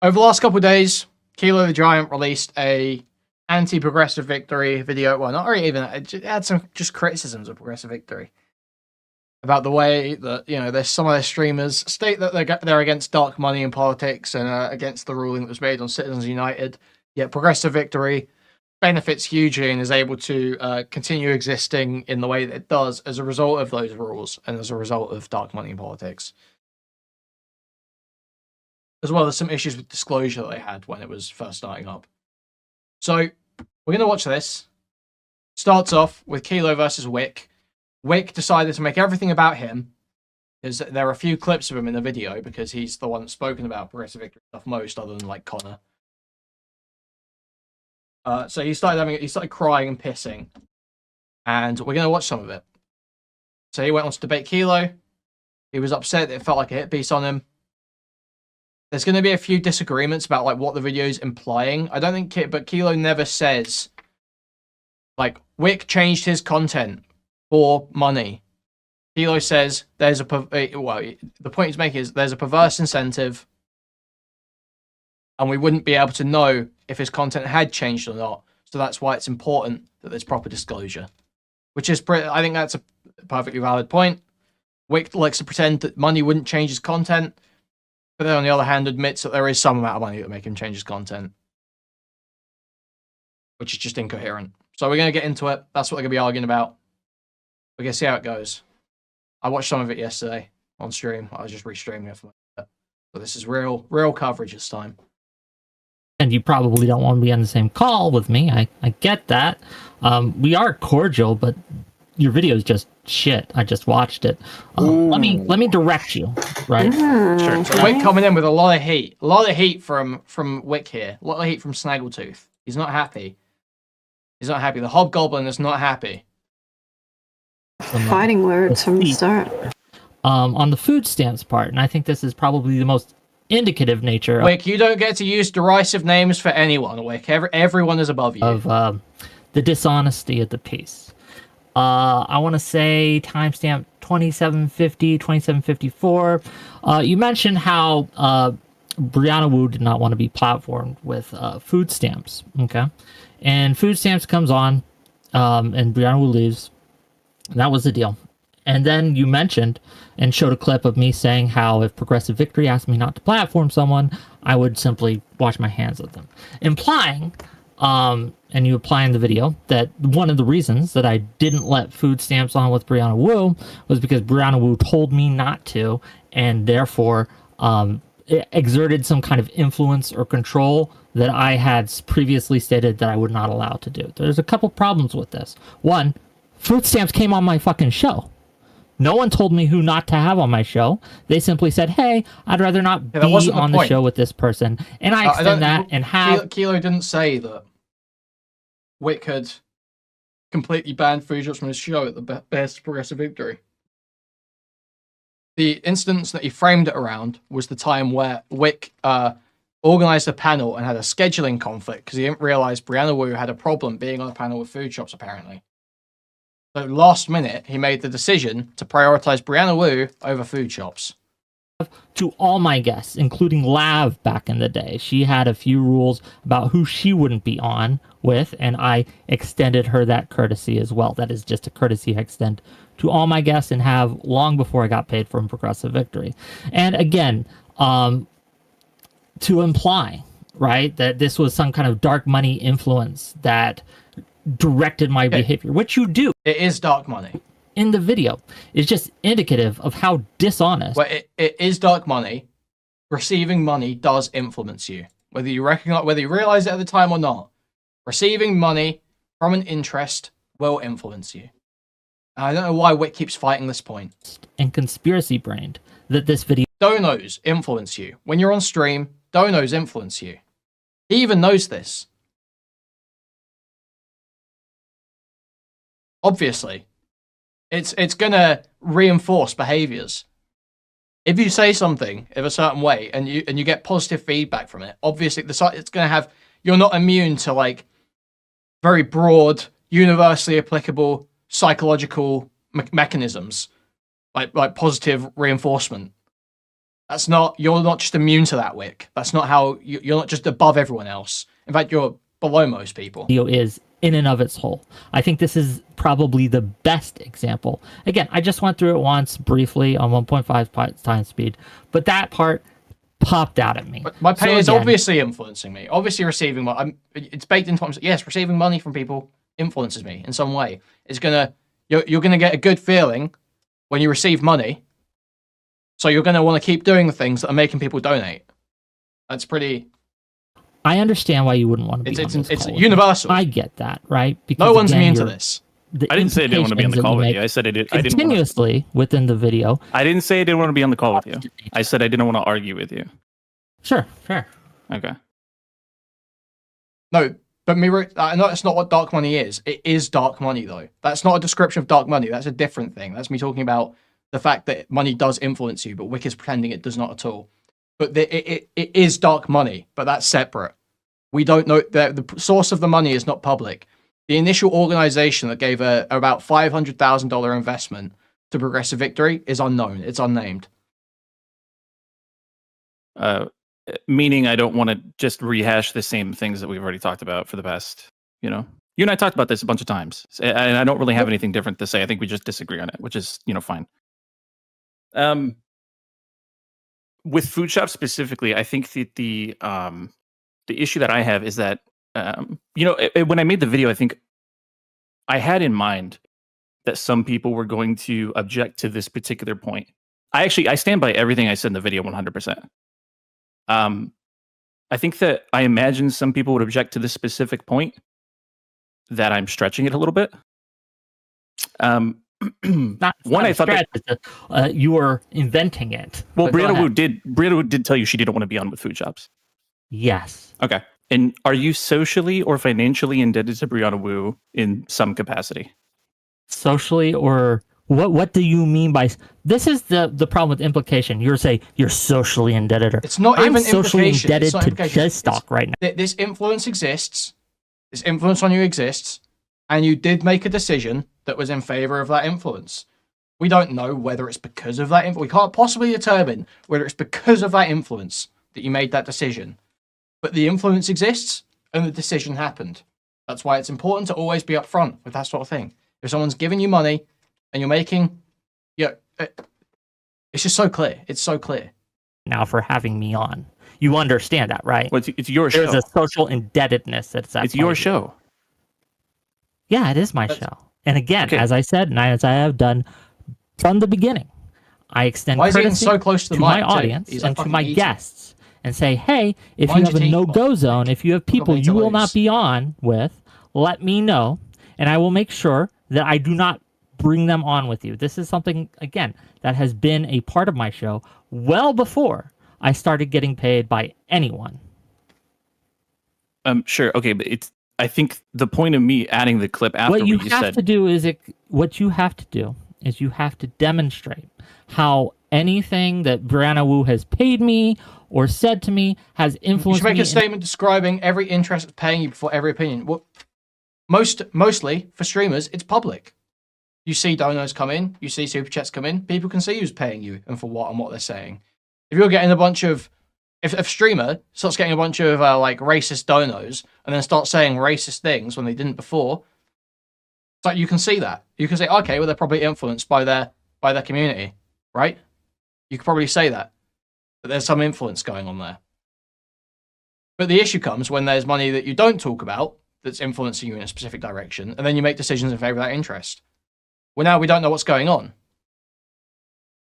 Over the last couple of days, Kilo the Giant released a anti-progressive victory video. Well, not really even. It had some just criticisms of progressive victory about the way that, you know, there's some of their streamers state that they're against dark money in politics and against the ruling that was made on Citizens United. Yet progressive victory benefits hugely and is able to continue existing in the way that it does as a result of those rules and as a result of dark money in politics. As well as some issues with disclosure that they had when it was first starting up. So we're going to watch this. Starts off with Kilo versus Whick. Whick decided to make everything about him, because there are a few clips of him in the video, because he's the one that's spoken about progressive victory stuff most, other than like Connor. So he started crying and pissing, and we're going to watch some of it. So he went on to debate Kilo. He was upset that it felt like a hit piece on him. There's going to be a few disagreements about like what the video is implying. I don't think, but Kilo never says like Whick changed his content for money. Kilo says there's the point he's making is there's a perverse incentive, and we wouldn't be able to know if his content had changed or not. So that's why it's important that there's proper disclosure, which is I think that's a perfectly valid point. Whick likes to pretend that money wouldn't change his content, but then on the other hand admits that there is some amount of money that make him change his content, which is just incoherent. So we're going to get into it. That's what they're going to be arguing about. We're going to see how it goes. I watched some of it yesterday on stream. I was just restreaming it for my bit. So this is real coverage this time. And you probably don't want to be on the same call with me. I get that. We are cordial, but your video is just shit. I just watched it. Let me direct you, right? Sure. So Whick coming in with a lot of heat. A lot of heat from Whick here. A lot of heat from Snaggletooth. He's not happy. He's not happy. The Hobgoblin is not happy. Fighting words from the start. On the food stamps part, and I think this is probably the most indicative nature. Whick, you don't get to use derisive names for anyone, Whick. Everyone is above you. Of the dishonesty of the piece. I want to say timestamp 2750, 2754. You mentioned how Brianna Wu did not want to be platformed with food stamps. Okay, and food stamps comes on, and Brianna Wu leaves. And that was the deal. And then you mentioned and showed a clip of me saying how if Progressive Victory asked me not to platform someone, I would simply wash my hands of them. Implying, and you apply in the video, that one of the reasons that I didn't let food stamps on with Brianna Wu was because Brianna Wu told me not to, and therefore it exerted some kind of influence or control that I had previously stated that I would not allow to do. There's a couple problems with this. One, food stamps came on my fucking show. No one told me who not to have on my show. They simply said, hey, I'd rather not be on the show with this person. And I extend that and have... Kilo didn't say that Whick had completely banned food shops from his show at the best Progressive Victory. The instance that he framed it around was the time where Whick organized a panel and had a scheduling conflict because he didn't realize Brianna Wu had a problem being on a panel with food shops, apparently. So last minute, he made the decision to prioritize Brianna Wu over food shops. To all my guests, including Lav back in the day. She had a few rules about who she wouldn't be on with, and I extended her that courtesy as well. That is just a courtesy I extend to all my guests and have long before I got paid from Progressive Victory. And again, to imply, right, that this was some kind of dark money influence that directed my behavior, which you do. It is dark money. In the video is just indicative of how dishonest. Well, it is dark money. Receiving money does influence you, whether you realize it at the time or not. Receiving money from an interest will influence you. And I don't know why Whick keeps fighting this point. And conspiracy brained that this video. Donos influence you. When you're on stream, donos influence you. He even knows this. Obviously, it's gonna reinforce behaviors. If you say something in a certain way and you get positive feedback from it, obviously it's gonna have. You're not immune to like very broad, universally applicable psychological mechanisms like positive reinforcement. You're not just immune to that, Whick. That's not how you're not just above everyone else. In fact, you're below most people. Video is in and of its whole. I think this is probably the best example. Again, I just went through it once briefly on 1.5 times speed, but that part popped out at me. But my pay is obviously influencing me. Obviously receiving money. It's baked into what I'm, yes, receiving money from people influences me in some way. You're gonna get a good feeling when you receive money. So you're gonna want to keep doing the things that are making people donate. That's pretty. I understand why you wouldn't want to be. It's universal. I get that, right? Because no one's immune to this. I didn't say I didn't want to be on the call with you. I said I did. Continuously within the video. I didn't say I didn't want to be on the call with you. I said I didn't want to argue with you. Sure, fair. Okay. No, but I know that's not what dark money is. It is dark money, though. That's not a description of dark money. That's a different thing. That's me talking about the fact that money does influence you, but Whick is pretending it does not at all. But it is dark money, but that's separate. We don't know. The source of the money is not public. The initial organization that gave about $500,000 investment to Progressive Victory is unknown. It's unnamed. Meaning I don't want to just rehash the same things that we've already talked about for the past, you and I talked about this a bunch of times, and I don't really have anything different to say. I think we just disagree on it, which is, fine. With food shops specifically, I think that the issue that I have is that, when I made the video, I think I had in mind that some people were going to object to this particular point. I stand by everything I said in the video 100%. I think that I imagine some people would object to this specific point, that I'm stretching it a little bit. I thought that you were inventing it. Well, Brianna Wu did tell you she didn't want to be on with food shops. Yes. Okay. And are you socially or financially indebted to Brianna Wu in some capacity? Socially, or what do you mean by this? Is the problem with implication? You're saying you're socially indebted. It's not even socially implication. indebted to jstlk right now. This influence exists. This influence on you exists, and you did make a decision that was in favor of that influence. We don't know whether it's because of that influence. We can't possibly determine whether it's because of that influence that you made that decision. But the influence exists, and the decision happened. That's why it's important to always be upfront with that sort of thing. If someone's giving you money, and you're making, it's just so clear. It's so clear. Now for having me on. You understand that, right? Well, it's your show. There's a social indebtedness that's at It's your show. Yeah, it is my show. And again, as I said, and as I have done from the beginning, I extend courtesy so close to my audience and to my guests and say, hey, if you have a no-go zone, if you have people you will not be on with, let me know, and I will make sure that I do not bring them on with you. This is something, again, that has been a part of my show well before I started getting paid by anyone. Sure. Okay, but I think the point of me adding the clip after what you have to do is you have to demonstrate how anything that Brianna Wu has paid me or said to me has influenced me. You should make a statement describing every interest that's paying you before every opinion. Well, mostly for streamers, it's public. You see donors come in, you see super chats come in, people can see who's paying you and for what and what they're saying. If you're getting a bunch of, if a streamer starts getting a bunch of like racist donors and then starts saying racist things when they didn't before, it's like you can see that. You can say, okay, well they're probably influenced by their community, right? You could probably say that there's some influence going on there. But the issue comes when there's money that you don't talk about that's influencing you in a specific direction, and then you make decisions in favor of that interest. Well, now we don't know what's going on.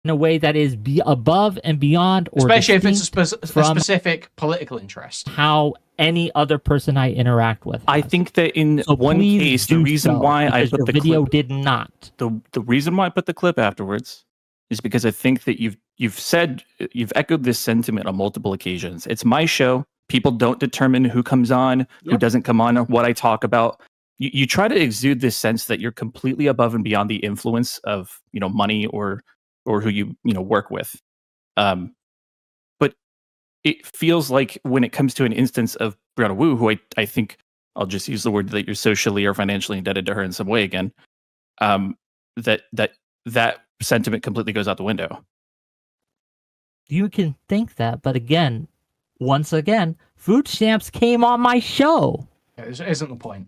In a way that is above and beyond, or especially if it's a specific political interest. How any other person I interact with. I think that in one case, the reason why I put the video clip, did not. The reason why I put the clip afterwards is because I think that you've echoed this sentiment on multiple occasions. It's my show. People don't determine who comes on, who doesn't come on, what I talk about. You try to exude this sense that you're completely above and beyond the influence of money or who you work with, but it feels like when it comes to an instance of Brianna Wu, who I think I'll just use the word that you're socially or financially indebted to her in some way again, that sentiment completely goes out the window. You can think that, but again, once again, food stamps came on my show. Yeah, this isn't the point.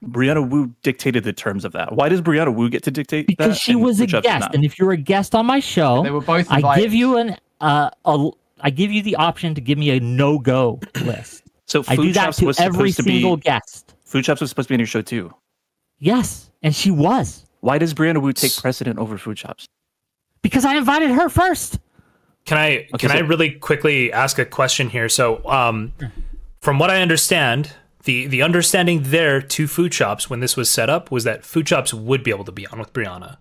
Brianna Wu dictated the terms of that. Why does Brianna Wu get to dictate that? Because she was a guest, and if you're a guest on my show, they were both I invited. give you I give you the option to give me a no-go list. So I do that to every single guest. Food Shops was supposed to be on your show too. Yes, and she was. Why does Brianna Wu take precedent over Food Shops? Because I invited her first. Can I really quickly ask a question here? So, from what I understand, the understanding there to Food Shops when this was set up was that Food Shops would be able to be on with Brianna.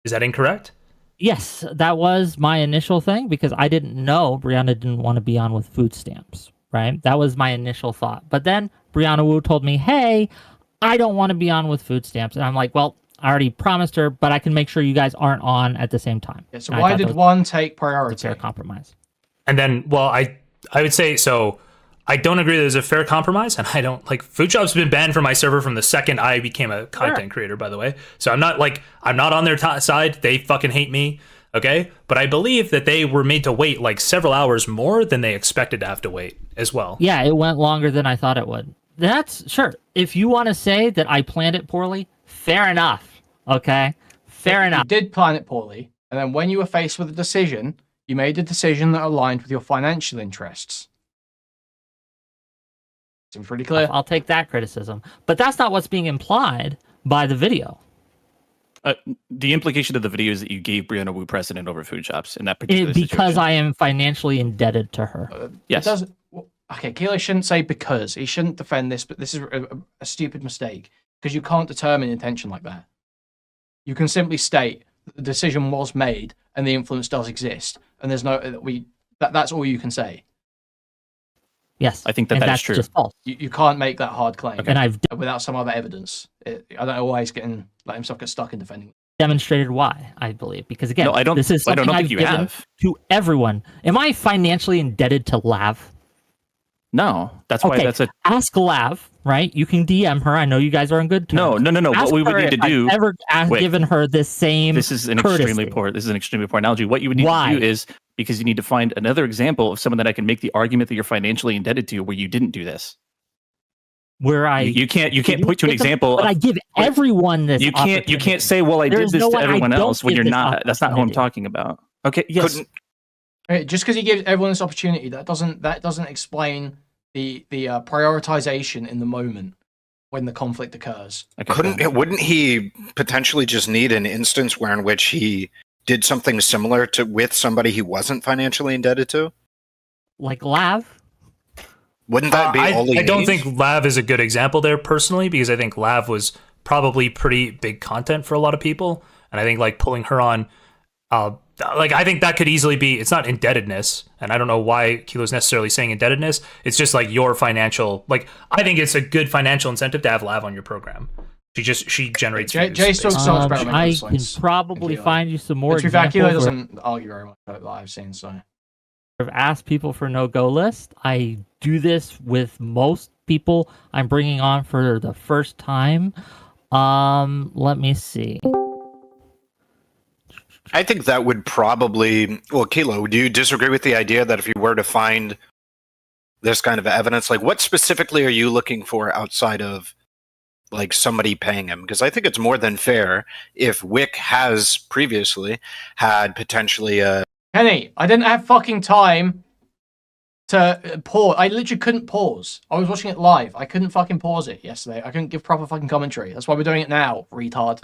Is that incorrect? Yes, that was my initial thing because I didn't know Brianna didn't want to be on with food stamps, right? That was my initial thought. But then Brianna Wu told me, hey, I don't want to be on with food stamps. And I'm like, well, I already promised her, but I can make sure you guys aren't on at the same time. Yeah, so why did one take priority? Fair compromise. And then, well, I would say, so I don't agree that there's a fair compromise, and I don't, like, Food Shop's been banned from my server from the second I became a content creator, by the way. So I'm not on their side. They fucking hate me, okay? But I believe that they were made to wait, like, several hours more than they expected to have to wait as well. Yeah, it went longer than I thought it would. That's, sure, if you want to say that I planned it poorly, fair enough, okay? Fair enough. You did plan it poorly, and then when you were faced with a decision, you made a decision that aligned with your financial interests. Seems pretty clear. I'll take that criticism. But that's not what's being implied by the video. The implication of the video is that you gave Brianna Wu precedent over Food Shops in that particular Because situation. I am financially indebted to her. Yes. Okay, Kilo shouldn't say because. He shouldn't defend this, but this is a stupid mistake. Because you can't determine intention like that. You can simply state that the decision was made and the influence does exist. And there's no... That's all you can say. Yes, I think that's true. Just false. You can't make that hard claim without some other evidence. I don't know why he's let himself get stuck in defending. Demonstrated why, I believe, because again, no, I don't. This is something I've given to everyone. Am I financially indebted to Lav? No, that's why that's a ask Lav. Right, you can DM her. I know you guys are on good terms. No. What we would need to do? I've ever given her this same. This is an extremely poor analogy. What you would need to do is, because you need to find another example of someone that I can make the argument that you're financially indebted to, where you didn't do this. Where you can't point to an example. But I give everyone this. You can't say, well, I did this to everyone else when you're not. That's not who I'm talking about. Okay. Yes. Just because he gives everyone this opportunity, that doesn't explain the prioritization in the moment when the conflict occurs. Wouldn't he potentially just need an instance in which he did something similar with somebody he wasn't financially indebted to? Like Lav? Wouldn't that be all he I don't needs? think Lav is a good example there personally, because I think Lav was probably pretty big content for a lot of people. And I think like pulling her on, I think that could easily be, it's not indebtedness. And I don't know why Kilo's necessarily saying indebtedness. It's just like your financial, I think it's a good financial incentive to have Lav on your program. She generates Jay still talks about I can probably find you some more examples. Kilo doesn't argue very much about what I've seen, so. I've asked people for no-go list. I do this with most people I'm bringing on for the first time. Let me see. I think that would probably... Well, Kilo, do you disagree with the idea that if you were to find this kind of evidence, what specifically are you looking for outside of somebody paying him? Because I think it's more than fair if Whick has previously had potentially a... Kenny, I didn't have fucking time to pause. I literally couldn't pause. I was watching it live. I couldn't fucking pause it yesterday. I couldn't give proper fucking commentary. That's why we're doing it now, retard.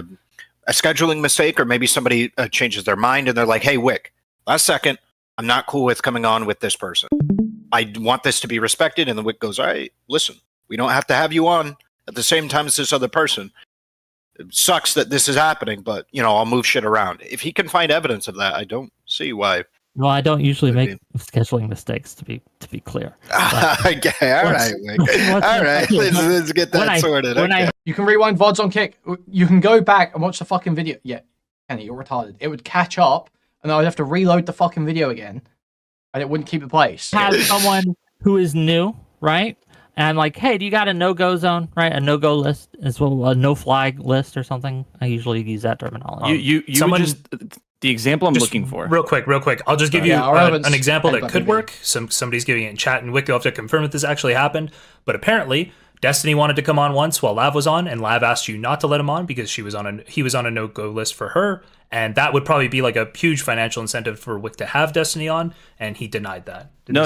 A scheduling mistake, or maybe somebody changes their mind and they're like, hey, Whick, last second, I'm not cool with coming on with this person. I want this to be respected. And the Whick goes, all right, listen, we don't have to have you on at the same time as this other person. It sucks that this is happening, but, I'll move shit around. If he can find evidence of that, I don't see why. Well, I don't usually make scheduling mistakes, to be clear. Okay, all right, Whick. All right, let's get that sorted. You can rewind VODs on Kick. You can go back and watch the fucking video. Yeah, Kenny, you're retarded. It would catch up, and then I'd have to reload the fucking video again, and it wouldn't keep the place. Have someone who is new, right? And I'm like, hey, do you got a no-go zone, right? A no-go list as well, a no-flag list or something. I usually use that terminology. You would just The example I'm looking for. Real quick. I'll just give you an example that could maybe. work. Somebody's giving it in chat, and Whick will have to confirm if this actually happened. But apparently, Destiny wanted to come on once while Lav was on, and Lav asked you not to let him on because he was on a no-go list for her, and that would probably be like a huge financial incentive for Whick to have Destiny on, and he denied that. No.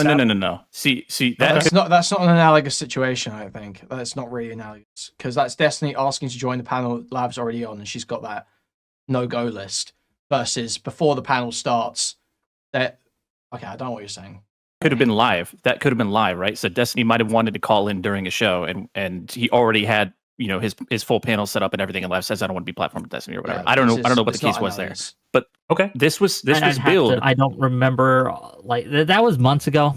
See, that's not an analogous situation. I think that's not really analogous because that's Destiny asking to join the panel Lav's already on, and she's got that no-go list. Versus before the panel starts, that okay, I don't know what you're saying. Could have been live. That could have been live, right? So Destiny might have wanted to call in during a show, and he already had his full panel set up and everything. And Live says, "I don't want to be platformed with Destiny or whatever." Yeah, I don't know what the case was there, but okay, this was billed. I don't remember that was months ago.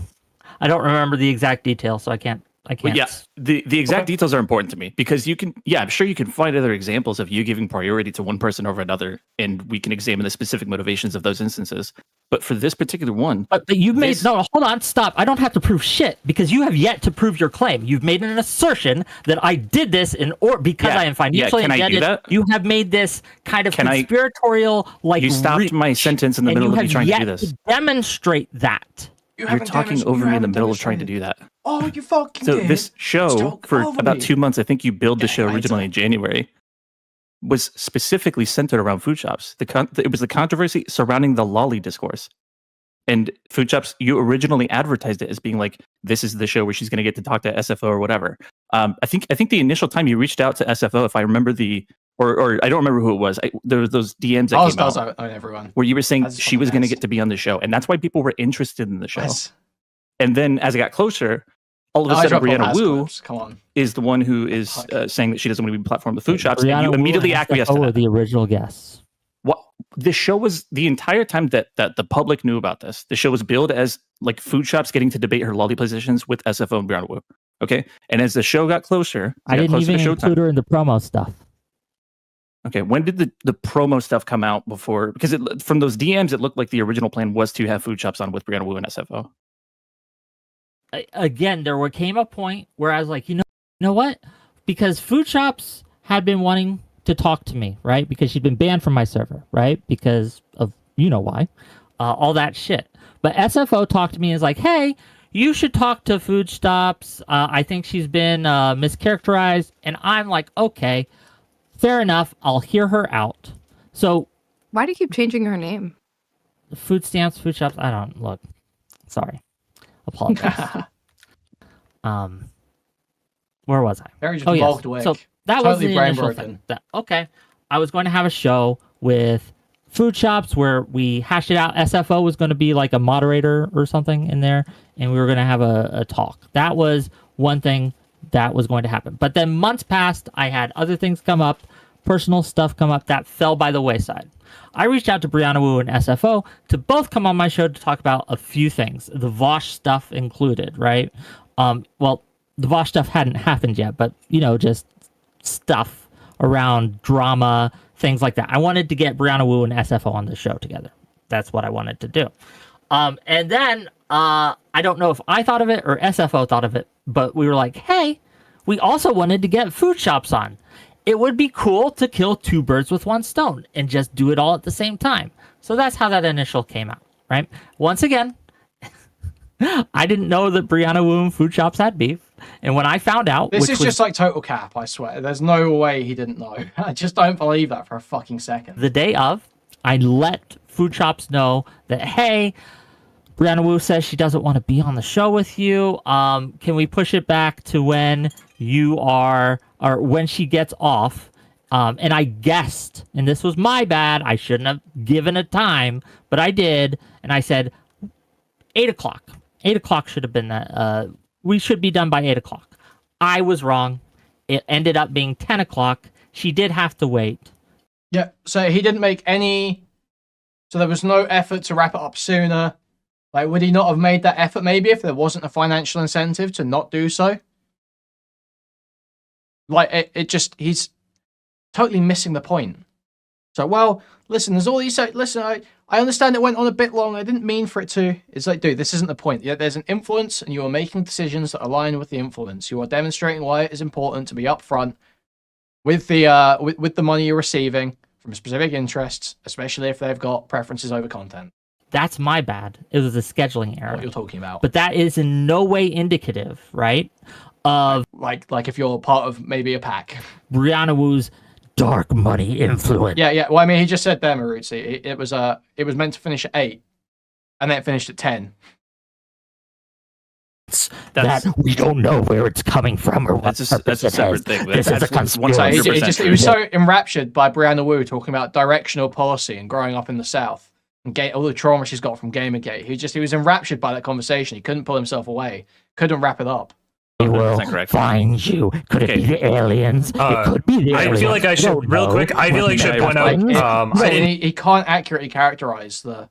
I don't remember the exact details, so I can't. But yeah, the exact details are important to me because I'm sure you can find other examples of you giving priority to one person over another, and we can examine the specific motivations of those instances. But for this particular one, but you've made no. Hold on, stop! I don't have to prove shit because you have yet to prove your claim. You've made an assertion that I did this because I am financially indebted. You have made this kind of conspiratorial you stopped my sentence in the middle of me trying to do this. To demonstrate that. You're talking over me in the middle of trying to do that. Oh, you fucking So this show, for about 2 months, I think you billed the show originally in January, was specifically centered around food shops. It was the controversy surrounding the lolly discourse. And food shops, you originally advertised it as being like, this is the show where she's going to get to talk to SFO or whatever. I think the initial time you reached out to SFO, if I remember or I don't remember who it was. There was those DMs that came out everyone. where you were saying she was going to get to be on the show, and that's why people were interested in the show. Yes. And then as it got closer, all of a sudden Brianna Wu is the one who is saying that she doesn't want to be platformed with food shops, and you immediately acquiesced to that. The original guests. What the show was the entire time that the public knew about this. The show was billed as like food shops getting to debate her lolly positions with SFO and Brianna Wu. Okay, and as the show got closer, I didn't even include her in the promo stuff. Okay, when did the promo stuff come out before? Because from those DMs, it looked like the original plan was to have food shops on with Brianna Wu and SFO. Again, came a point where I was like, you know what? Because food shops had been wanting to talk to me, right? Because she'd been banned from my server, right? Because of why, all that shit. But SFO talked to me and was like, hey, you should talk to food shops. I think she's been mischaracterized. And I'm like, okay. Fair enough. I'll hear her out. So, why do you keep changing her name? Food stamps, food shops. I don't look. Sorry. Apologize. Where was I? Very just Wick. So that totally was the initial thing. Okay. I was going to have a show with food shops where we hashed it out. SFO was going to be like a moderator or something in there, and we were going to have a talk. That was one thing that was going to happen. But then months passed. I had other things come up, personal stuff come up that fell by the wayside. I reached out to Brianna Wu and SFO to both come on my show to talk about a few things, the Vosh stuff included, right? Well, the Vosh stuff hadn't happened yet, but, just stuff around drama, things like that. I wanted to get Brianna Wu and SFO on the show together. That's what I wanted to do. And then I don't know if I thought of it or SFO thought of it, but we were like, hey, we also wanted to get food shops on. It would be cool to kill two birds with one stone and just do it all at the same time. So that's how that initial came out, right? Once again, I didn't know that Brianna Wu and food shops had beef. And when I found out... This is just like total cap, I swear. There's no way he didn't know. I just don't believe that for a fucking second. The day of, I let food shops know that, hey, Brianna Wu says she doesn't want to be on the show with you. Can we push it back to when you are... or when she gets off? And I guessed, and this was my bad, I shouldn't have given a time, but I did, and I said 8 o'clock. 8 o'clock should have been that. We should be done by 8 o'clock. I was wrong. It ended up being 10 o'clock. She did have to wait. Yeah, so he didn't make any... So there was no effort to wrap it up sooner. Like, would he not have made that effort maybe if there wasn't a financial incentive to not do so? Like, he's totally missing the point. So, well, listen, there's all these... Listen, I understand it went on a bit long. I didn't mean for it to... It's like, dude, this isn't the point. Yeah, there's an influence, and you are making decisions that align with the influence. You are demonstrating why it is important to be upfront with the money you're receiving, from specific interests, especially if they've got preferences over content. That's my bad. It was a scheduling error. What you're talking about. But that is in no way indicative, right, of like if you're part of maybe a pack. Brianna Wu's dark money influence. Yeah. Well, I mean, he just said there, Maruzzi. It was meant to finish at 8, and then it finished at 10. That we don't know where it's coming from or what that's a separate thing. This is a conspiracy. He was so enraptured by Brianna Wu talking about directional policy and growing up in the South and all the trauma she's got from Gamergate. He was enraptured by that conversation. He couldn't pull himself away. Couldn't wrap it up. They will find you. Could it be the aliens? It could be the aliens. I feel like I should, real quick, I feel like I should point out... he can't accurately characterize the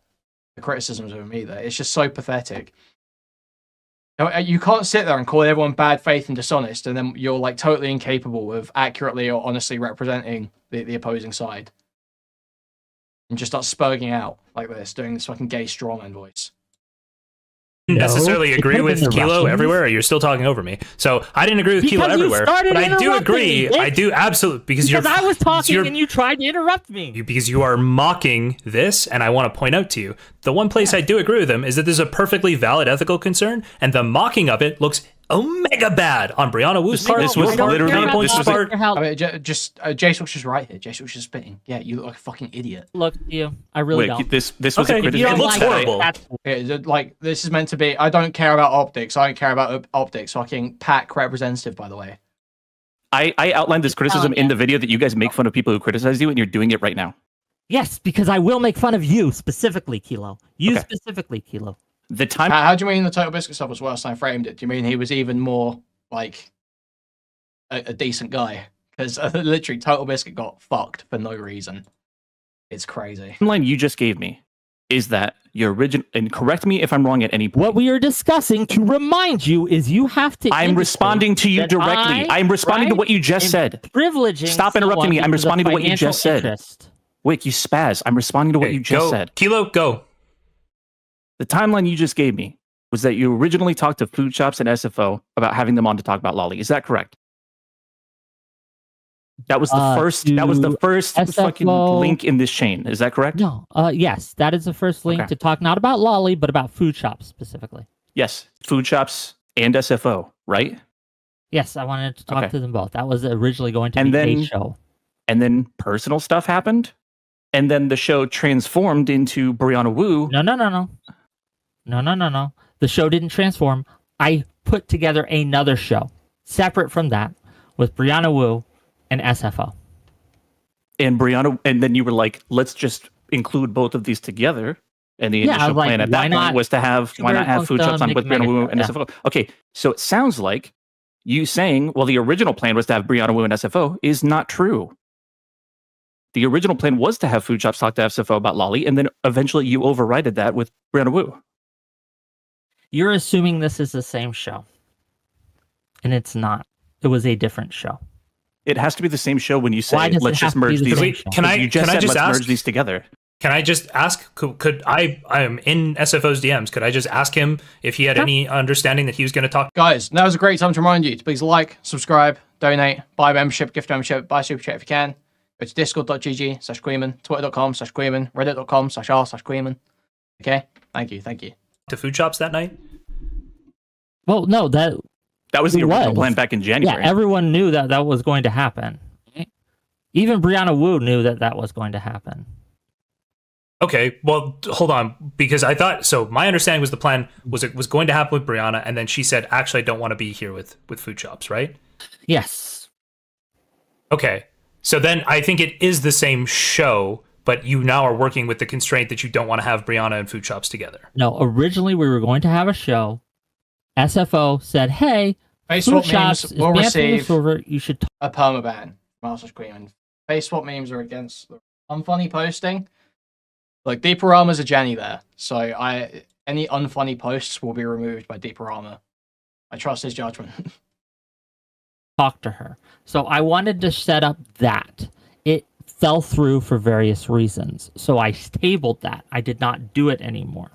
criticisms of him either. It's just so pathetic. You can't sit there and call everyone bad faith and dishonest, and then you're like totally incapable of accurately or honestly representing the opposing side. And just start spurging out like this, doing this fucking gay strawman voice. Necessarily agree with Kilo everywhere, or you're still talking over me. So I didn't agree with Kilo everywhere, but I do agree. I do absolutely because I was talking and you tried to interrupt me. Because you are mocking this, and I want to point out to you the one place I do agree with him is that there's a perfectly valid ethical concern, and the mocking of it looks omega bad on Brianna Wu's part. This was literally I mean, jstlk's just right here. jstlk's just spitting. Yeah, you look like a fucking idiot. Look, I really don't. This was a criticism. It looks horrible. Like this is meant to be. I don't care about optics. I don't care about optics. Fucking pack representative, by the way. I outlined this criticism in the video that you guys make fun of people who criticize you, and you're doing it right now. Yes, because I will make fun of you specifically, Kilo. Specifically, Kilo. The time. How do you mean the Total Biscuit stuff was worse than I framed it? Do you mean he was even more like a decent guy? Because literally, Total Biscuit got fucked for no reason. It's crazy. The line you just gave me is that your original, and correct me if I'm wrong at any point. What we are discussing, to remind you, is you have to. I'm responding to you directly. I'm responding to what you just said. Privileging. Stop interrupting me. I'm responding to what you just said. Wick, you spaz. I'm responding to what you just said. Kilo, go. The timeline you just gave me was that you originally talked to food shops and SFO about having them on to talk about Lolly. Is that correct? That was the first. That was the first SFO fucking link in this chain. Is that correct? No. Yes, that is the first link to talk not about Lolly, but about food shops specifically. Yes, food shops and SFO, right? Yes, I wanted to talk to them both. That was originally going to be a show. And then personal stuff happened, and then the show transformed into Brianna Wu. No. The show didn't transform. I put together another show separate from that with Brianna Wu and SFO. And then you were like, let's just include both of these together. And the initial plan at that point was to why not have food shops on with Brianna Wu and SFO? Okay, so it sounds like you saying, well, the original plan was to have Brianna Wu and SFO is not true. The original plan was to have food shops talk to SFO about Lolly, and then eventually you overrided that with Brianna Wu. You're assuming this is the same show. And it's not. It was a different show. It has to be the same show when you say, let's just merge these. Can I just merge these together? Can I just ask, could I'm in SFO's DMs, could I just ask him if he had any understanding that he was going to talk? Guys, now is a great time to remind you to please like, subscribe, donate, buy membership, gift membership, buy super chat if you can. Go to discord.gg/Kuihman, twitter.com/Kuihman, reddit.com/r/Kuihman. Okay? Thank you. To food shops that night? Well, no, that was the original plan back in January. Yeah, everyone knew that was going to happen. Even Brianna Wu knew that was going to happen. Okay, well, hold on, because I thought, so my understanding was the plan was it was going to happen with Brianna, and then she said, actually, I don't want to be here with food shops, right? Yes. Okay, so then I think it is the same show, but you now are working with the constraint that you don't want to have Brianna and food shops together. No, originally we were going to have a show. SFO said, hey, Face food swap shops memes will receive server, you should a permaban from r/Kuihman. Face swap memes are against the unfunny posting. Like, Deeparama's a Jenny there, so any unfunny posts will be removed by Deeparama. I trust his judgment. Talk to her. So I wanted to set up that. It fell through for various reasons, so I tabled that. I did not do it anymore.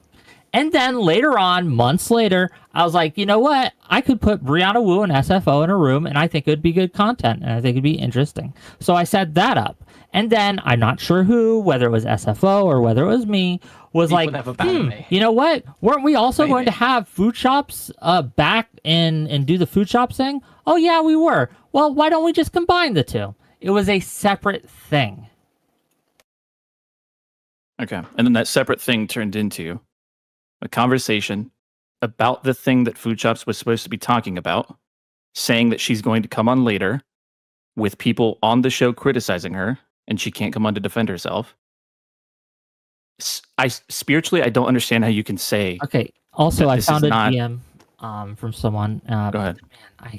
And then later on, months later, I was like, you know what? I could put Brianna Wu and SFO in a room, and I think it would be good content, and I think it'd be interesting. So I set that up. And then I'm not sure who, whether it was SFO or whether it was me, was People like, never ban me. you know what? Weren't we also Maybe. going to have food shops back and do the food shops thing? Oh, yeah, we were. Well, why don't we just combine the two? It was a separate thing. Okay. And then that separate thing turned into a conversation about the thing that Food Shops was supposed to be talking about, saying that she's going to come on later with people on the show criticizing her, and she can't come on to defend herself. Spiritually, I don't understand how you can say. Okay. Also, I this found is a not- DM from someone. Go ahead. Man,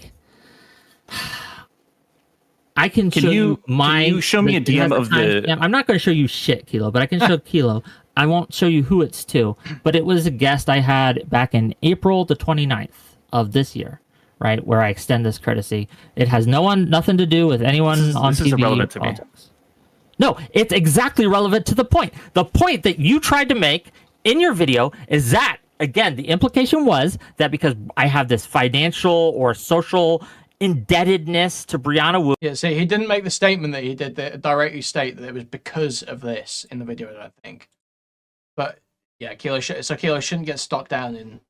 I can show you my. Can you show me a DM of the? I'm not going to show you shit, Kilo, but I can show Kilo. I won't show you who it's to, but it was a guest I had back in April the 29th of this year, right, where I extend this courtesy. It has nothing to do with anyone on TV. This is irrelevant to me. politics. No, it's exactly relevant to the point. The point that you tried to make in your video is that, again, the implication was that because I have this financial or social indebtedness to Brianna Wu. Yeah, see, he didn't make the statement that he did that directly state that it was because of this in the video, I don't think. But yeah, Kilo shouldn't get stuck down in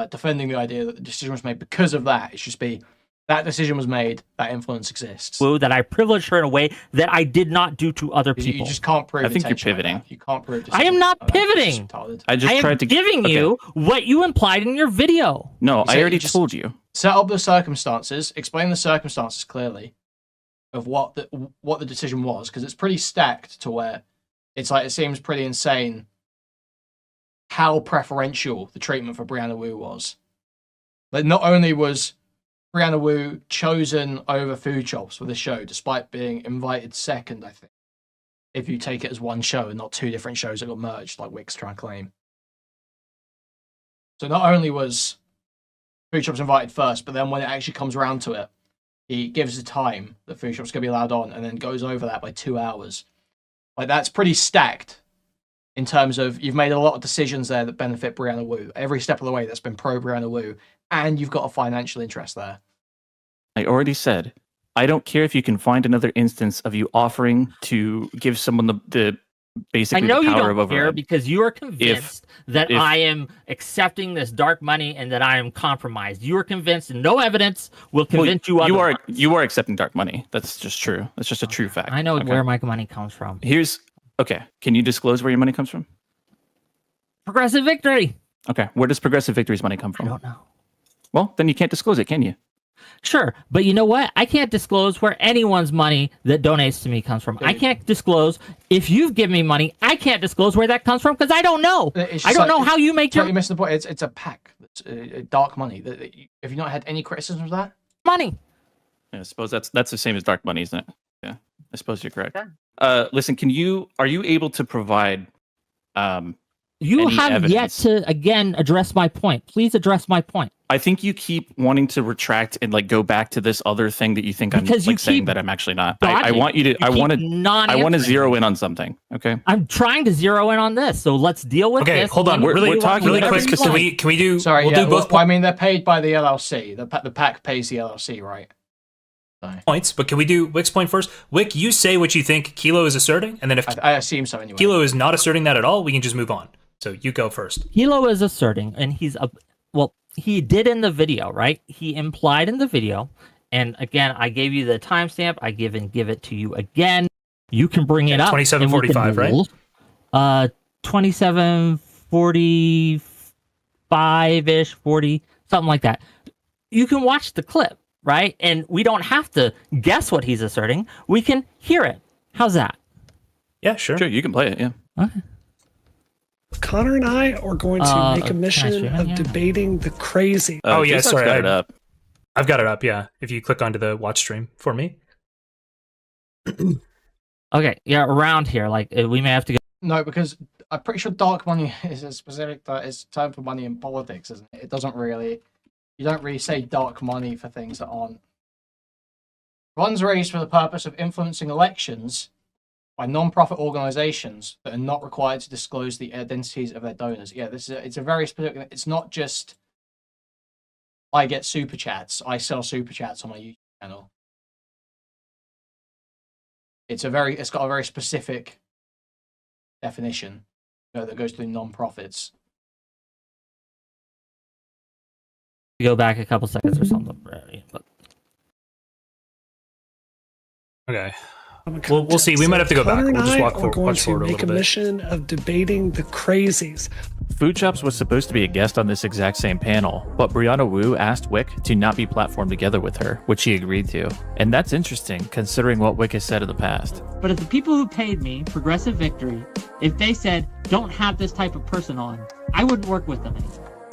defending the idea that the decision was made because of that. It should just be that decision was made, that influence exists. Wu, that I privileged her in a way that I did not do to other You people. just can't prove. I think you're intention like pivoting. that. You can't prove. I am not decision like that. It's pivoting. retarded. I just I am tried to giving okay. you what you implied in your video. No, said I already you just- told you. Set up the circumstances. Explain the circumstances clearly of what the decision was, because it's pretty stacked to where it's like it seems pretty insane how preferential the treatment for Brianna Wu was. Like, not only was Brianna Wu chosen over Food Shops for the show, despite being invited second, I think, if you take it as one show and not two different shows that got merged, like Whick's trying to claim. So not only was Food Shops invited first, but then when it actually comes around to it, he gives the time that Food Shops going to be allowed on and then goes over that by 2 hours. Like, that's pretty stacked in terms of you've made a lot of decisions there that benefit Brianna Wu. Every step of the way that's been pro Brianna Wu, and you've got a financial interest there. I already said, I don't care if you can find another instance of you offering to give someone the basically I know the you power of don't care override. because you are convinced that if- I am accepting this dark money and that I am compromised. You are convinced, and no evidence will convince you you otherwise. you are accepting dark money. That's just true. That's just a true fact. I know Okay. where my money comes from. Here's okay. Can you disclose where your money comes from? Progressive Victory. Okay. Where does Progressive Victory's money come I from? don't know. Well, then you can't disclose it, can you? Sure, but you know what? I can't disclose where anyone's money that donates to me comes from. I can't disclose if you've given me money. I can't disclose where that comes from because I don't know. It's I just don't like- know how you make You're your missing the point. It's a pack. It's dark money. Have you not had any criticism of that? money. Yeah, I suppose that's the same as dark money, isn't it? Yeah. I suppose you're correct. Okay. Listen, are you able to provide You any have evidence? yet to again address my point. Please address my point. I think you keep wanting to retract and like go back to this other thing that you think Because I'm you like saying keep that I'm actually not. I dodging. want you to. You I keep want to. not I want to answering. zero in on something. Okay. I'm trying to zero in on this, so let's deal with Okay, this. hold on. We're Really, talking really whatever quick. you Can want. we do? Sorry, we'll yeah. do both I mean, they're paid by the LLC. The pack pays the LLC, right? So, points, but can we do Wick's point first? Wick, you say what you think Kilo is asserting, and then if I assume so anyway. Kilo is not asserting that at all, we can just move on. So you go first. Hilo is asserting, and he did in the video, right? He implied in the video, and again, I gave you the timestamp. I give it to you again. You can bring it up. 27:45, right? 27:45-ish, 40, something like that. You can watch the clip, right? And we don't have to guess what he's asserting. We can hear it. How's that? Yeah, sure. Sure, you can play it. Yeah. Okay. Connor and I are going to make a can I mission stream it? of Yeah. debating the crazy. Oh, yeah, Jason's sorry, got it up. I've got it up. Yeah, if you click onto the watch stream for me. Okay, yeah, around here, like we may have to go. No, because I'm pretty sure dark money is a specific it's a term for money in politics, isn't it? It doesn't really. You don't really say dark money for things that aren't. Funds raised for the purpose of influencing elections by non-profit organizations that are not required to disclose the identities of their donors. Yeah, it's a very specific. It's not just I get super chats. I sell super chats on my YouTube channel. It's got a very specific definition that goes through non-profits. Go back a couple seconds or something, but okay. We'll see. We might have to go back. We'll just walk forward a little bit. Make a mission of debating the crazies. Food Chops was supposed to be a guest on this exact same panel, but Brianna Wu asked Whick to not be platformed together with her, which he agreed to. And that's interesting, considering what Whick has said in the past. But if the people who paid me, Progressive Victory, if they said, don't have this type of person on, I wouldn't work with them anymore.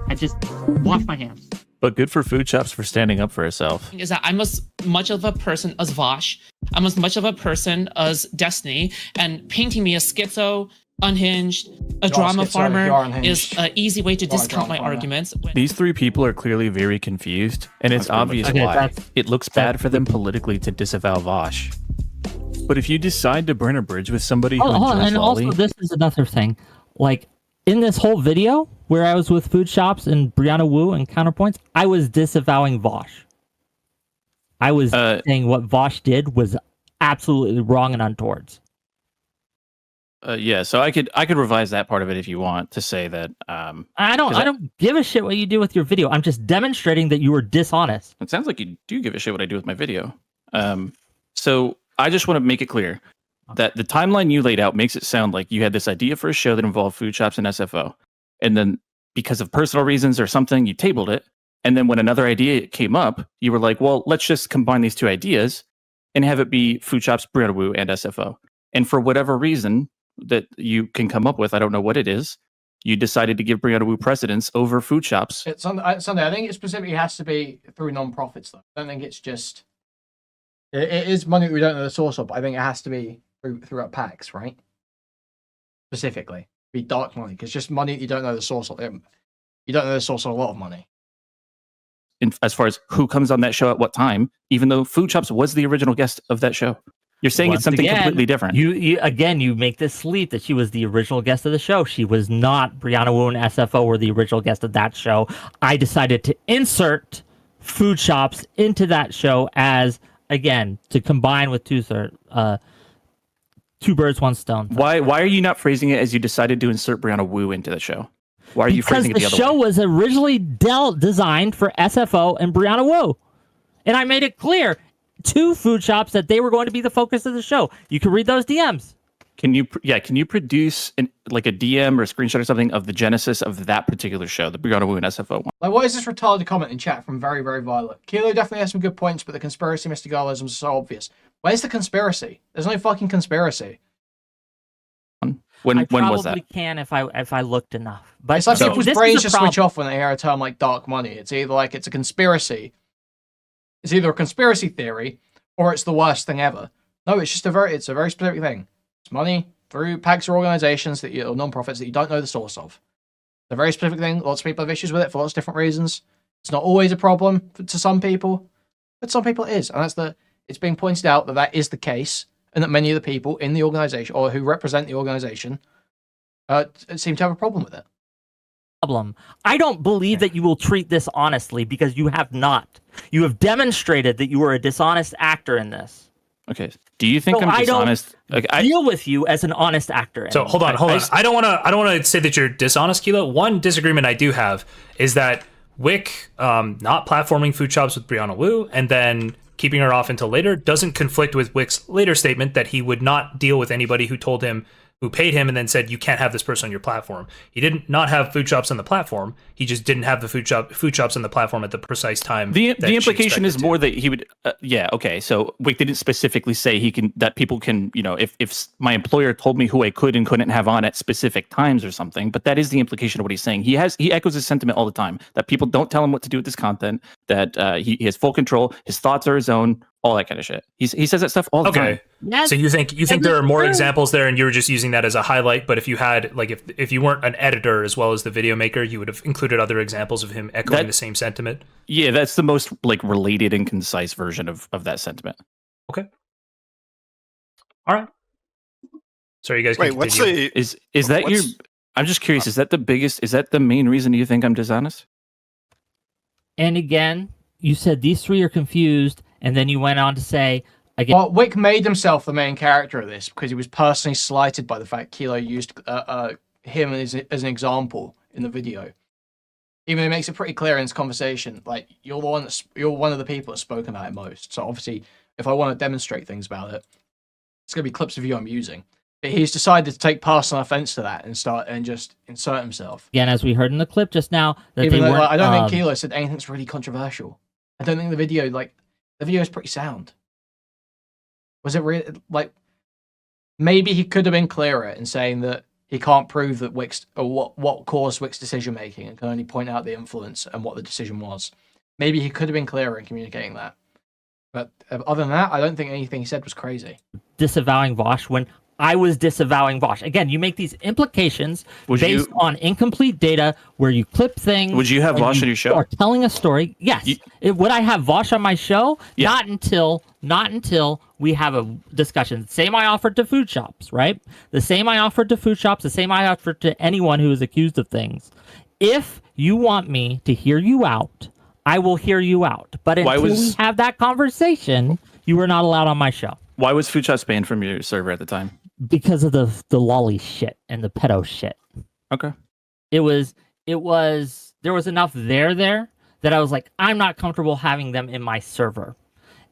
I'd just wash my hands. But good for Food Chops for standing up for herself. Is that I'm as much of a person as Vosh. I'm as much of a person as Destiny, and painting me as schizo, unhinged, a drama farmer is an easy way to discount my arguments. These three people are clearly very confused, and it's obvious why. It looks bad for them politically to disavow Vosh. But if you decide to burn a bridge with somebody who enjoys and Lolly... also, this is another thing. Like, in this whole video, where I was with Food Chops and Brianna Wu and Counterpoints, I was disavowing Vosh. I was saying what Vosh did was absolutely wrong and untoward. Yeah, so I could revise that part of it if you want to say that. I don't give a shit what you do with your video. I'm just demonstrating that you were dishonest. It sounds like you do give a shit what I do with my video. So I just want to make it clear that the timeline you laid out makes it sound like you had this idea for a show that involved Food Chops and SFO, and then because of personal reasons or something, you tabled it. And then when another idea came up, you were like, well, let's just combine these two ideas and have it be Food Chops, Brianna Wu, and SFO. And for whatever reason that you can come up with, I don't know what it is, you decided to give Brianna Wu precedence over Food Chops. It's Sunday. I think it specifically has to be through non-profits, though. I don't think it's just... It is money that we don't know the source of, but I think it has to be through PACs, right? Specifically. Be dark money, because just money you don't know the source of. You don't know the source of a lot of money. As far as who comes on that show at what time, even though Food Chops was the original guest of that show. You're saying it's something completely different. You make this leap that she was the original guest of the show. She was not. Brianna Wu and SFO were the original guest of that show. I decided to insert Food Chops into that show as, again, to combine with two birds, one stone. Why are you not phrasing it as you decided to insert Brianna Wu into the show? Why are you phrasing it the other way? Because the show was originally designed for SFO and Brianna Wu. And I made it clear to Food Chops that they were going to be the focus of the show. You can read those DMs. Can you produce a DM or a screenshot or something of the genesis of that particular show, the Brianna Wu and SFO one? Like, what is this retarded comment in chat from Very, Very Violet? Kilo definitely has some good points, but the conspiracy mysticalism is so obvious. Where's the conspiracy? There's no fucking conspiracy. When was that? I probably can if I looked enough. But it's like people's brains just switch off when they hear a term like dark money. It's either like it's a conspiracy. It's either a conspiracy theory or it's the worst thing ever. No, it's just a very specific thing. It's money through PACs or organizations or non-profits that you don't know the source of. It's a very specific thing. Lots of people have issues with it for lots of different reasons. It's not always a problem to some people, but some people it is. And it's being pointed out that is the case, and that many of the people in the organization or who represent the organization seem to have a problem with it. I don't believe that you will treat this honestly because you have not. You have demonstrated that you are a dishonest actor in this. Okay. Do you think I'm dishonest? I deal with you as an honest actor. So hold on. I don't want to say that you're dishonest, Kilo. One disagreement I do have is that Whick not platforming Food Chops with Brianna Wu and then keeping her off until later doesn't conflict with Whick's later statement that he would not deal with anybody who paid him and then said you can't have this person on your platform. He didn't not have Food Chops on the platform. He just didn't have the Food Chops on the platform at the precise time. The implication is more that he would. Okay. So Whick didn't specifically say that people can. If my employer told me who I could and couldn't have on at specific times or something. But that is the implication of what he's saying. He echoes his sentiment all the time that people don't tell him what to do with this content. That he has full control. His thoughts are his own. All that kind of shit. He says that stuff all the time. So you think there are more examples there, and you were just using that as a highlight. But if you had if you weren't an editor as well as the video maker, you would have included other examples of him echoing the same sentiment. Yeah, that's the most related and concise version of that sentiment. Okay. All right. So you guys can Wait, what's continue. the Is that your? what's- I'm just curious. Is that the biggest? Is that the main reason you think I'm dishonest? And again, you said these three are confused, and then you went on to say again. Well, Whick made himself the main character of this because he was personally slighted by the fact Kilo used him as an example in the video. Even though he makes it pretty clear in this conversation, like you're one of the people that's spoken about it most. So obviously, if I want to demonstrate things about it, it's going to be clips of you I'm using. But he's decided to take personal offense to that and just insert himself. Again, as we heard in the clip just now, that Even they though weren't. like, I don't think Kilo said anything's really controversial. I don't think the video is pretty sound. Was it really like? Maybe he could have been clearer in saying that he can't prove that Wick's or what caused Wick's decision making, and can only point out the influence and what the decision was. Maybe he could have been clearer in communicating that. But other than that, I don't think anything he said was crazy. Disavowing Vosh when I was disavowing Vosh. Again, you make these implications based on incomplete data where you clip things. Would you have Vosh on your show? Or telling a story. Yes. Would I have Vosh on my show? Yeah. Not until we have a discussion. The same I offered to food shops, right? The same I offered to food shops. The same I offered to anyone who is accused of things. If you want me to hear you out, I will hear you out. But until we have that conversation, you are not allowed on my show. Why was food shops banned from your server at the time? Because of the lolly shit and the pedo shit. Okay. There was enough there that I was like, I'm not comfortable having them in my server.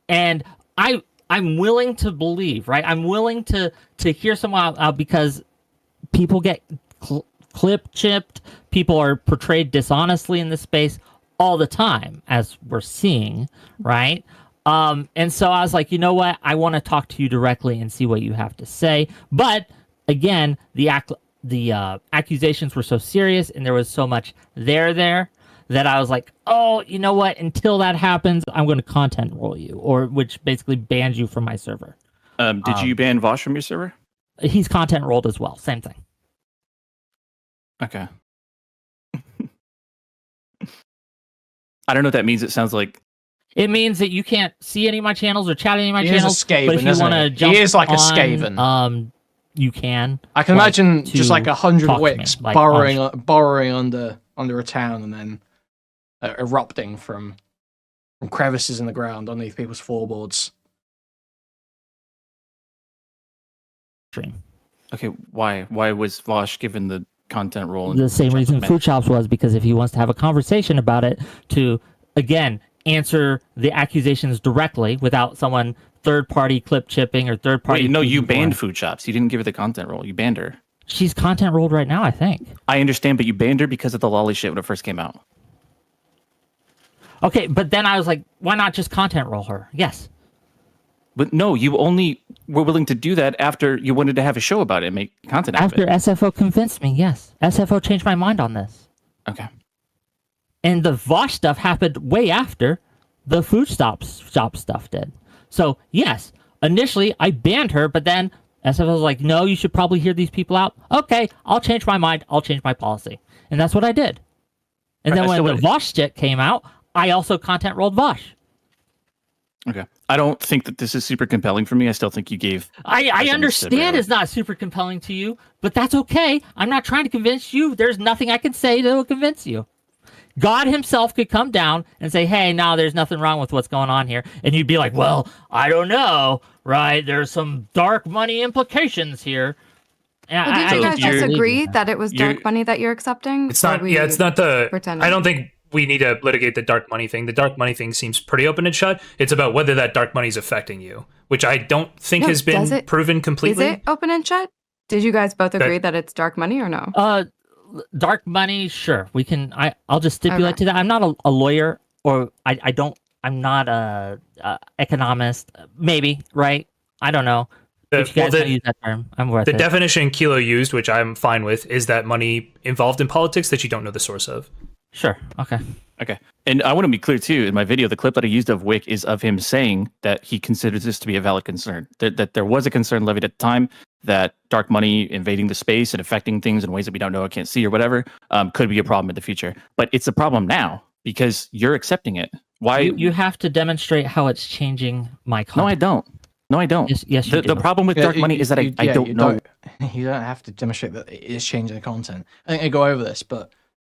And I'm willing to believe, right? I'm willing to hear someone out because people get clip chipped. People are portrayed dishonestly in this space all the time, as we're seeing, right? And so I was like, you know what? I want to talk to you directly and see what you have to say. But again, the accusations were so serious and there was so much there that I was like, oh, you know what? Until that happens, I'm going to content roll you, which basically bans you from my server. Did you ban Vosh from your server? He's content rolled as well. Same thing. Okay. I don't know what that means. It sounds like it means that you can't see any of my channels or chat any of my he channels. Is a Skaven, but if you want to jump he is like a on, Skaven. You can. I can imagine just like 100 Wicks like burrowing under a town and then erupting from crevices in the ground underneath people's floorboards. Okay, why was Vosh given the content role? The same reason Food Shops was, because if he wants to have a conversation about it, to again answer the accusations directly without someone third-party clip chipping or third-party. Wait, no, you banned Food Shops. You didn't give her the content role. You banned her. She's content rolled right now, I think. I understand, but you banned her because of the lolly shit when it first came out. Okay, but then I was like, why not just content roll her? Yes. But no, you only were willing to do that after you wanted to have a show about it and make content out of After it. SFO convinced me, yes. SFO changed my mind on this. Okay. And the Vosh stuff happened way after the food shop stuff did. So, yes, initially I banned her, but then SFO was like, no, you should probably hear these people out. Okay, I'll change my mind. I'll change my policy. And that's what I did. And then when the Vosh shit came out, I also content rolled Vosh. Okay. I don't think that this is super compelling for me. I still think you gave... I understand it's not super compelling to you, but that's okay. I'm not trying to convince you. There's nothing I can say that will convince you. God himself could come down and say, hey, no, there's nothing wrong with what's going on here. And you'd be like, well, I don't know, right? There's some dark money implications here. Well, did you guys just agree that it was dark money that you're accepting? It's not. Yeah, it's not the. Pretending? I don't think we need to litigate the dark money thing. The dark money thing seems pretty open and shut. It's about whether that dark money is affecting you, which I don't think has been proven completely. Is it open and shut? Did you guys both agree that it's dark money or no? Dark money, sure. We can. I'll just stipulate to that. I'm not a lawyer, or I'm not a economist. Maybe, right? I don't know. If you guys don't use that term, I'm worth the it. definition Kilo used, which I'm fine with, is that money involved in politics that you don't know the source of. Sure. Okay. Okay. And I want to be clear too, in my video, the clip that I used of Whick is of him saying that he considers this to be a valid concern. That there was a concern levied at the time that dark money invading the space and affecting things in ways that we don't know or can't see or whatever could be a problem in the future. But it's a problem now because you're accepting it. Why? You have to demonstrate how it's changing my content. No, I don't. No, I don't. Yes, you do. The problem with dark money is that I don't know. you don't have to demonstrate that it is changing the content. I think I go over this, but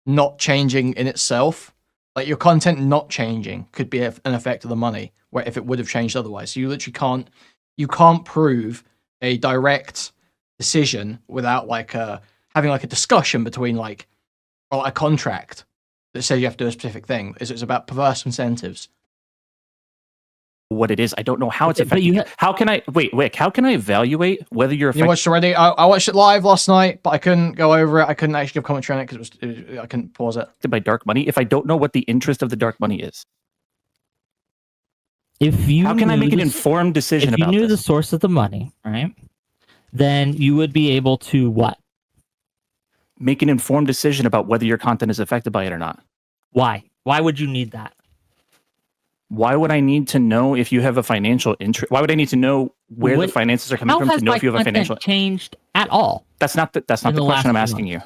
not changing in itself, like your content not changing, could be an effect of the money. Where if it would have changed otherwise, so you literally can't prove a direct decision without like having like a discussion between like a contract that says you have to do a specific thing. It's about perverse incentives. What it is, I don't know how it's affecting. How can I Wick? How can I evaluate whether you're? You watched already? I watched it live last night, but I couldn't go over it. I couldn't actually give commentary on it because I couldn't pause it. By dark money, if I don't know what the interest of the dark money is, how can I make an informed decision about this? If you knew the source of the money, right, then you would be able to what? Make an informed decision about whether your content is affected by it or not. Why? Why would you need that? Why would I need to know if you have a financial interest? Why would I need to know where the finances are coming from to know if you have a financial changed at all? That's not the question I'm asking you.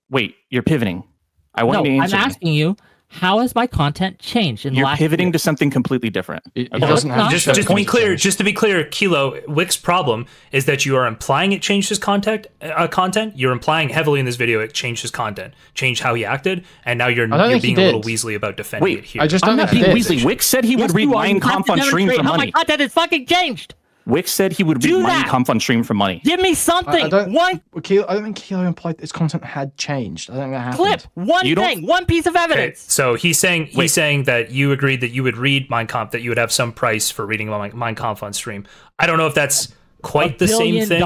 Wait, you're pivoting. I want you to answer. I'm asking you, how has my content changed in the last pivoting year? to something completely different. It doesn't have just to be clear, Kilo, Wick's problem is that you are implying it changed his content. You're implying heavily in this video it changed his content, changed how he acted, and now you're being a little Weasley about defending it here. I'm not being Weasley. Wick said he would read Mein Kampf on stream for money. My content is fucking changed. Wick said he would read Mein Kampf on stream for money. Give me something. I don't think Kilo implied his content had changed. I don't think that happened. Clip one piece of evidence. Okay, so he's saying that you agreed that you would read Mein Kampf, that you would have some price for reading Mein Kampf on stream. I don't know if that's quite the same thing.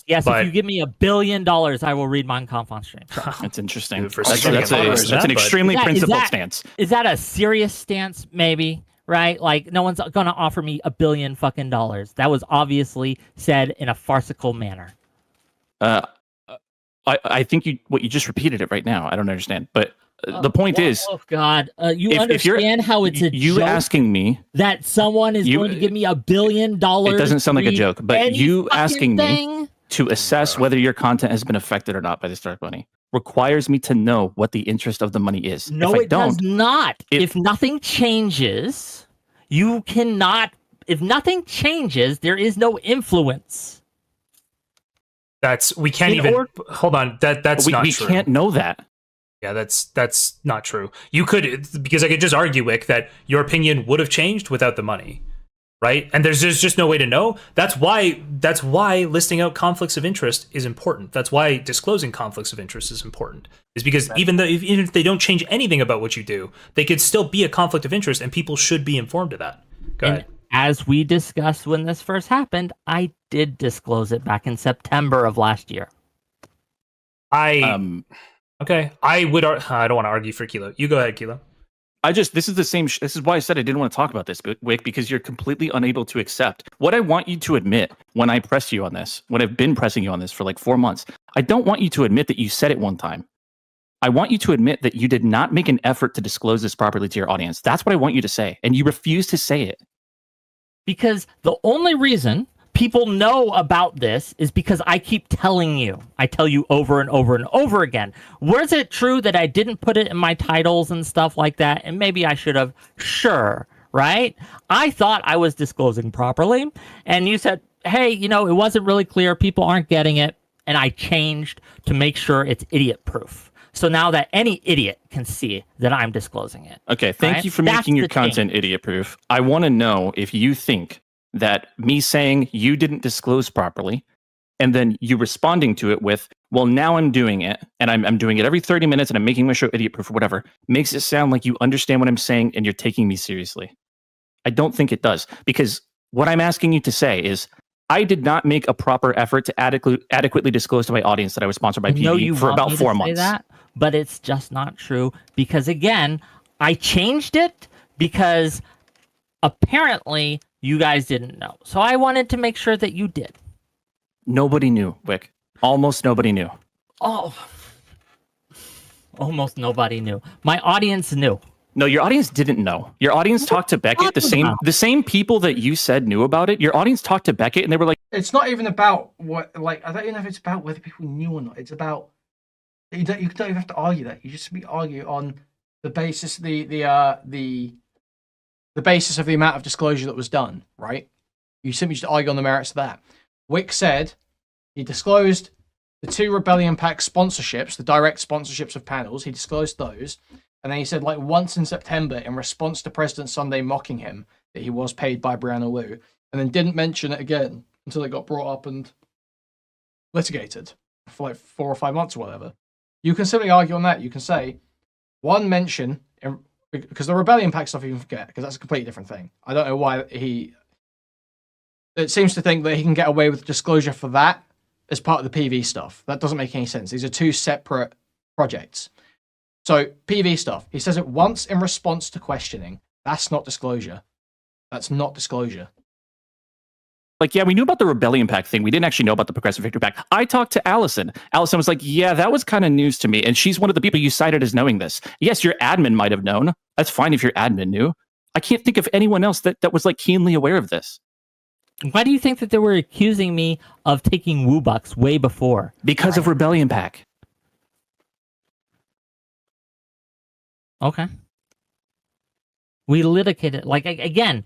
Yes, if you give me $1 billion, I will read Mein Kampf on stream. That's interesting. That's an extremely principled stance. Is that a serious stance? Maybe. Right? Like, no one's gonna offer me $1 billion fucking dollars. That was obviously said in a farcical manner. I think what you just repeated it right now. I don't understand. But the point is... Oh, God. You understand how it's a you joke asking me... that someone is going to give me $1 billion? It doesn't sound like a joke. But you asking me to assess whether your content has been affected or not by this dark money requires me to know what the interest of the money is. No, it does not. If nothing changes, you cannot... If nothing changes, there is no influence. We can't even... Hold on. That's not true. We can't know that. Yeah, that's not true. You could... Because I could just argue, Wick, that your opinion would have changed without the money. Right? And there's just no way to know. That's why listing out conflicts of interest is important. That's why disclosing conflicts of interest is important. Is because even if they don't change anything about what you do, they could still be a conflict of interest, and people should be informed of that. Go ahead. As we discussed when this first happened, I did disclose it back in September of last year. Okay. I don't want to argue for Kilo. You go ahead, Kilo. This is why I said I didn't want to talk about this, Wick, because you're completely unable to accept. What I want you to admit when I press you on this, when I've been pressing you on this for like 4 months, I don't want you to admit that you said it one time. I want you to admit that you did not make an effort to disclose this properly to your audience. That's what I want you to say. And you refuse to say it. Because the only reason people know about this is because I keep telling you. I tell you over and over and over again. Was it true that I didn't put it in my titles and stuff like that? And maybe I should have. Sure, right? I thought I was disclosing properly. And you said, hey, it wasn't really clear. People aren't getting it. And I changed to make sure it's idiot proof. So now that any idiot can see that I'm disclosing it. Okay, thank you for making your content idiot proof. I want to know if you think that me saying you didn't disclose properly and then you responding to it with, well, now I'm doing it and I'm doing it every 30 minutes and I'm making my show idiot proof or whatever, makes it sound like you understand what I'm saying and you're taking me seriously. I don't think it does, because what I'm asking you to say is, I did not make a proper effort to adequately disclose to my audience that I was sponsored by PV for about 4 months. That, but it's just not true, because again, I changed it because apparently you guys didn't know. So I wanted to make sure that you did. Nobody knew, Wick. Almost nobody knew. Oh, almost nobody knew. My audience knew. No, your audience didn't know. Your audience talked to Beckett. The same people that you said knew about it. Your audience talked to Beckett, and they were like, "It's not even about what. Like, I don't even know if it's about whether people knew or not. It's about you don't even have to argue that. You just argue on the basis the basis of the amount of disclosure that was done. Right? You simply just argue on the merits of that. Whick said He disclosed the 2 Rebellion Pack sponsorships, the direct sponsorships of panels. He disclosed those. And then he said, like, once in September, in response to President Sunday mocking him, that he was paid by Brianna Wu. And then didn't mention it again until it got brought up and litigated for like 4 or 5 months or whatever. You can simply argue on that. You can say, one mention, because the Rebellion Pack stuff you can forget, because that's a completely different thing. I don't know why it seems to think that he can get away with disclosure for that as part of the PV stuff. That doesn't make any sense. These are 2 separate projects. So, PV stuff. He says it once in response to questioning. That's not disclosure. That's not disclosure. Like, yeah, we knew about the Rebellion Pack thing. We didn't actually know about the Progressive Victory Pack. I talked to Allison. Allison was like, yeah, that was kind of news to me. And she's one of the people you cited as knowing this. Yes, your admin might have known. That's fine if your admin knew. I can't think of anyone else that was like keenly aware of this. Why do you think that they were accusing me of taking Woobucks way before? Because of Rebellion Pack. Okay. We litigated. Like, again,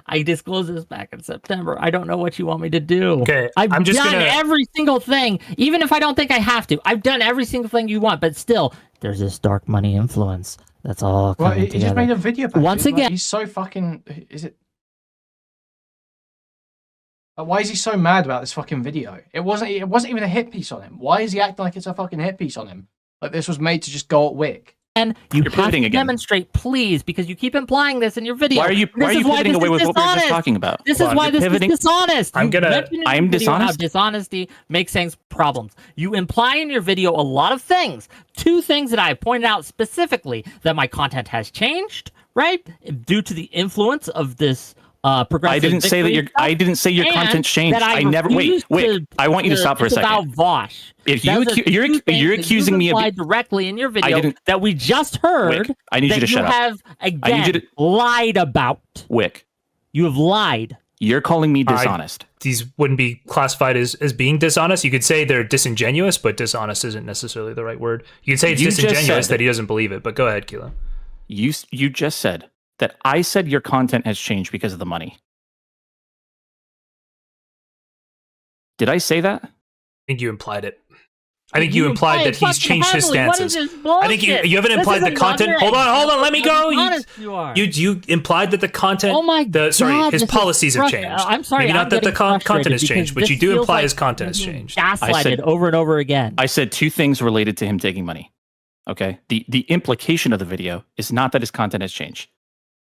I disclosed this back in September. I don't know what you want me to do. Okay, I've done every single thing, even if I don't think I have to. I've done every single thing you want, but still, there's this dark money influence. That's all coming together. He just made a video about Once it. again, like, he's so fucking... Is it... Why is he so mad about this fucking video? It wasn't even a hit piece on him. Why is he acting like it's a fucking hit piece on him? Like this was made to just go at Whick. And you have to demonstrate, please, because you keep implying this in your video. Why are you pivoting away with what we were just talking about? This is why this is dishonest. I'm dishonest. How dishonesty makes things problems. You imply in your video a lot of things. 2 things that I pointed out specifically: that my content has changed, right, due to the influence of this progressive. I didn't say your content's changed. I never. Wait. I want you to stop for a second. About Vosh. If you're accusing me of directly in your video that we just heard, Wick, I need you to shut up. Have again lied about. Wick, you have lied. You're calling me dishonest. These wouldn't be classified as being dishonest. You could say they're disingenuous, but dishonest isn't necessarily the right word. You could say it's disingenuous that he doesn't believe it. But go ahead, Kilo. You just said that I said your content has changed because of the money. Did I say that? I think you implied it. I think you implied that he's changed his stances. I think you haven't implied the content. Hold on, let me go. You implied that the content. Oh my God, his policies have changed. I'm sorry. Maybe not that the content has changed, but you do imply his content has changed. Gaslighted over and over again. I said 2 things related to him taking money. Okay. The implication of the video is not that his content has changed.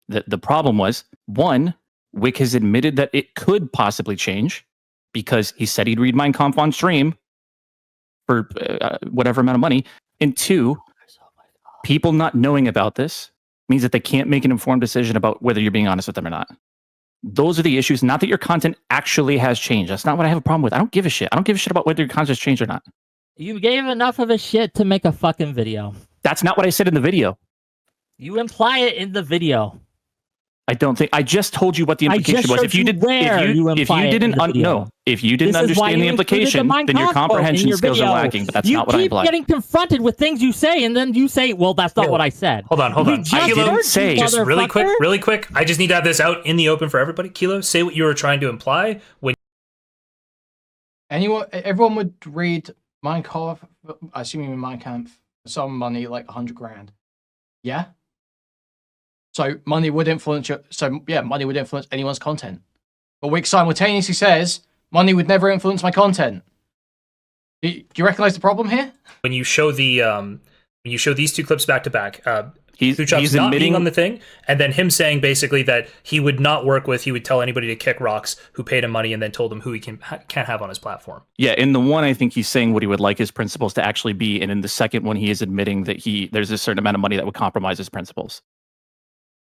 The problem was, 1, Wick has admitted that it could possibly change because he said he'd read Mein Kampf on stream for whatever amount of money. And 2, people not knowing about this means that they can't make an informed decision about whether you're being honest with them or not. Those are the issues, not that your content actually has changed. That's not what I have a problem with. I don't give a shit. I don't give a shit about whether your content has changed or not. You gave enough of a shit to make a fucking video. That's not what I said in the video. You imply it in the video. I don't think I just told you what the implication was. If you didn't understand the implication, then your comprehension skills are lacking. But that's not what I implied. You keep getting confronted with things you say, and then you say, "Well, that's not what I said." Hold on. I didn't say. Just really quick. I just need to have this out in the open for everybody. Kilo, say what you were trying to imply when. Everyone would read Mein Kampf. I assume you mean Mein Kampf for some money, like 100 grand. Yeah. So money would influence money would influence anyone's content. But Wick simultaneously says money would never influence my content. Do you recognize the problem here? When you show these 2 clips back to back, he's not being on the thing, and then him saying basically that he would not work with, he would tell anybody to kick rocks who paid him money, and then told him who he can't have on his platform. Yeah, in the one, I think he's saying what he would like his principles to actually be, and in the second one, he is admitting that there's a certain amount of money that would compromise his principles.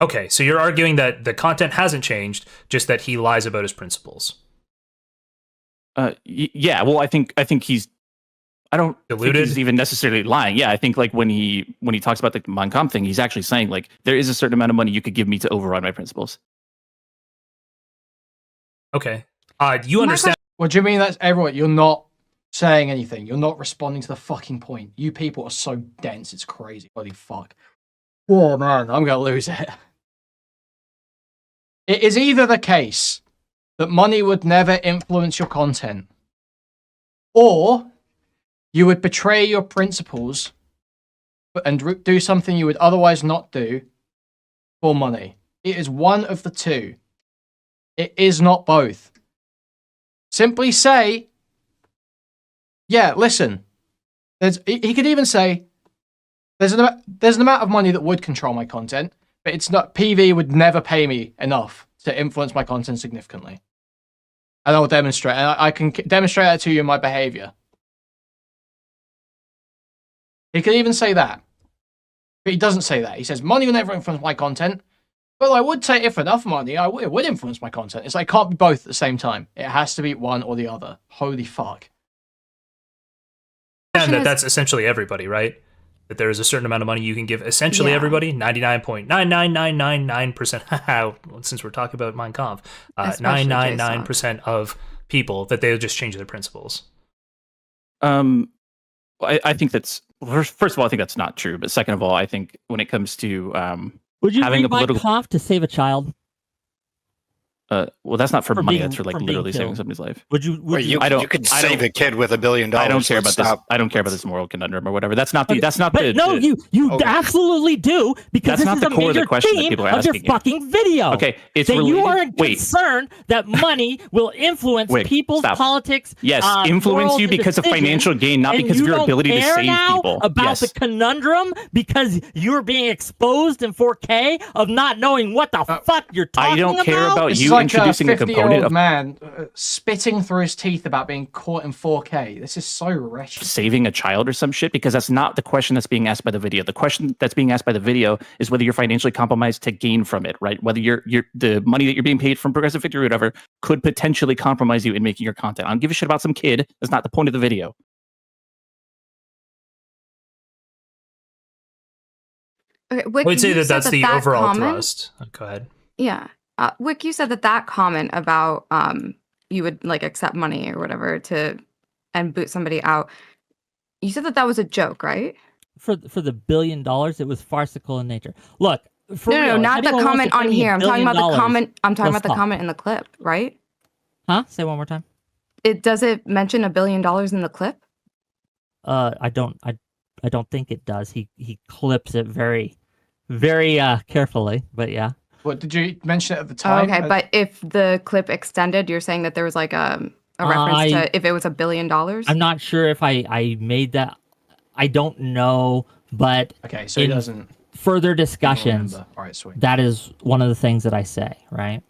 Okay, so you're arguing that the content hasn't changed, just that he lies about his principles. Yeah, well, I think he's. I don't deluded. Think he's even necessarily lying. Yeah, I think like when he talks about the Mein Kampf thing, he's actually saying like there is a certain amount of money you could give me to override my principles. Okay, you understand? What do you mean? That's everyone. You're not saying anything. You're not responding to the fucking point. You people are so dense. It's crazy. Holy fuck. Oh man, I'm gonna lose it. It is either the case that money would never influence your content, or you would betray your principles and do something you would otherwise not do for money. It is one of the two. It is not both. Simply say, yeah, listen. He could even say, there's an amount of money that would control my content, but it's not. PV would never pay me enough to influence my content significantly. And I'll demonstrate. And I can demonstrate that to you in my behavior. He could even say that. But he doesn't say that. He says, money will never influence my content. Well, I would say if enough money, it would influence my content. It's like, it can't be both at the same time. It has to be one or the other. Holy fuck. And that's essentially everybody, right? That there is a certain amount of money you can give essentially everybody, 99.99999%. Since we're talking about Mein Kampf, 999% of people, that they'll just change their principles. I think that's, first of all, I think that's not true. But second of all, I think when it comes to would you having read a political Mein Kampf to save a child? Well, that's not for money. That's for like literally saving somebody's life. Would you could save a kid with $1 billion. I don't care about this. I don't care about this moral conundrum or whatever. That's not the. That's not the. No, you absolutely do, because that's not the core of the question that people are asking. Of your fucking video. Okay, it's that related. You are concerned that money will influence people's politics. Yes, influence you because of financial gain, not because of your ability to save people. About the conundrum because you're being exposed in 4K of not knowing what the fuck you're talking about. I don't care about you introducing a component of man spitting through his teeth about being caught in 4K. This is so wretched. Saving a child or some shit, because that's not the question that's being asked by the video. The question that's being asked by the video is whether you're financially compromised to gain from it, right? Whether the money that you're being paid from Progressive Victory or whatever could potentially compromise you in making your content. I don't give a shit about some kid. That's not the point of the video. Okay, Whick, I would say that's the overall thrust. Go ahead. Yeah. Whick, you said that comment about you would like accept money or whatever and boot somebody out. You said that was a joke, right? For the $1 billion, it was farcical in nature. Look, no, not the comment on here. I'm talking about the comment. I'm talking about the comment in the clip, right? Huh? Say one more time. Does it mention $1 billion in the clip? I don't think it does. He clips it very, very carefully, but yeah. What did you mention it at the time? Okay, but if the clip extended, you're saying that there was like a reference to if it was $1 billion? I'm not sure if I made that. I don't know, but okay, so it doesn't. Further discussions. All right, sweet. That is one of the things that I say, right?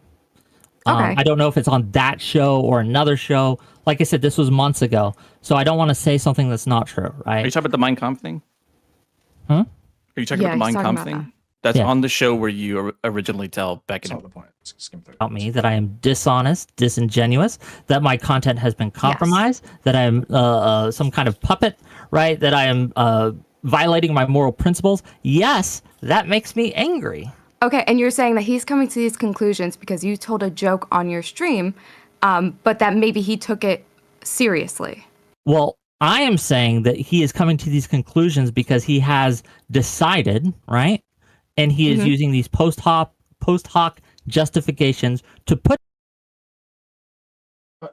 Okay. I don't know if it's on that show or another show. Like I said, this was months ago, so I don't want to say something that's not true, right? Are you talking about the Mein Kampf thing? Huh? Are you talking about the Mein Kampf thing? That's on the show where you originally tell back in the point. About me that I am dishonest, disingenuous, that my content has been compromised, that I am some kind of puppet, right? That I am violating my moral principles. Yes, that makes me angry. Okay, and you're saying that he's coming to these conclusions because you told a joke on your stream, but that maybe he took it seriously. Well, I am saying that he is coming to these conclusions because he has decided, right? And he is using these post hoc justifications to put.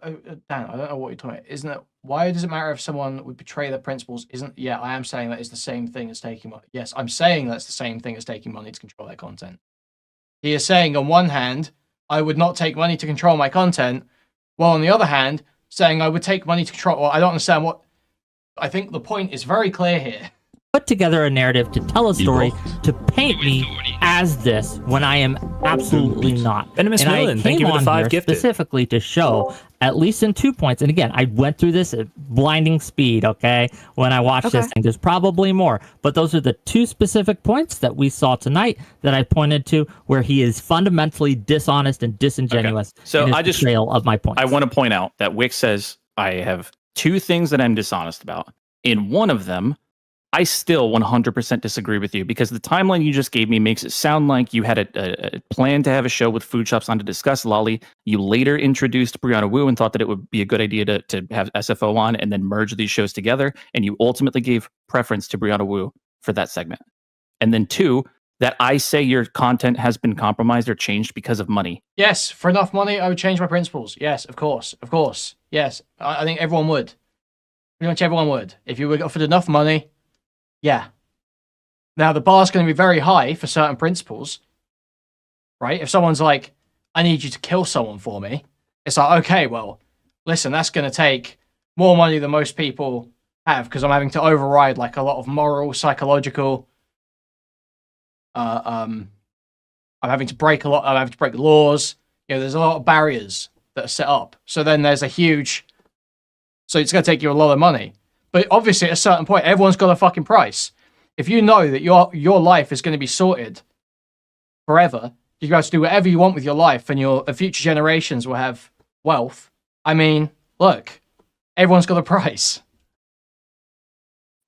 Dan, I don't know what you're talking about. Isn't it? Why does it matter if someone would betray their principles? Yeah, I am saying that is the same thing as taking money. Yes, I'm saying that's the same thing as taking money to control their content. He is saying, on one hand, I would not take money to control my content, while on the other hand, saying I would take money to control. Well, I don't understand what. I think the point is very clear here. Put together a narrative to tell a story, to paint me as this when I am absolutely not. Venomous Villain, thank you for the 5 gifted. Specifically to show, at least in 2 points, and again, I went through this at blinding speed, okay? When I watched this thing, there's probably more, but those are the 2 specific points that we saw tonight that I pointed to where he is fundamentally dishonest and disingenuous. So in his portrayal of my points. I want to point out that Whick says I have 2 things that I'm dishonest about. In one of them, I still 100% disagree with you because the timeline you just gave me makes it sound like you had a plan to have a show with food shops on to discuss Lolly. You later introduced Brianna Wu and thought that it would be a good idea to have SFO on and then merge these shows together. And you ultimately gave preference to Brianna Wu for that segment. And then 2, that I say your content has been compromised or changed because of money. Yes, for enough money, I would change my principles. Yes, of course. Yes, I think everyone would. Pretty much everyone would. If you were offered enough money, yeah. Now, the bar's going to be very high for certain principles, right? If someone's like, I need you to kill someone for me, it's like, okay, well, listen, that's going to take more money than most people have because I'm having to override like a lot of moral, psychological. I'm having to break a lot. I'm having to break laws. You know, there's a lot of barriers that are set up. So then there's a huge. So it's going to take you a lot of money. But obviously, at a certain point, everyone's got a fucking price. If you know that your life is going to be sorted forever, you guys do whatever you want with your life, and your future generations will have wealth. I mean, look, everyone's got a price.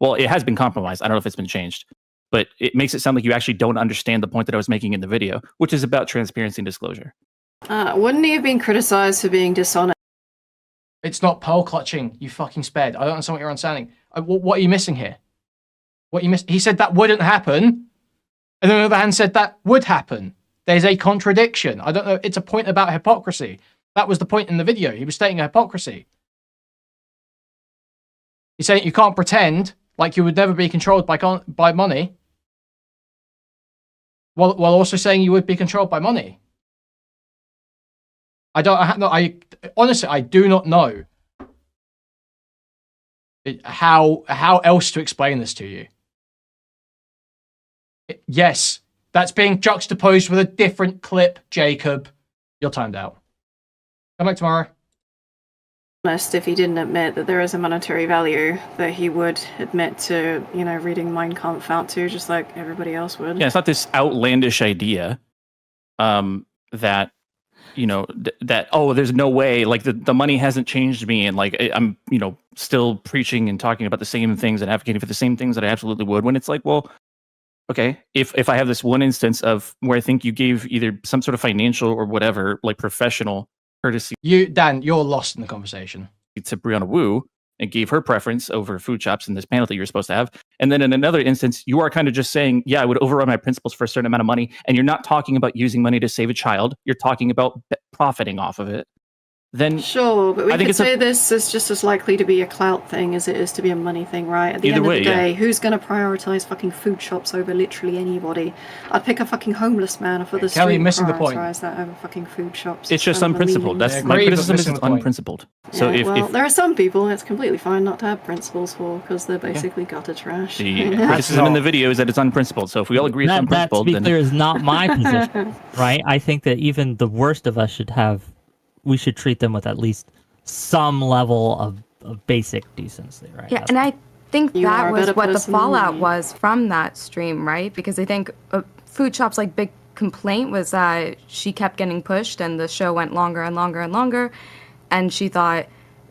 Well, it has been compromised. I don't know if it's been changed, but it makes it sound like you actually don't understand the point that I was making in the video, which is about transparency and disclosure. Wouldn't he have been criticized for being dishonest? It's not pearl clutching, you fucking sped. I don't understand what you're understanding. What are you missing here? What you missed? He said that wouldn't happen, and then on the other hand said that would happen. There's a contradiction. I don't know. It's a point about hypocrisy. That was the point in the video. He was stating a hypocrisy. He's saying you can't pretend like you would never be controlled by money, while also saying you would be controlled by money. I honestly, I do not know how else to explain this to you. Yes, that's being juxtaposed with a different clip, Jacob. You're timed out. Come back tomorrow. If he didn't admit that there is a monetary value, that he would admit to, you know, reading Mein Kampf out too, just like everybody else would. Yeah, it's not this outlandish idea that, you know, that, oh, there's no way, like the money hasn't changed me, and like I'm, you know, still preaching and talking about the same things and advocating for the same things that I absolutely would, when it's like, well, okay, if I have this one instance of where I think you gave either some sort of financial or whatever, like professional courtesy. Dan, you're lost in the conversation. To Brianna Wu and gave her preference over food shops in this panel that you're supposed to have. And then in another instance, you are kind of just saying, yeah, I would override my principles for a certain amount of money. And you're not talking about using money to save a child. You're talking about profiting off of it. Then sure, but we could say this is just as likely to be a clout thing as it is to be a money thing, right? At the end of the day, who's going to prioritize fucking food shops over literally anybody? I'd pick a fucking homeless man off of the street. Kelly, missing the point. That over fucking food shops. It's just unprincipled. That's my criticism. Is it's unprincipled. So yeah, there are some people it's completely fine not to have principles for, because they're basically gutter trash. The criticism in the video is that it's unprincipled. So if we all agree it's unprincipled, that, to be clear, is not my position, right? I think that even the worst of us we should treat them with at least some level of basic decency, right? Yeah, and I think that was what the fallout was from that stream, right? Because I think Food Shop's like big complaint was that she kept getting pushed and the show went longer and longer and longer, and she thought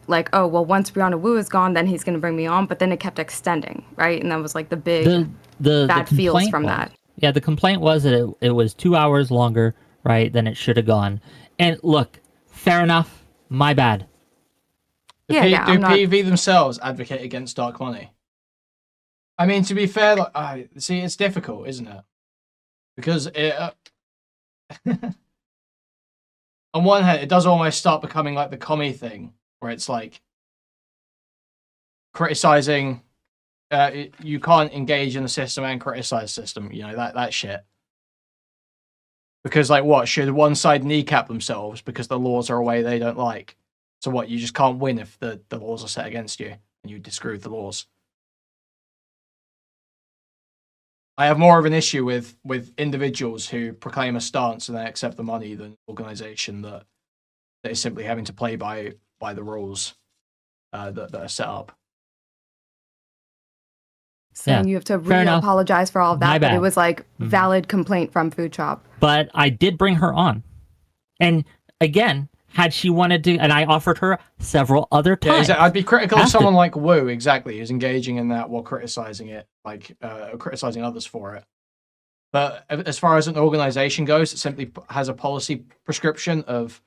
like, oh, well, once Brianna Wu is gone, then he's going to bring me on, but then it kept extending, right? And that was like the big bad feels from that. Yeah, the complaint was that it was 2 hours longer, right, than it should have gone. And look, fair enough. My bad. Do PV themselves advocate against dark money? I mean, to be fair, like, see, it's difficult, isn't it? Because it, on one hand, it does almost start becoming like the commie thing, where it's like criticizing. You can't engage in the system and criticize the system. You know that shit. Because, like, what? Should one side kneecap themselves because the laws are a way they don't like? So what? You just can't win if the laws are set against you and you disagree with the laws. I have more of an issue with individuals who proclaim a stance and then accept the money than an organization that is simply having to play by the rules that are set up. Saying you have to really apologize for all of that, but it was like valid complaint from Food Shop. But I did bring her on. And again, had she wanted to, and I offered her several other times. Yeah, I'd be critical of someone like Wu, exactly, who's engaging in that while criticizing it, like criticizing others for it. But as far as an organization goes, it simply has a policy prescription of...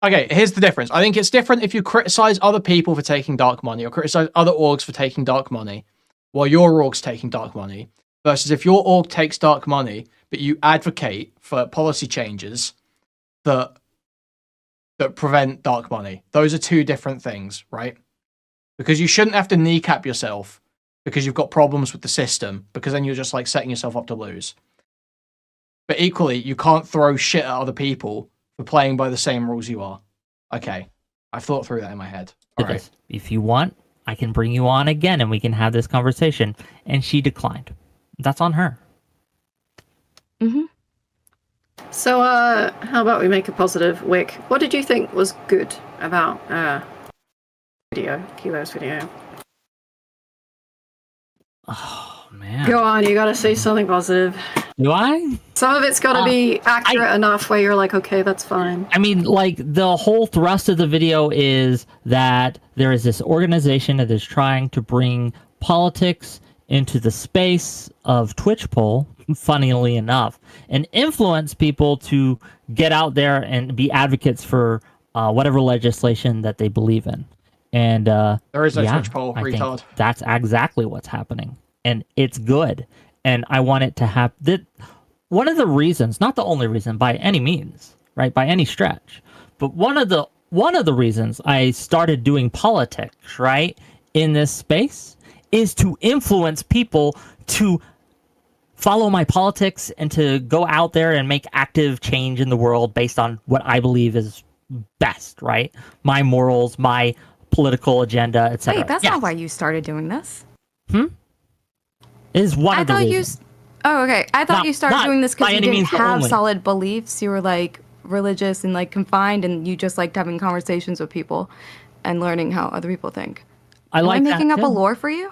Okay, here's the difference. I think it's different if you criticize other people for taking dark money or criticize other orgs for taking dark money while your org's taking dark money versus if your org takes dark money but you advocate for policy changes that prevent dark money. Those are two different things, right? because you shouldn't have to kneecap yourself because you've got problems with the system, because then you're just like setting yourself up to lose. But equally, you can't throw shit at other people for playing by the same rules you are. Okay, I've thought through that in my head. All right. If you want, I can bring you on again and we can have this conversation. And she declined. That's on her. Mm-hmm. So, how about we make a positive, Whick? What did you think was good about Kilo's video? Oh, man. Go on, you gotta say something positive. Do I? Some of it's gotta be accurate enough where you're like, okay, that's fine. I mean, like, the whole thrust of the video is that there is this organization that is trying to bring politics into the space of Twitch poll, funnily enough, and influence people to get out there and be advocates for whatever legislation that they believe in. And there is a Twitch poll, retard. That's exactly what's happening, and it's good. And I want it to happen. One of the reasons, not the only reason by any means, right, by any stretch, but one of the reasons I started doing politics, right, in this space is to influence people to follow my politics and to go out there and make active change in the world based on what I believe is best, right? My morals, my political agenda, etc. Wait, that's not why you started doing this. Is one of the reasons. Oh, okay. I thought you started doing this because you didn't have only. solid beliefs. You were like religious and like confined, and you just liked having conversations with people and learning how other people think. Am I making up a lore for you?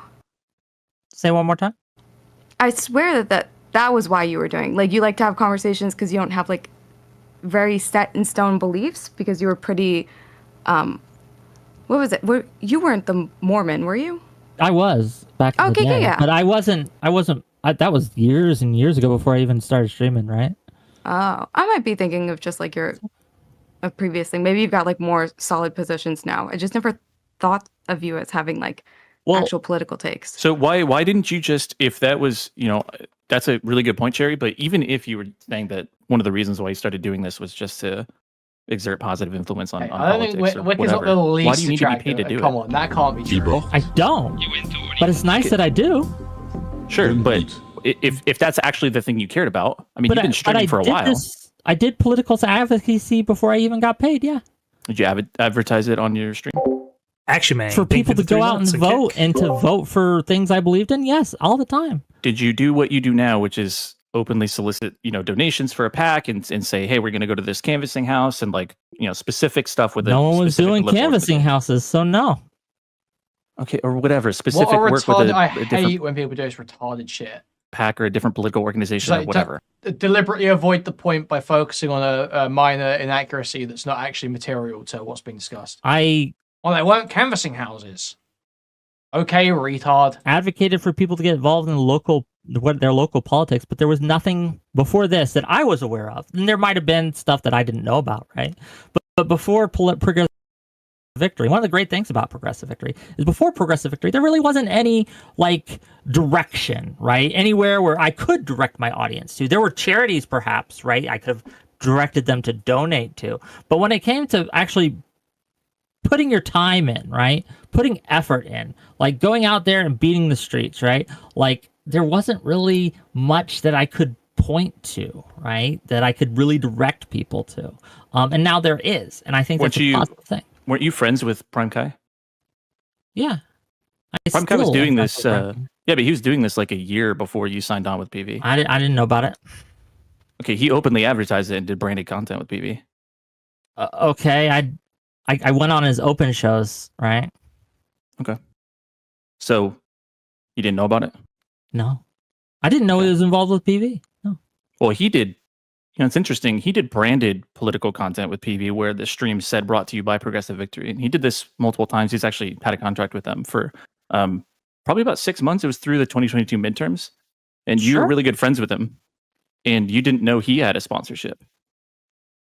Say one more time. I swear that was why you were doing. Like, you like to have conversations because you don't have like very set in stone beliefs, because you were pretty. What was it? You weren't the Mormon, were you? I was back in the day, yeah. But I wasn't. That was years and years ago before I even started streaming, right? Oh, I might be thinking of just like a previous thing. Maybe you've got like more solid positions now. I just never thought of you as having like actual political takes. So why didn't you just, if that was, that's a really good point, Cherry, but even if you were saying that one of the reasons why you started doing this was just to exert positive influence on politics or whatever, why do you need to be paid to do it? Come on, that can't be true. I don't. But it's nice that I do. Sure, but if that's actually the thing you cared about, I mean, you've been streaming for a while. I did political advocacy before I even got paid, yeah. Did you advertise it on your stream? Action Man. For people to go out and vote and to vote for things I believed in, yes, all the time. Did you do what you do now, which is openly solicit, donations for a pack and say, hey, we're going to go to this canvassing house and specific stuff with no one was doing canvassing houses, so no. Okay, or whatever specific what work with I hate when people do this retarded shit. PAC or a different political organization or whatever. Deliberately avoid the point by focusing on a minor inaccuracy that's not actually material to what's being discussed. Well, they weren't canvassing houses. Okay, retard. Advocated for people to get involved in their local politics, but there was nothing before this that I was aware of. And there might have been stuff that I didn't know about, right? But before Progressive Victory, one of the great things about Progressive Victory is before Progressive Victory, there really wasn't any direction, right? Anywhere where I could direct my audience to. There were charities, perhaps, right? I could have directed them to donate to. But when it came to actually putting your time in, right? Putting effort in, like going out there and beating the streets, right? Like there wasn't really much that I could point to, right? That I could really direct people to. And now there is. And I think that's a positive thing. Weren't you friends with Prime Kai? Yeah. Prime Kai was doing this. Yeah, but he was doing this like a year before you signed on with PV. I didn't know about it. Okay, he openly advertised it and did branded content with PV. Okay, I went on his open shows, right? Okay. So you didn't know about it? No. I didn't know he was involved with PV. No. Well, he did. It's interesting. He did branded political content with PV where the stream said brought to you by Progressive Victory. And he did this multiple times. He's actually had a contract with them for probably about 6 months. It was through the 2022 midterms. And you were really good friends with him. And you didn't know he had a sponsorship.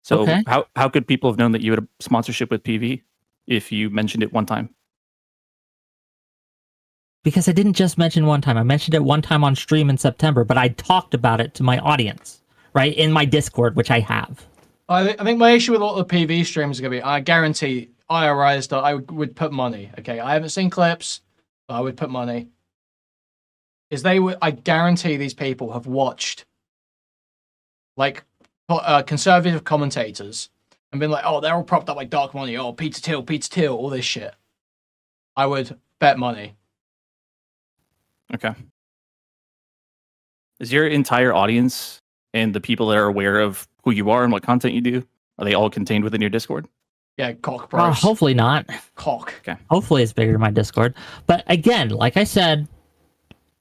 So how could people have known that you had a sponsorship with PV if you mentioned it one time? Because I didn't just mention one time. I mentioned it one time on stream in September, but I talked about it to my audience, right? In my Discord, which I have. I think my issue with a lot of the PV streams is going to be, I guarantee IRIs that I would put money. Okay, I haven't seen clips, but I would put money. I guarantee these people have watched like conservative commentators and been like, oh, they're all propped up like dark money. Oh, Peter Thiel, all this shit. I would bet money. Okay. Is your entire audience and the people that are aware of who you are and what content you do, are they all contained within your Discord? Yeah, cock bros. Hopefully not. Cock. Okay. Hopefully it's bigger than my Discord. But again, like I said,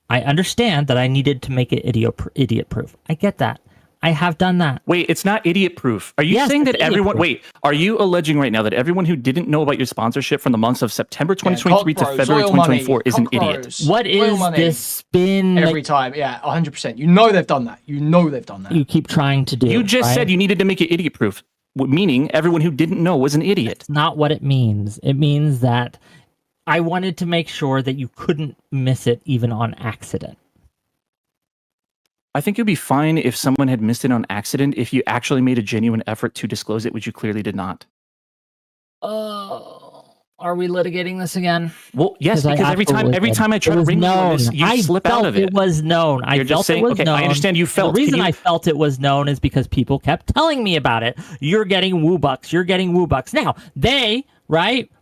I understand that I needed to make it idiot proof. I get that. I have done that. Wait, it's not idiot proof. Are you saying that everyone... Wait, are you alleging right now that everyone who didn't know about your sponsorship from the months of September 2023 to February 2024 is an idiot? What is this spin? Every time, yeah, 100%. You know they've done that. You know they've done that. You keep trying to do. You just said you needed to make it idiot proof, meaning everyone who didn't know was an idiot. That's not what it means. It means that I wanted to make sure that you couldn't miss it even on accident. I think you'd be fine if someone had missed it on accident if you actually made a genuine effort to disclose it, which you clearly did not. Are we litigating this again? Well, yes, because every time I try to ring you on this, you slip out of it. It was known. You're just saying, okay, I understand you felt. The reason I felt it was known is because people kept telling me about it. You're getting woo-bucks. You're getting woo-bucks. Now, they,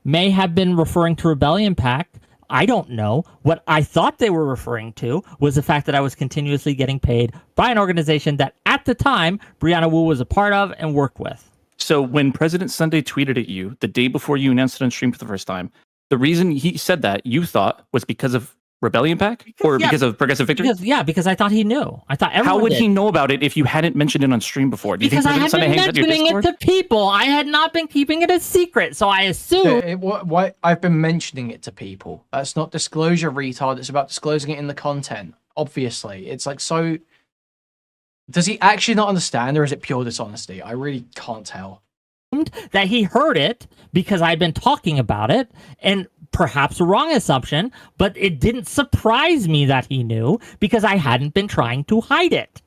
may have been referring to Rebellion Pack. I don't know. What I thought they were referring to was the fact that I was continuously getting paid by an organization that at the time Brianna Wu was a part of and worked with. So when President Sunday tweeted at you the day before you announced it on stream for the first time, the reason he said that you thought was because of Rebellion Pack because of Progressive Victory? Because I thought he knew. I thought everyone How would did. he know about it if you hadn't mentioned it on stream before? Do you Because think I had been mentioning it to people. I had not been keeping it a secret, so I assumed... What I've been mentioning it to people. That's not disclosure, retard. It's about disclosing it in the content. Obviously. It's like so... Does he actually not understand, or is it pure dishonesty? I really can't tell. That he heard it because I'd been talking about it, and perhaps a wrong assumption, but it didn't surprise me that he knew because I hadn't been trying to hide it.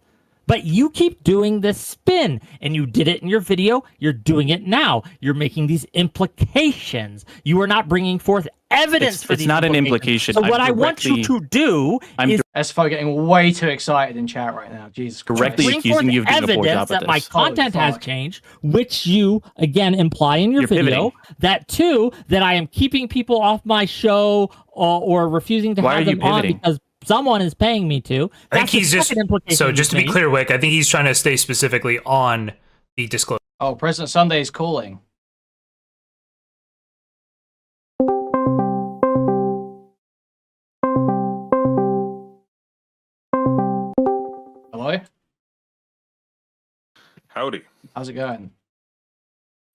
But you keep doing this spin, and you did it in your video. You're doing it now. You're making these implications. You are not bringing forth evidence for these. It's not an implication. So what I want you to do is SFO getting way too excited in chat right now. Jesus Christ. Directly accusing you of doing a poor job at that this. my content has changed, which you again imply in your video. Pivoting. That too, that I am keeping people off my show or refusing to have them on because someone is paying me to. I think he's just... So just to be clear, Whick, I think he's trying to stay specifically on the disclosure. Oh, President Sunday is calling. Hello? Howdy. How's it going?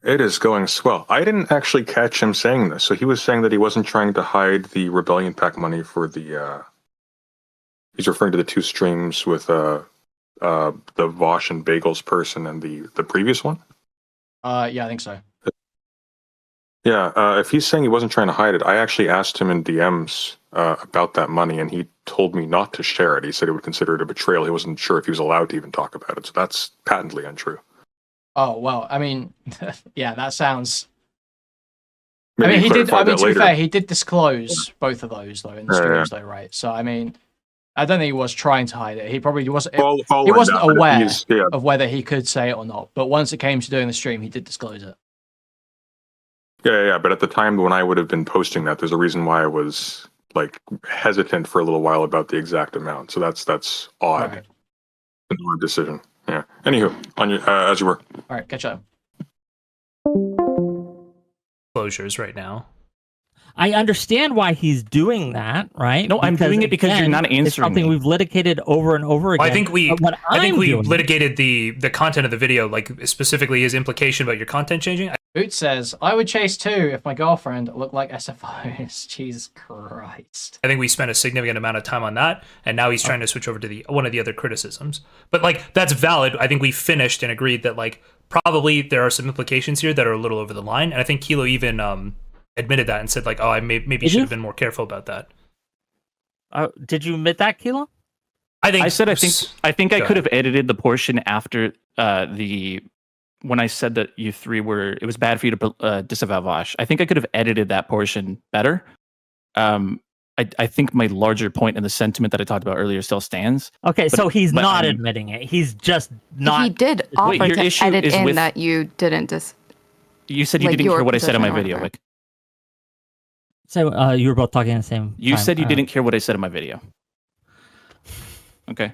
It is going swell. I didn't actually catch him saying this. So he was saying that he wasn't trying to hide the Rebellion Pack money for the... He's referring to the two streams with the Vosh and Bagels person and the previous one? Yeah, I think so. Yeah, if he's saying he wasn't trying to hide it, I actually asked him in DMs about that money, and he told me not to share it. He said he would consider it a betrayal. He wasn't sure if he was allowed to even talk about it, so that's patently untrue. Oh, well, I mean, yeah, that sounds... Maybe I mean, he did. I mean, to be later. fair, he did disclose both of those though in the streams, though, right? So, I mean, I don't think he was trying to hide it. He probably wasn't. He wasn't aware of whether he could say it or not. But once it came to doing the stream, he did disclose it. Yeah. But at the time when I would have been posting that, there's a reason why I was like hesitant for a little while about the exact amount. So that's odd. Right. An odd decision. Yeah. Anywho, on your as you were. All right, catch up. Closures right now. I understand why he's doing that, right? No, I'm doing it because you're not answering. It's something we've litigated over and over again. Well, I think we litigated the content of the video, like specifically his implication about your content changing. Boot says, I would chase too if my girlfriend looked like SFOs. Jesus Christ. I think we spent a significant amount of time on that, and now he's trying to switch over to one of the other criticisms. But like that's valid. I think we finished and agreed that like probably there are some implications here that are a little over the line, and I think Kilo even admitted that and said like, oh, I maybe should have been more careful about that. Did you admit that, Kilo? I think I think I could have edited the portion after the when I said that you three were, it was bad for you to disavow Vosh. I think I could have edited that portion better. I think my larger point in the sentiment that I talked about earlier still stands. Okay, so he's not admitting it. He's just not. He did offer to edit in that you didn't You said you didn't hear what I said in my video, Whick. So you were both talking at the same time. You said you didn't hear what I said in my video. Okay.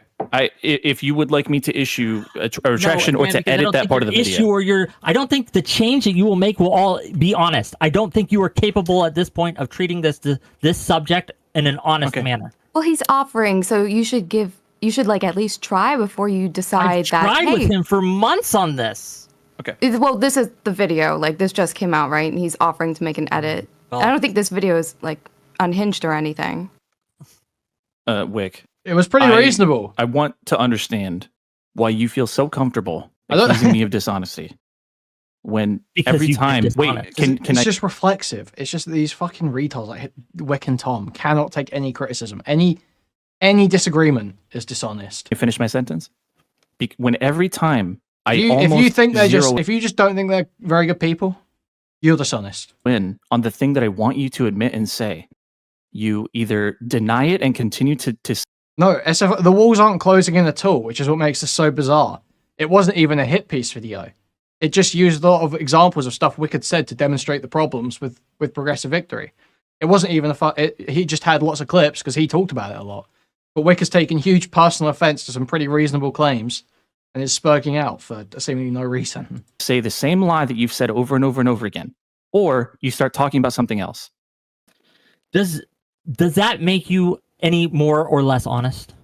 If you would like me to issue a retraction or to edit that part of the video. I don't think the change that you will make will all be honest. I don't think you are capable at this point of treating this subject in an honest manner. Well, he's offering, so you should like at least try before you decide that. I've tried with him for months on this. Okay. Well, this is the video. Like, this just came out, right? And he's offering to make an edit. Well, I don't think this video is like unhinged or anything. Whick. It was pretty reasonable. I want to understand why you feel so comfortable accusing me of dishonesty. When every time, it's just reflexive. It's just these fucking retards like Whick and Tom cannot take any criticism. Any disagreement is dishonest. Can I finish my sentence? When every time if you just don't think they're very good people, you're dishonest. When on the thing that I want you to admit and say, you either deny it and continue to No, the walls aren't closing in at all, which is what makes this so bizarre. It wasn't even a hit piece video. It just used a lot of examples of stuff Whick had said to demonstrate the problems with progressive victory. It wasn't even he just had lots of clips because he talked about it a lot. But Whick has taken huge personal offense to some pretty reasonable claims and is spurging out for seemingly no reason. Say the same lie that you've said over and over and over again, or you start talking about something else. Does that make you any more or less honest?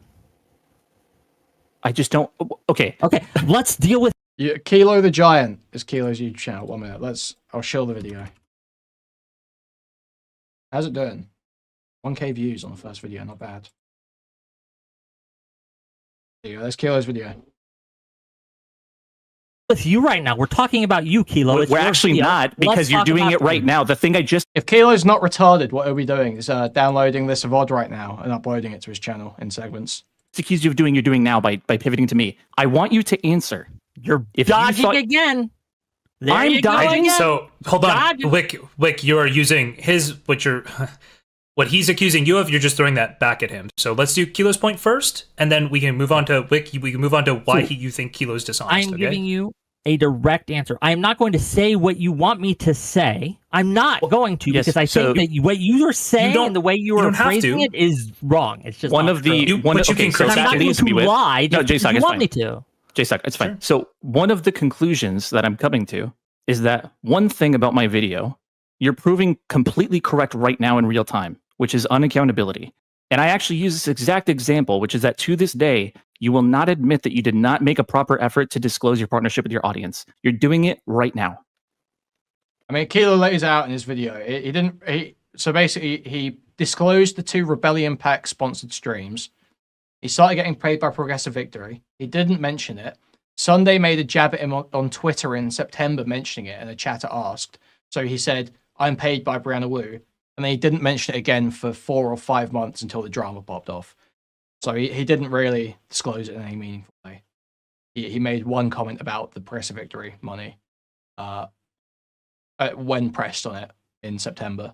I just don't. Okay. Let's deal with. Yeah, Kilo the Giant is Kilo's YouTube channel. 1 minute. I'll show the video. How's it doing? 1K views on the first video. Not bad. There you go. There's Kilo's video. With you right now, we're talking about you, Kilo. We're actually not, because you're doing it right now. The thing I just... If Kilo's not retarded, what are we doing? Is downloading this VOD right now and uploading it to his channel in segments. It's accused you of doing, you're doing now by pivoting to me. I want you to answer. You're dodging again. I'm dodging. So hold on, Whick, you're using what he's accusing you of. You're just throwing that back at him. So let's do Kilo's point first, and then we can move on to Whick. We can move on to why you think Kilo's dishonest. I'm giving you a direct answer. I am not going to say what you want me to say. I'm not going to, because I think that what you are saying and the way you are phrasing it is wrong. It's just one of the I'm not going to lie. No, JStlk, you want me to. JStlk, it's fine. So one of the conclusions that I'm coming to is that one thing about my video, you're proving completely correct right now in real time, which is unaccountability. And I actually use this exact example, which is that to this day, you will not admit that you did not make a proper effort to disclose your partnership with your audience. You're doing it right now. I mean, Kilo lays out in his video. So basically, he disclosed the 2 Rebellion Pack sponsored streams. He started getting paid by Progressive Victory. He didn't mention it. Sunday made a jab at him on Twitter in September mentioning it, and a chatter asked. So he said, I'm paid by Brianna Wu. And then he didn't mention it again for 4 or 5 months until the drama popped off. So he didn't really disclose it in any meaningful way. He made one comment about the Progressive Victory money when pressed on it in September.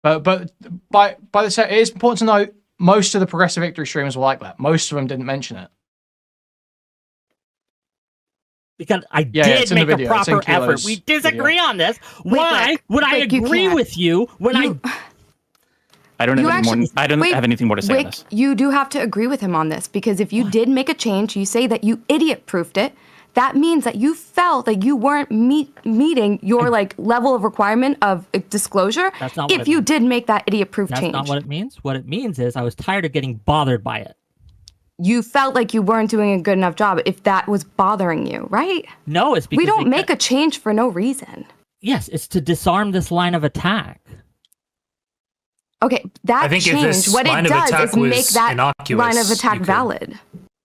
But by the set, it is important to note most of the Progressive Victory streamers were like that. Most of them didn't mention it. Because I did make a proper effort. We disagree on this. Why would I agree with you when I don't have anything more to say on this. You do have to agree with him on this, because if you did make a change, you say that you idiot-proofed it, that means that you felt that you weren't meeting your level of requirement of disclosure if you did make that idiot-proof change. That's not what it means. What it means is I was tired of getting bothered by it. You felt like you weren't doing a good enough job if that was bothering you, right? No, it's because we don't make a change for no reason. Yes, it's to disarm this line of attack. Okay, that change, what it does is make that line of attack valid.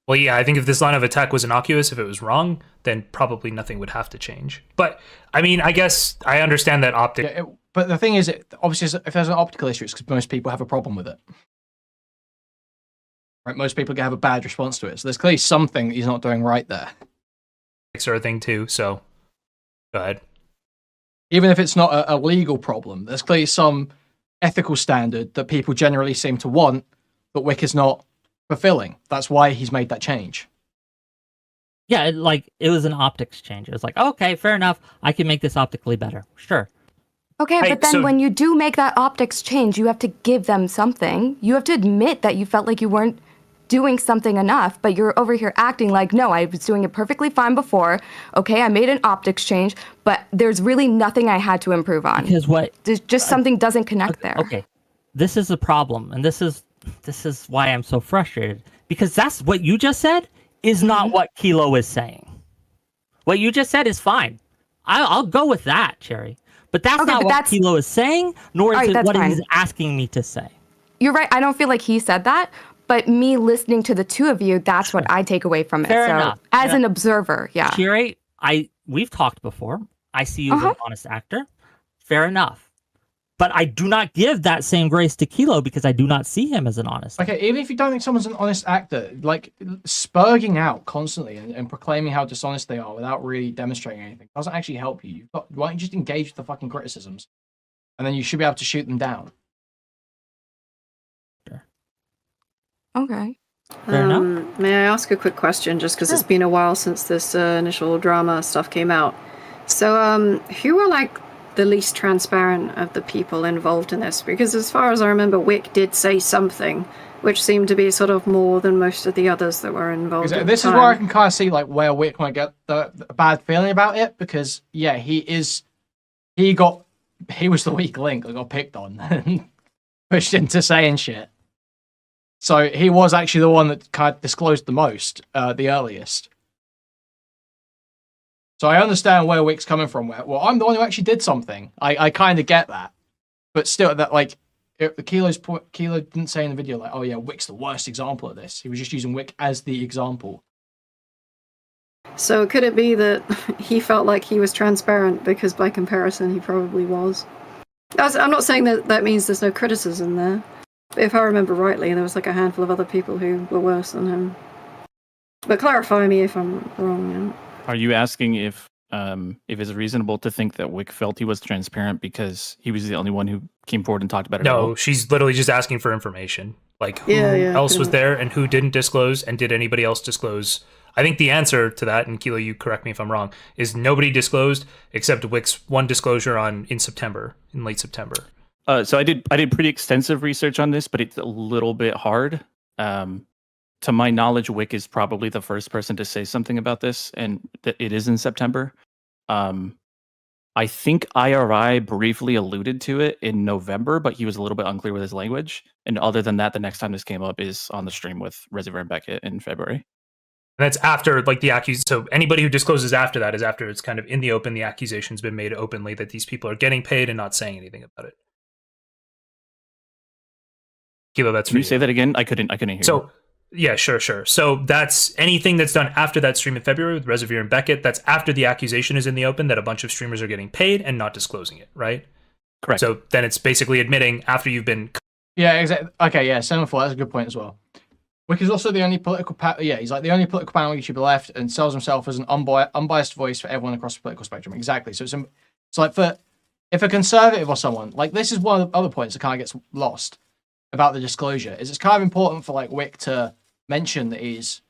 Well, yeah, I think if this line of attack was innocuous, if it was wrong, then probably nothing would have to change. But, I mean, I guess I understand that optic. Yeah, but the thing is, obviously, if there's an optical issue, it's because most people have a problem with it. Right? Most people have a bad response to it. So there's clearly something he's not doing right there. are a thing too. So, go ahead. Even if it's not a legal problem, there's clearly some ethical standard that people generally seem to want, but Whick is not fulfilling. That's why he's made that change. Yeah, it was an optics change. It was like, okay, fair enough. I can make this optically better. Sure. Okay, but then when you do make that optics change, you have to give them something. You have to admit that you felt like you weren't doing something enough, but you're over here acting like, no, I was doing it perfectly fine before. Okay, I made an optics change, but there's really nothing I had to improve on. Because there's just something doesn't connect there. Okay, this is the problem, and this is why I'm so frustrated. Because that's what you just said is not what Kilo is saying. What you just said is fine. I'll go with that, Cherry. But that's not what Kilo is saying, nor is it what he's asking me to say. You're right. I don't feel like he said that. But me listening to the two of you, that's what I take away from it. Fair enough. As an observer, yeah. Cherry, we've talked before. I see you as an honest actor. Fair enough. But I do not give that same grace to Kilo because I do not see him as an honest actor. Okay, even if you don't think someone's an honest actor, like spurging out constantly and proclaiming how dishonest they are without really demonstrating anything doesn't actually help you. Why don't you just engage with the fucking criticisms? And then you should be able to shoot them down. Okay. May I ask a quick question, just because it's been a while since this initial drama stuff came out. So, who were, like, the least transparent of the people involved in this? Because as far as I remember, Whick did say something, which seemed to be sort of more than most of the others that were involved. This is where I can kind of see, like, where Whick might get the bad feeling about it, because, yeah, he was the weak link that got picked on and pushed into saying shit. So he was actually the one that kind of disclosed the most, the earliest. So I understand where Wick's coming from. Well, I'm the one who actually did something. I kind of get that, but still, that like Kilo didn't say in the video like, oh yeah, Wick's the worst example of this. He was just using Whick as the example. So could it be that he felt like he was transparent because by comparison he probably was? I'm not saying that means there's no criticism there. If I remember rightly, there was like a handful of other people who were worse than him. But clarify me if I'm wrong. Yeah. Are you asking if it's reasonable to think that Whick felt he was transparent because he was the only one who came forward and talked about it? No, she's literally just asking for information. Like who else was there and who didn't disclose, and did anybody else disclose? I think the answer to that, and Kilo, you correct me if I'm wrong, is nobody disclosed except Wick's one disclosure in late September. So I did pretty extensive research on this, but it's a little bit hard. To my knowledge, Whick is probably the first person to say something about this, and it is in September. I think IRI briefly alluded to it in November, but he was a little bit unclear with his language. And other than that, the next time this came up is on the stream with Reservoir and Beckett in February. And that's after like the accusation. So anybody who discloses after that is after it's kind of in the open. The accusation's been made openly that these people are getting paid and not saying anything about it. Kilo, that's Can you say that again? I couldn't hear you. Yeah, sure. So that's anything that's done after that stream in February with Reservoir and Beckett. That's after the accusation is in the open that a bunch of streamers are getting paid and not disclosing it, right? Correct. So then it's basically admitting after you've been... Yeah, exactly. Okay, yeah, 7-4, that's a good point as well. Wick is also the only political... he's like the only political panel YouTuber left and sells himself as an unbiased voice for everyone across the political spectrum. Exactly. So it's like if a conservative or someone... Like, this is one of the other points that kind of gets lost about the disclosure, is it's kind of important for like Whick to mention that he's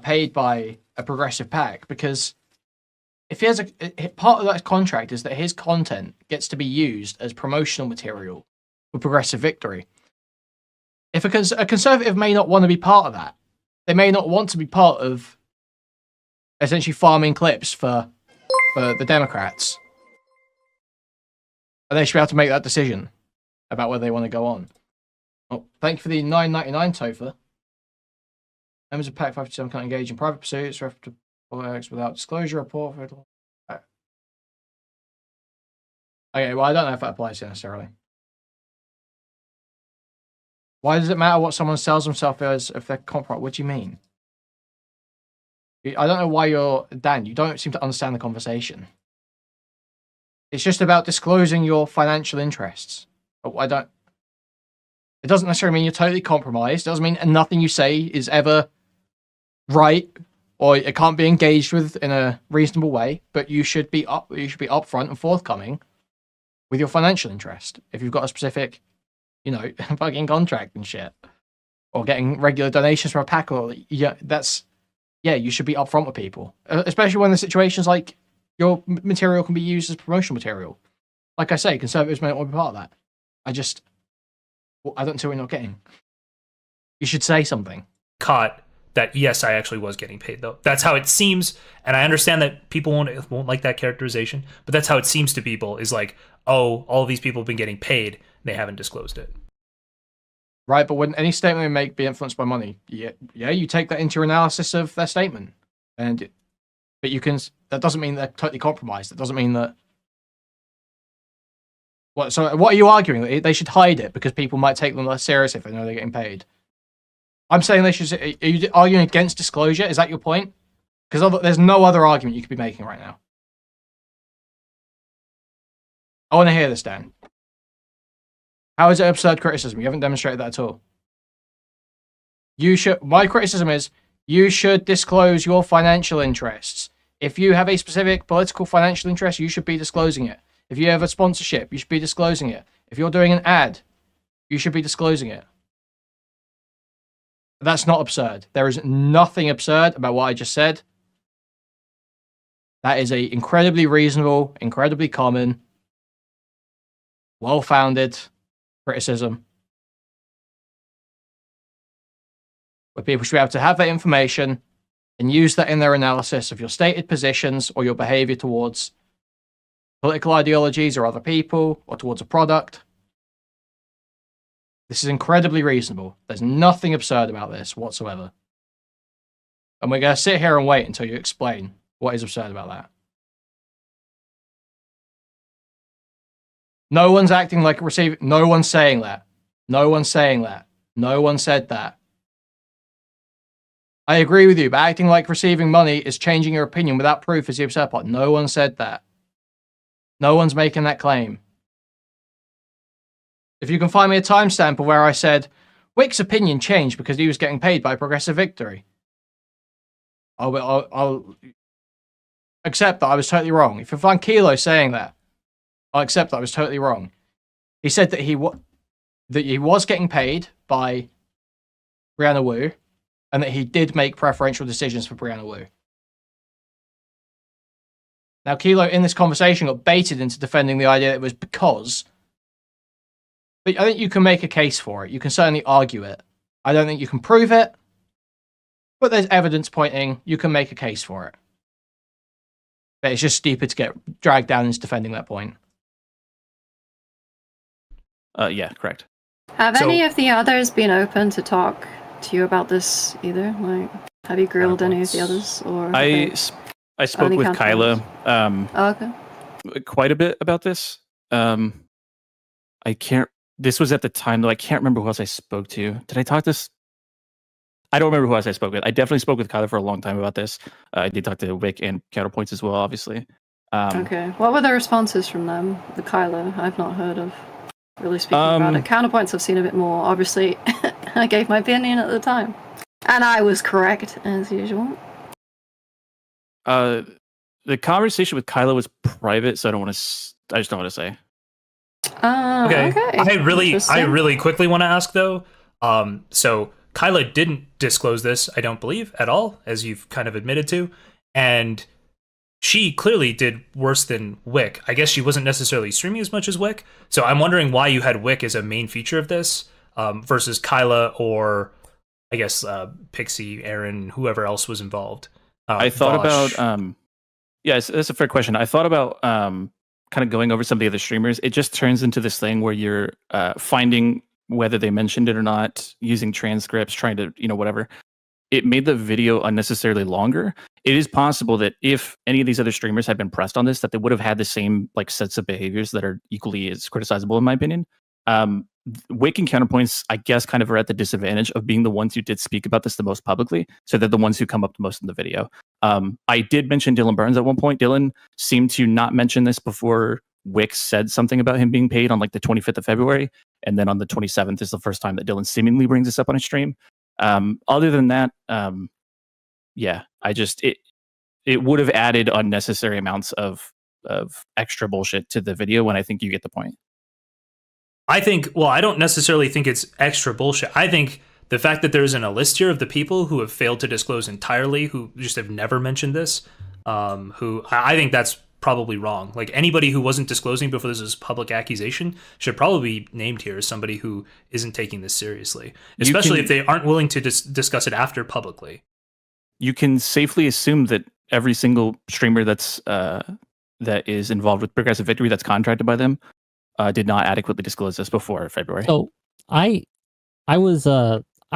paid by a progressive PAC, because if he has part of that contract is that his content gets to be used as promotional material for Progressive Victory. If a conservative may not want to be part of that, they may not want to be part of essentially farming clips for the Democrats, and they should be able to make that decision about whether they want to go on. Oh, thank you for the $9.99 Topher. Members of PAC 527 can't engage in private pursuits without disclosure report. Okay, well, I don't know if that applies here necessarily. Why does it matter what someone sells themselves as if they're compromised? What do you mean? I don't know why Dan, you don't seem to understand the conversation. It's just about disclosing your financial interests. It doesn't necessarily mean you're totally compromised. It doesn't mean nothing you say is ever right or it can't be engaged with in a reasonable way. But you should be upfront and forthcoming with your financial interest if you've got a specific, you know, fucking contract and shit, or getting regular donations from a pack, or you should be upfront with people, especially when the situation's like your material can be used as promotional material. Like I say, conservatives may not want to be part of that. I don't see what you're not getting. You should say something. Caught that, yes, I actually was getting paid, though. That's how it seems, and I understand that people won't like that characterization, but that's how it seems to people, is like, oh, all of these people have been getting paid, they haven't disclosed it. Right, but wouldn't any statement they make be influenced by money? Yeah, you take that into your analysis of their statement. But that doesn't mean they're totally compromised. That doesn't mean that... So what are you arguing? They should hide it because people might take them less serious if they know they're getting paid? I'm saying they should... Are you arguing against disclosure? Is that your point? Because there's no other argument you could be making right now. I want to hear this, Dan. How is it absurd criticism? You haven't demonstrated that at all. My criticism is you should disclose your financial interests. If you have a specific political financial interest, you should be disclosing it. If you have a sponsorship, you should be disclosing it. If you're doing an ad, you should be disclosing it. That's not absurd. There is nothing absurd about what I just said. That is a incredibly reasonable, incredibly common, well-founded criticism, where people should be able to have that information and use that in their analysis of your stated positions or your behavior towards political ideologies or other people or towards a product. This is incredibly reasonable. There's nothing absurd about this whatsoever. And we're going to sit here and wait until you explain what is absurd about that. No one's acting like a receiver. No one's saying that. No one's saying that. No one said that. I agree with you, but acting like receiving money is changing your opinion without proof is the absurd part. No one said that. No one's making that claim. If you can find me a timestamp of where I said, Whick's opinion changed because he was getting paid by Progressive Victory, I'll accept that I was totally wrong. If you find Kilo saying that, I'll accept that I was totally wrong. He said that he was getting paid by Brianna Wu, and that he did make preferential decisions for Brianna Wu. Now, Kilo, in this conversation, got baited into defending the idea that it was because... But I think you can make a case for it. You can certainly argue it. I don't think you can prove it, but there's evidence pointing you can make a case for it. But it's just stupid to get dragged down into defending that point. Yeah, correct. Have any of the others been open to talk to you about this either? Like, have you grilled any of the others? Or I spoke with Kyla quite a bit about this. I can't. This was at the time though. I can't remember who else I spoke to. Did I talk this? I don't remember who else I spoke with. I definitely spoke with Kyla for a long time about this. I did talk to Whick and Counterpoints as well, obviously. Okay. What were the responses from them? The Kyla, I've not heard of. Really speaking about it. Counterpoints I've seen a bit more. Obviously, I gave my opinion at the time. And I was correct, as usual. The conversation with Kyla was private, so I just don't want to say. Okay. I really quickly want to ask, though. So Kyla didn't disclose this, I don't believe, at all, as you've kind of admitted to. And she clearly did worse than Whick. I guess she wasn't necessarily streaming as much as Whick. So I'm wondering why you had Whick as a main feature of this versus Kyla or, I guess, Pixie, Aaron, whoever else was involved. I thought about... yes, that's a fair question. I thought about kind of going over some of the other streamers. It just turns into this thing where you're finding whether they mentioned it or not, using transcripts, trying to, whatever. It made the video unnecessarily longer. It is possible that if any of these other streamers had been pressed on this, that they would have had the same sets of behaviors that are equally as criticizable, in my opinion. Whick and Counterpoints, I guess, kind of are at the disadvantage of being the ones who did speak about this the most publicly. So they're the ones who come up the most in the video. I did mention Dylan Burns at one point. Dylan seemed to not mention this before Whick said something about him being paid on the 25th of February. And then on the 27th is the first time that Dylan seemingly brings this up on his stream. Other than that, yeah, it would have added unnecessary amounts of extra bullshit to the video when I think you get the point. I think, well, I don't necessarily think it's extra bullshit. I think the fact that there isn't a list here of the people who have failed to disclose entirely, who just have never mentioned this, who I think that's probably wrong. Like anybody who wasn't disclosing before this is public accusation should probably be named here as somebody who isn't taking this seriously, especially if they aren't willing to discuss it after publicly. You can safely assume that every single streamer that is involved with Progressive Victory that's contracted by them did not adequately disclose this before February. So I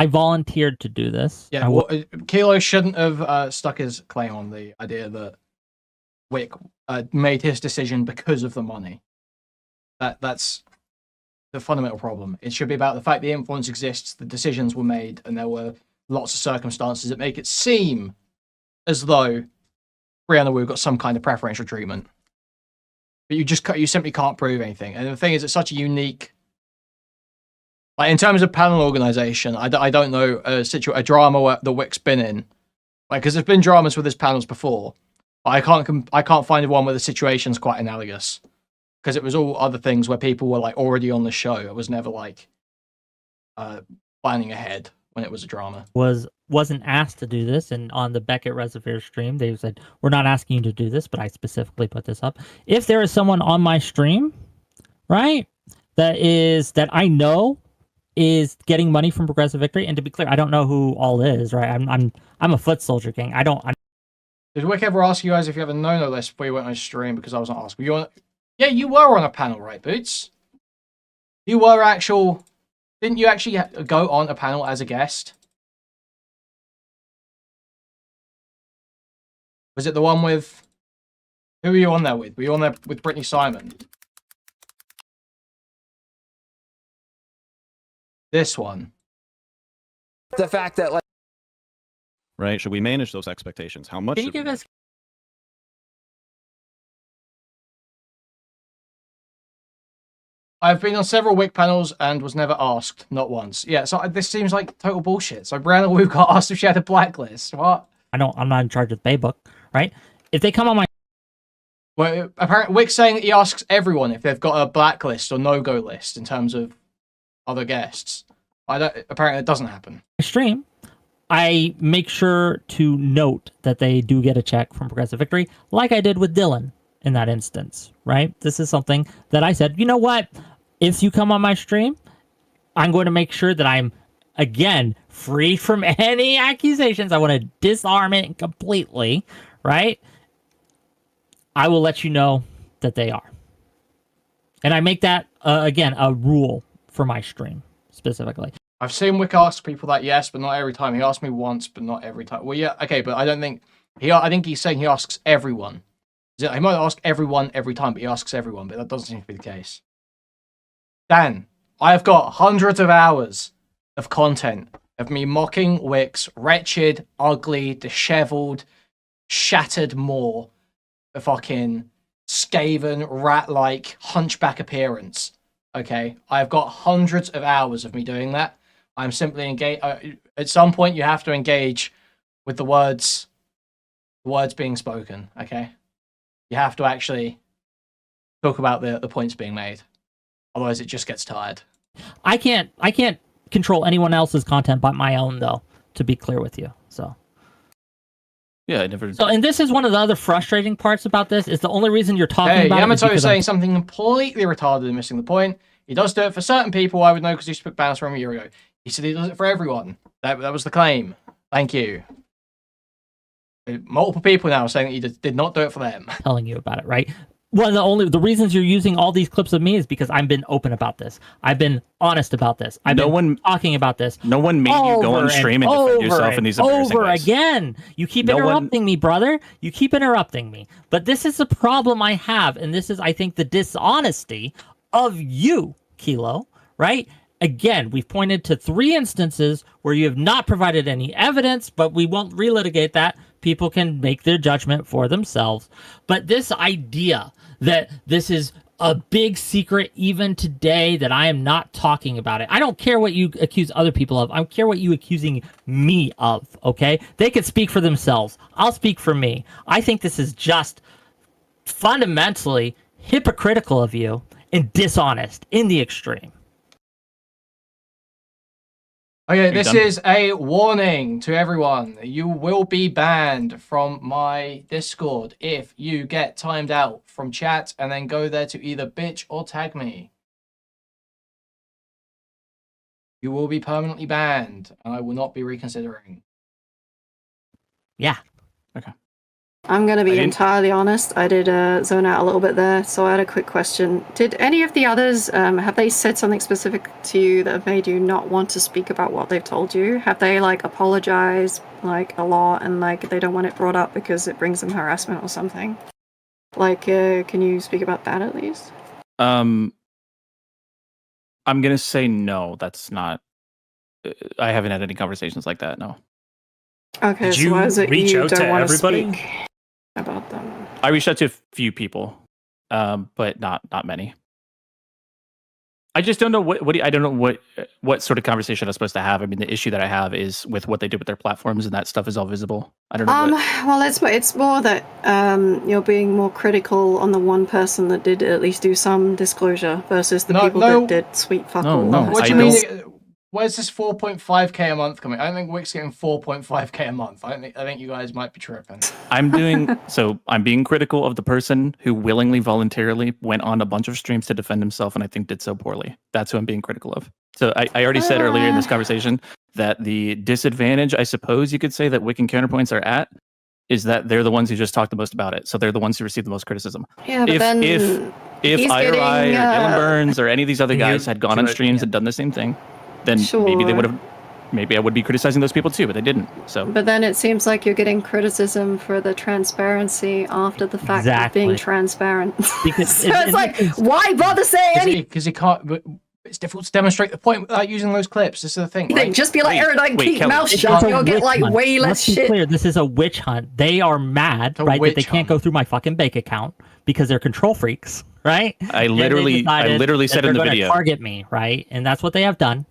volunteered to do this. Yeah, well, Kilo shouldn't have stuck his claim on the idea that Whick made his decision because of the money. That's the fundamental problem. It should be about the fact the influence exists, the decisions were made, and there were lots of circumstances that make it seem as though Brianna Wu got some kind of preferential treatment. But you simply can't prove anything. And the thing is, it's such a unique, like in terms of panel organization, I don't know a drama that Whick's been in, like because there's been dramas with his panels before, but I can't find one where the situation's quite analogous, because it was all other things where people were like already on the show. It was never like planning ahead when it was a drama. Wasn't asked to do this, and on the Beckett Reservoir stream, they said, we're not asking you to do this, but I specifically put this up. If there is someone on my stream, right, that I know is getting money from Progressive Victory, and to be clear, I don't know who all is, right? I'm a foot soldier king. Did Whick ever ask you guys if you have a no-no list before you went on stream? Because I wasn't asked. Yeah, you were on a panel, right, Boots? Didn't you actually go on a panel as a guest? Was it the one with... Who were you on there with? Were you on there with Brittany Simon? This one. The fact that, like... Right? Should we manage those expectations? How much? Can you give us... I've been on several Whick panels and was never asked, not once. Yeah, so this seems like total bullshit. So Brianna Wu got asked if she had a blacklist. What? I'm not in charge of the Baybook, right? If they come on my... Well, apparently Whick's saying that he asks everyone if they've got a blacklist or no-go list in terms of other guests. Apparently it doesn't happen. Stream, I make sure to note that they do get a check from Progressive Victory, like I did with Dylan in that instance, right? This is something that I said, you know what? If you come on my stream, I'm going to make sure that I'm, again, free from any accusations. I want to disarm it completely, right? I will let you know that they are. And I make that, again, a rule for my stream, specifically. I've seen Whick ask people that, yes, but not every time. He asked me once, but not every time. Well, yeah, okay, but I don't think... I think he's saying he asks everyone. He might ask everyone every time, but he asks everyone, but that doesn't seem to be the case. Dan, I have got hundreds of hours of content of me mocking Whick's wretched, ugly, disheveled, shattered maw, a fucking skaven, rat-like, hunchback appearance. Okay? I've got hundreds of hours of me doing that. I'm simply engaged. At some point, you have to engage with the words being spoken, okay? You have to actually talk about the points being made. Otherwise, it just gets tired. I can't control anyone else's content but my own, though, to be clear with you. So yeah, I never... So, and this is one of the other frustrating parts about this, is the only reason you're talking about Yamato is saying something completely retarded and missing the point. He does do it for certain people, I would know, because he took bans from a year ago. He said he does it for everyone. That was the claim. Thank you. Multiple people now are saying that he did not do it for them. Telling you about it, right? One of the reasons you're using all these clips of me is because I've been open about this. I've been honest about this. I've been talking about this. No one made you go on stream and defend yourself in these embarrassing ways. Again. You keep interrupting me, brother. You keep interrupting me. But this is the problem I have, and this is, I think, the dishonesty of you, Kilo, right? Again, we've pointed to 3 instances where you have not provided any evidence, but we won't relitigate that. People can make their judgment for themselves. But this idea that this is a big secret even today that I am not talking about it. I don't care what you accuse other people of. I don't care what you accusing me of, okay? They can speak for themselves. I'll speak for me. I think this is just fundamentally hypocritical of you and dishonest in the extreme. Okay, this is a warning to everyone. You will be banned from my Discord if you get timed out from chat and then go there to either bitch or tag me. You will be permanently banned, and I will not be reconsidering. Yeah. Okay. I'm going to be entirely honest. I did zone out a little bit there, so I had a quick question. Did any of the others, have they said something specific to you that have made you not want to speak about what they've told you? Have they, like, apologized, like, a lot, and, like, they don't want it brought up because it brings them harassment or something? Like, can you speak about that at least? I'm going to say no, that's not... I haven't had any conversations like that, no. Okay, Did so you why is it reach you out don't to want everybody? to speak about them? I reached out to a few people, but not many. I just don't know I don't know what sort of conversation I'm supposed to have. I mean, the issue that I have is with what they did with their platforms, and that stuff is all visible. I don't know. Well, it's more that you're being more critical on the one person that did at least do some disclosure versus the people that did sweet fuck all. What do you mean? Where's this 4.5k a month coming? I don't think Whick's getting 4.5k a month. I think you guys might be tripping. I'm being critical of the person who willingly, voluntarily went on a bunch of streams to defend himself, and I think did so poorly. That's who I'm being critical of. So I already said earlier in this conversation that the disadvantage, I suppose you could say, that Whick and Counterpoints are at is that they're the ones who just talk the most about it. So they're the ones who receive the most criticism. Yeah, but if I or Dylan Burns or any of these other guys had gone on streams and done the same thing, then maybe they would have. Maybe I would be criticizing those people too, but they didn't. So. But then it seems like you're getting criticism for the transparency after the fact of being transparent. Because so it's like, why bother saying anything? Because he can't. It's difficult to demonstrate the point without using those clips. This is the thing. Right? Just be like, Aaron, keep mouth shut. You'll get like way less shit. Let's be clear, this is a witch hunt. They are mad, right? That they can't go through my fucking bank account because they're control freaks, right? I literally said in the video. Target me, right? And that's what they have done.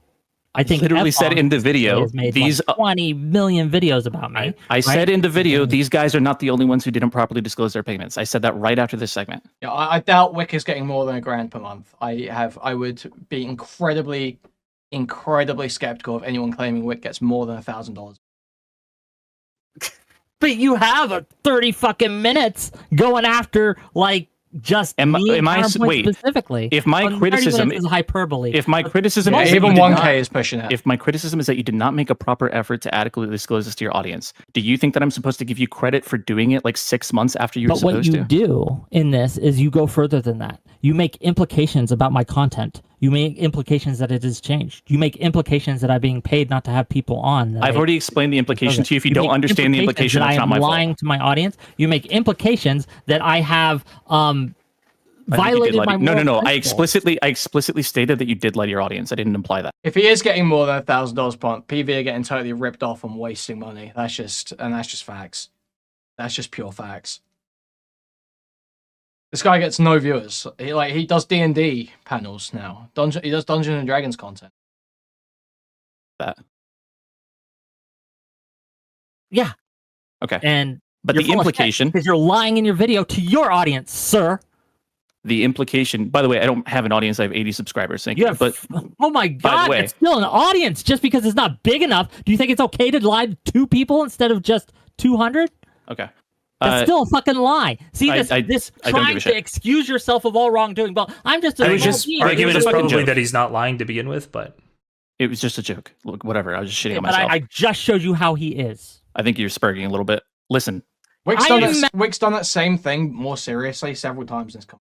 I think literally said in the video, these like 20 million videos about me. I said in the video, these guys are not the only ones who didn't properly disclose their payments. I said that right after this segment. Yeah, I doubt Whick is getting more than $1,000 per month. I would be incredibly skeptical of anyone claiming Whick gets more than $1,000. But you have 30 fucking minutes going after like. Just specifically. If my criticism is hyperbole. If my criticism is even 1K is pushing it. If my criticism is that you did not make a proper effort to adequately disclose this to your audience, do you think that I'm supposed to give you credit for doing it like 6 months after you were supposed to? But what you do in this is you go further than that. You make implications about my content. You make implications that it has changed. You make implications that I'm being paid not to have people on. I've already explained the implication to you. If you don't understand the implication, it's not my fault. I'm lying to my audience. You make implications that I have violated my moral No. principles. I explicitly stated that you did lie to your audience. I didn't imply that. If he is getting more than $1,000 per month, PV are getting totally ripped off and wasting money. That's just facts. That's just pure facts. This guy gets no viewers. He does D&D panels now. He does Dungeons and Dragons content. Yeah. Okay. But the implication, because you're lying in your video to your audience, sir. The implication, by the way, I don't have an audience. I have 80 subscribers. Thank you. But oh my god, it's still an audience just because it's not big enough. Do you think it's okay to lie to 2 people instead of just 200? Okay. That's still a fucking lie. See, this trying to excuse yourself of all wrongdoing. Well, I'm just. I was just arguing it's probably that he's not lying to begin with, but it was just a joke. Look, whatever. I was just shitting on myself. I just showed you how he is. I think you're spurging a little bit. Listen, Whick's done that same thing more seriously several times in this company.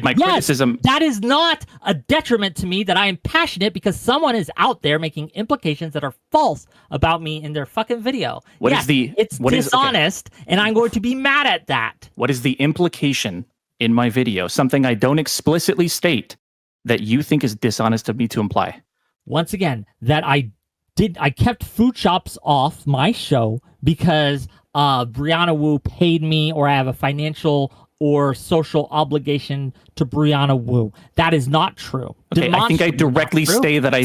My criticism, that is not a detriment to me that I am passionate because someone is out there making implications that are false about me in their fucking video. It's dishonest, and I'm going to be mad at that. What is the implication in my video? Something I don't explicitly state that you think is dishonest of me to imply. Once again, that I kept food shops off my show because Brianna Wu paid me, or I have a financial or social obligation to Brianna Wu. That is not true. Okay, I think I directly state that I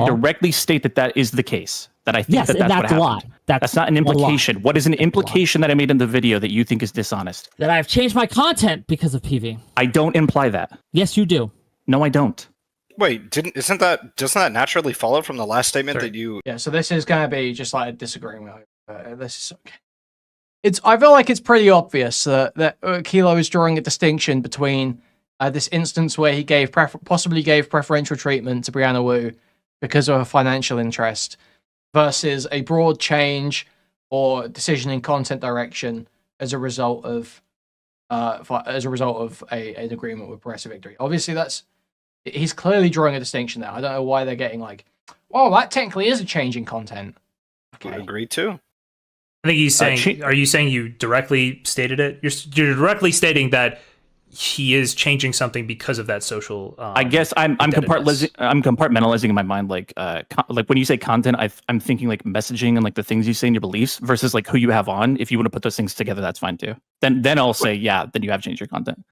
directly state that that is the case. That I think that's what happened. A lie. That's not an implication. What is an implication that I made in the video that you think is dishonest? That I've changed my content because of PV. I don't imply that. Yes, you do. No, I don't. Wait, doesn't that naturally follow from the last statement that you? Yeah, so this is going to be just like a disagreement. This is okay. I feel like it's pretty obvious that Kilo is drawing a distinction between this instance where he possibly gave preferential treatment to Brianna Wu because of a financial interest, versus a broad change or decision in content direction as a result of an agreement with Progressive Victory. Obviously, he's clearly drawing a distinction there. I don't know why they're getting like, well, that technically is a change in content. Okay. I agree too. I think he's saying, are you saying you directly stated it? You're directly stating that he is changing something because of that social. I guess I'm compartmentalizing in my mind, like when you say content, I'm thinking like messaging and like the things you say in your beliefs versus like who you have on. If you want to put those things together, that's fine too. Then I'll say, yeah, then you have changed your content.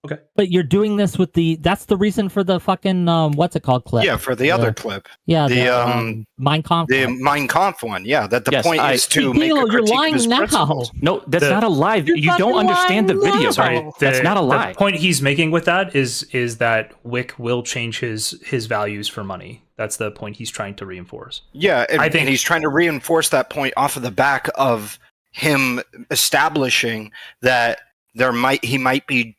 Okay. But you're doing this with that's the reason for the fucking, what's it called, clip? Yeah, for the other clip. Yeah, the Mein Kampf. The Mein Kampf one, yeah. That the point is to make a critique of his principles. No, that's not a lie. You don't understand the video. Sorry, that's not a lie. The point he's making with that is that Whick will change his values for money. That's the point he's trying to reinforce. Yeah, I think he's trying to reinforce that point off of the back of him establishing that he might be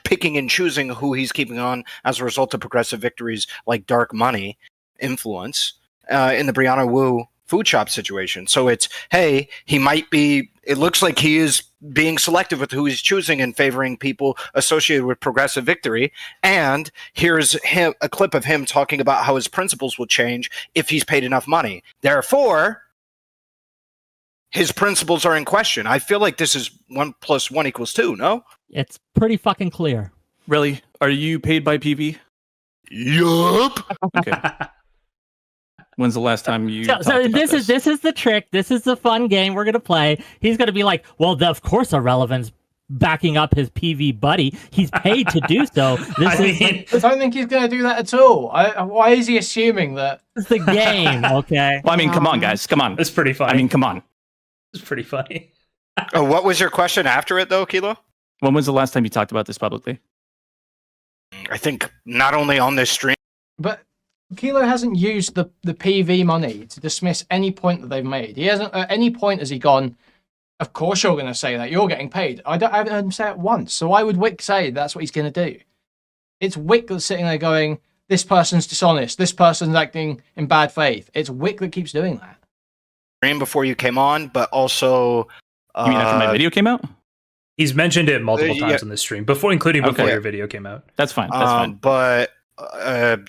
picking and choosing who he's keeping on as a result of Progressive Victory's like dark money influence in the Brianna Wu food shop situation. So it's, hey, it looks like he is being selective with who he's choosing and favoring people associated with Progressive Victory. And here's a clip of him talking about how his principles will change if he's paid enough money. Therefore, his principles are in question. I feel like this is 1 + 1 = 2, no? It's pretty fucking clear. Really? Are you paid by PV? Yup. Okay. When's the last time you? So this is the trick. This is the fun game we're gonna play. He's gonna be like, well, of course, Irrelevant's backing up his PV buddy. He's paid to do so. I don't think he's gonna do that at all. Why is he assuming that? It's the game, okay? Well, I mean, come on, guys, come on. It's pretty funny. I mean, come on. It's pretty funny. What was your question after it, though, Kilo? When was the last time you talked about this publicly? I think not only on this stream. But Kilo hasn't used the PV money to dismiss any point that they've made. He hasn't, at any point has he gone, of course you're going to say that. You're getting paid. I haven't heard him say it once. So why would Whick say that's what he's going to do? It's Whick that's sitting there going, this person's dishonest. This person's acting in bad faith. It's Whick that keeps doing that. Before you came on, but also... you mean after my video came out? He's mentioned it multiple times in this stream, including before your video came out. That's fine. That's fine. But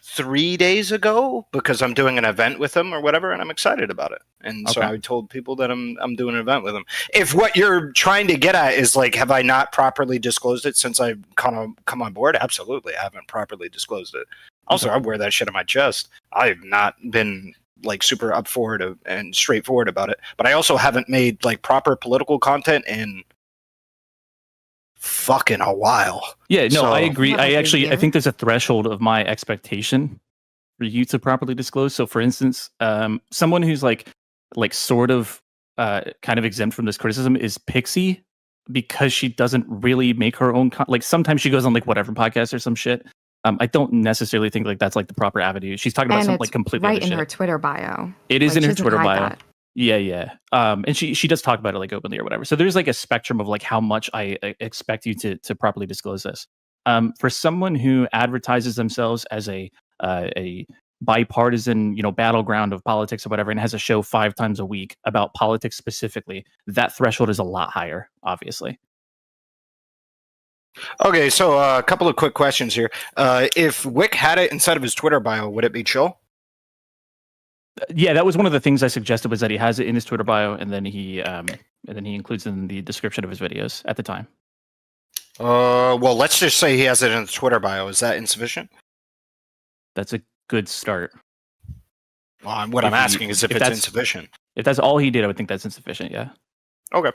3 days ago, because I'm doing an event with him or whatever, and I'm excited about it. And so I told people that I'm doing an event with him. If what you're trying to get at is like, have I not properly disclosed it since I've kind of come on board? Absolutely, I haven't properly disclosed it. Also, I wear that shit on my chest. I've not been like super up for it and straightforward about it. But I also haven't made like proper political content in fucking a while. Yeah, no, I agree. I think there's a threshold of my expectation for you to properly disclose. So for instance, someone who's like sort of kind of exempt from this criticism is Pixie, because she doesn't really make her own like sometimes she goes on like whatever podcast or some shit. I don't necessarily think like that's like the proper avenue. She's talking about something like completely right in shit. her Twitter bio. It is like, in her Twitter bio. That. Yeah. And she does talk about it like openly or whatever. So there's like a spectrum of like how much I expect you to properly disclose this. For someone who advertises themselves as a bipartisan, battleground of politics or whatever, and has a show 5 times a week about politics specifically, that threshold is a lot higher, obviously. Okay, so a couple of quick questions here. If Whick had it inside of his Twitter bio, would it be chill? Yeah, that was one of the things I suggested, was that he has it in his Twitter bio, and then he includes it in the description of his videos at the time. Well, let's just say he has it in the Twitter bio. Is that insufficient? That's a good start. Well, what I'm asking is if it's insufficient. If that's all he did, I would think that's insufficient, yeah. Okay.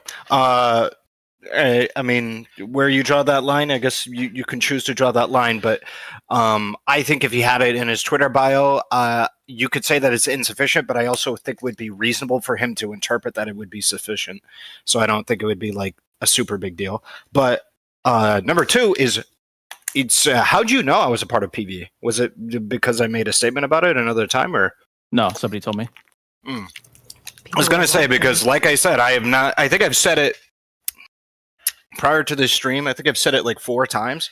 I mean, where you draw that line, I guess you can choose to draw that line. But I think if he had it in his Twitter bio, you could say that it's insufficient. But I also think it would be reasonable for him to interpret that it would be sufficient. So I don't think it would be like a super big deal. But number two is, it's how'd you know I was a part of PV? Was it because I made a statement about it another time, or no? Somebody told me. I was going to say, because like I said, I have not. I think I've said it prior to this stream. I think I've said it like 4 times,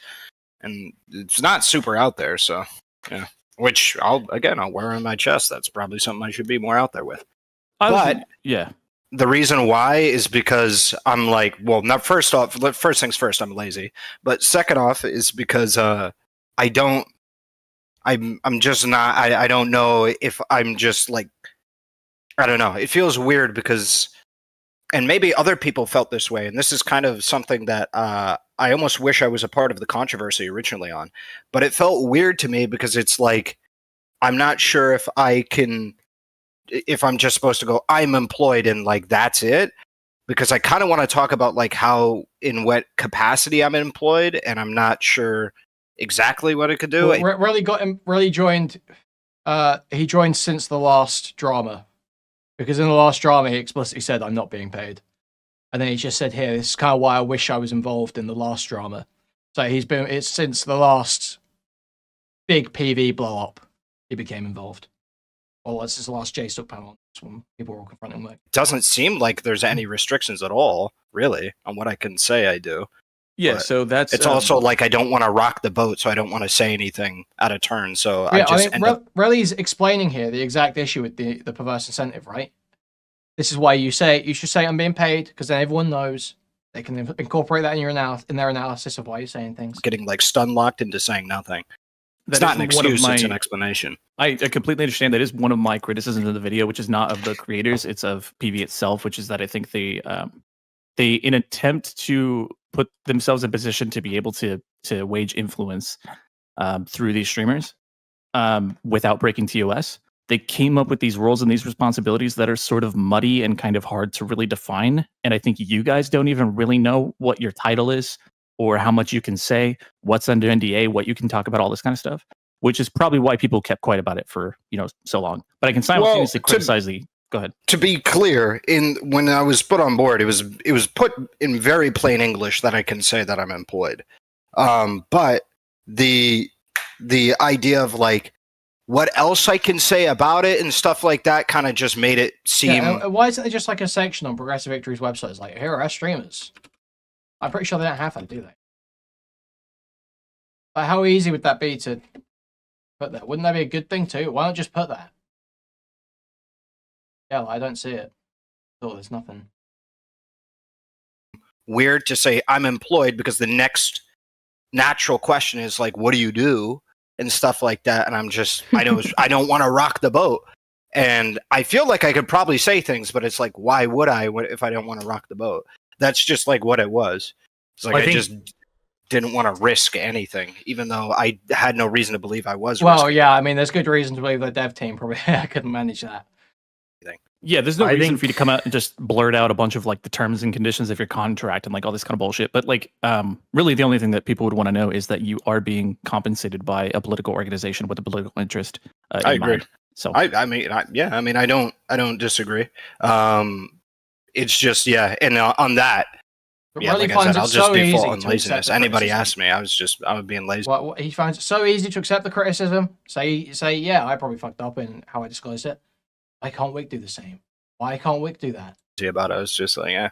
and it's not super out there. So yeah, which I'll wear on my chest. That's probably something I should be more out there with. But yeah. The reason why is because I'm like, well, not first things first, I'm lazy. But second off is because I'm just not, I don't know if I'm just like, I don't know. It feels weird because, and maybe other people felt this way, and this is kind of something that I almost wish I was a part of the controversy originally on. But it felt weird to me because it's like, I'm not sure if I'm just supposed to go, I'm employed and like that's it, because I kind of want to talk about like how, in what capacity I'm employed, and I'm not sure exactly what it could do. Well, really joined. He joined since the last drama, because in the last drama he explicitly said, "I'm not being paid," and then he just said, "Here, this is kind of why I wish I was involved in the last drama." So it's since the last big PV blow up he became involved. Well, this is the last jstlk panel. This one people were all confronting Whick. Doesn't seem like there's any restrictions at all, really, on what I can say I do. Yeah, But so that's it's also like I don't want to rock the boat, so I don't want to say anything out of turn. So Yeah, I just end up. Relly's explaining here the exact issue with the perverse incentive, right? This is why you should say I'm being paid, because then everyone knows they can incorporate that in their analysis of why you're saying things. Getting like stun locked into saying nothing. It's not an excuse, it's an explanation. I completely understand. That is one of my criticisms of the video, which is not of the creators, it's of PV itself, which is that I think they in attempt to put themselves in a position to be able to wage influence through these streamers without breaking TOS, they came up with these roles and these responsibilities that are sort of muddy and kind of hard to really define. And I think you guys don't even really know what your title is, or how much you can say, what's under NDA, what you can talk about, all this kind of stuff, which is probably why people kept quiet about it for so long. But I can simultaneously criticize the. Go ahead. To be clear, when I was put on board, it was put in very plain English that I can say that I'm employed. But the idea of like what else I can say about it and stuff like that kind of just made it seem. Yeah, why isn't there just like a section on Progressive Victory's website? It's like, here are our streamers. I'm pretty sure they don't have that, do they? But how easy would that be to put that? Wouldn't that be a good thing too? Why not just put that? Yeah, I don't see it. Oh, there's nothing. Weird to say I'm employed, because the next natural question is like, what do you do? And stuff like that. And I don't want to rock the boat. And I feel like I could probably say things, but it's like, why would I if I don't want to rock the boat? That's just like what it was. It's like I just didn't want to risk anything, even though I had no reason to believe I was. Well, yeah, I mean, there's good reason to believe the dev team probably couldn't manage that. Yeah, there's no reason for you to come out and just blurt out a bunch of like the terms and conditions of your contract and like all this kind of bullshit. But like, really, the only thing that people would want to know is that you are being compensated by a political organization with a political interest. I agree. Mind. So I don't disagree. It's just and on that. Yeah, like I said, I'll just default on laziness. Anybody asked me, I was being lazy. Well, he finds it so easy to accept the criticism. Say, yeah, I probably fucked up in how I disclosed it. Why can't Whick do the same? Why can't Whick do that? About it, I was just like, yeah.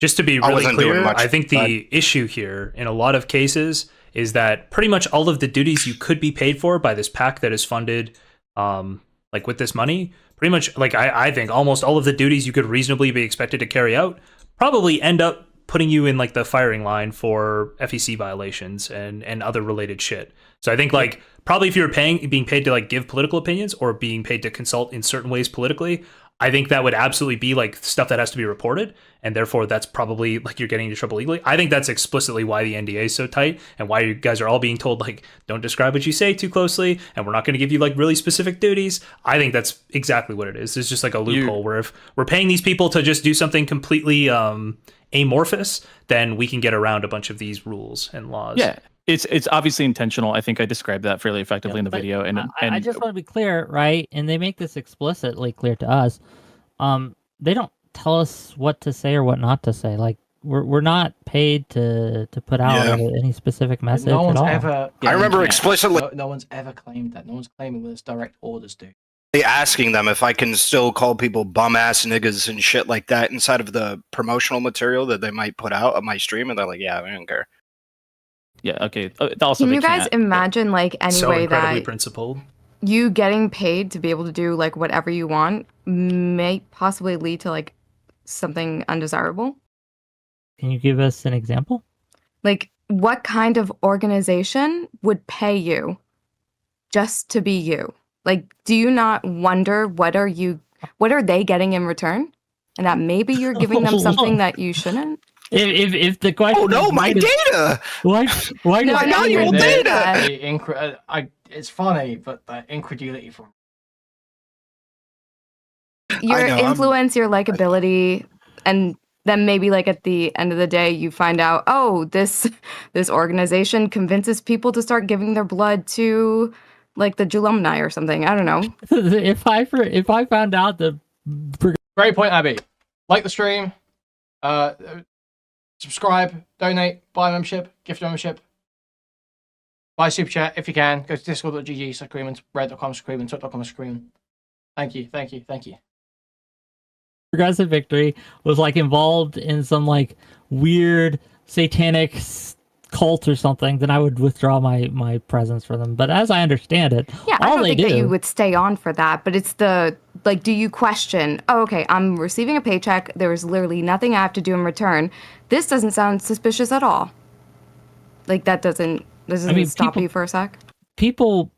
Just to be really clear, I think the issue here in a lot of cases is that pretty much all of the duties you could be paid for by this PAC that is funded, like with this money, pretty much like I think almost all of the duties you could reasonably be expected to carry out probably end up putting you in like the firing line for FEC violations and other related shit. So I think like probably if you're being paid to like give political opinions or being paid to consult in certain ways politically, I think that would absolutely be like stuff that has to be reported, and therefore that's probably like you're getting into trouble legally. I think that's explicitly why the NDA is so tight, and why you guys are all being told like don't describe what you say too closely, and we're not going to give you like really specific duties. I think that's exactly what it is. It's just like a loophole where if we're paying these people to just do something completely amorphous, then we can get around a bunch of these rules and laws. Yeah. It's obviously intentional. I think I described that fairly effectively in the video. And I just want to be clear, right? And they make this explicitly clear to us. They don't tell us what to say or what not to say. Like we're not paid to put out any specific message no one's at all. Ever. I remember explicitly. No one's ever claimed that. No one's claiming that it's direct orders, dude. Asking them if I can still call people bum ass niggas and shit like that inside of the promotional material that they might put out of my stream, and they're like, "Yeah, I don't care." Yeah, okay. Also, can you guys imagine like any so way incredibly that principled. You getting paid to be able to do like whatever you want may possibly lead to like something undesirable? Can you give us an example? Like what kind of organization would pay you just to be you? Like, do you not wonder what are they getting in return? And that maybe you're giving them something that you shouldn't? If the question, oh no, my data! Why no, my valuable data? It's funny, but the incredulity from your influence, your likability, and then maybe like at the end of the day, you find out, oh, this organization convinces people to start giving their blood to like the alumni or something. I don't know. If I found out the great point, Abby. Like the stream. Subscribe, donate, buy membership, gift membership, buy super chat if you can. Go to discord.gg/Kuihman, reddit.com/Kuihman, twitter.com/Kuihman. Thank you. Progressive Victory was like involved in some like weird satanic cult or something, then I would withdraw my presence for them. But as I understand it, I don't think that you would stay on for that. But it's the like, do you question? Oh, okay, I'm receiving a paycheck. There is literally nothing I have to do in return. This doesn't sound suspicious at all. Like that doesn't stop you for a sec. People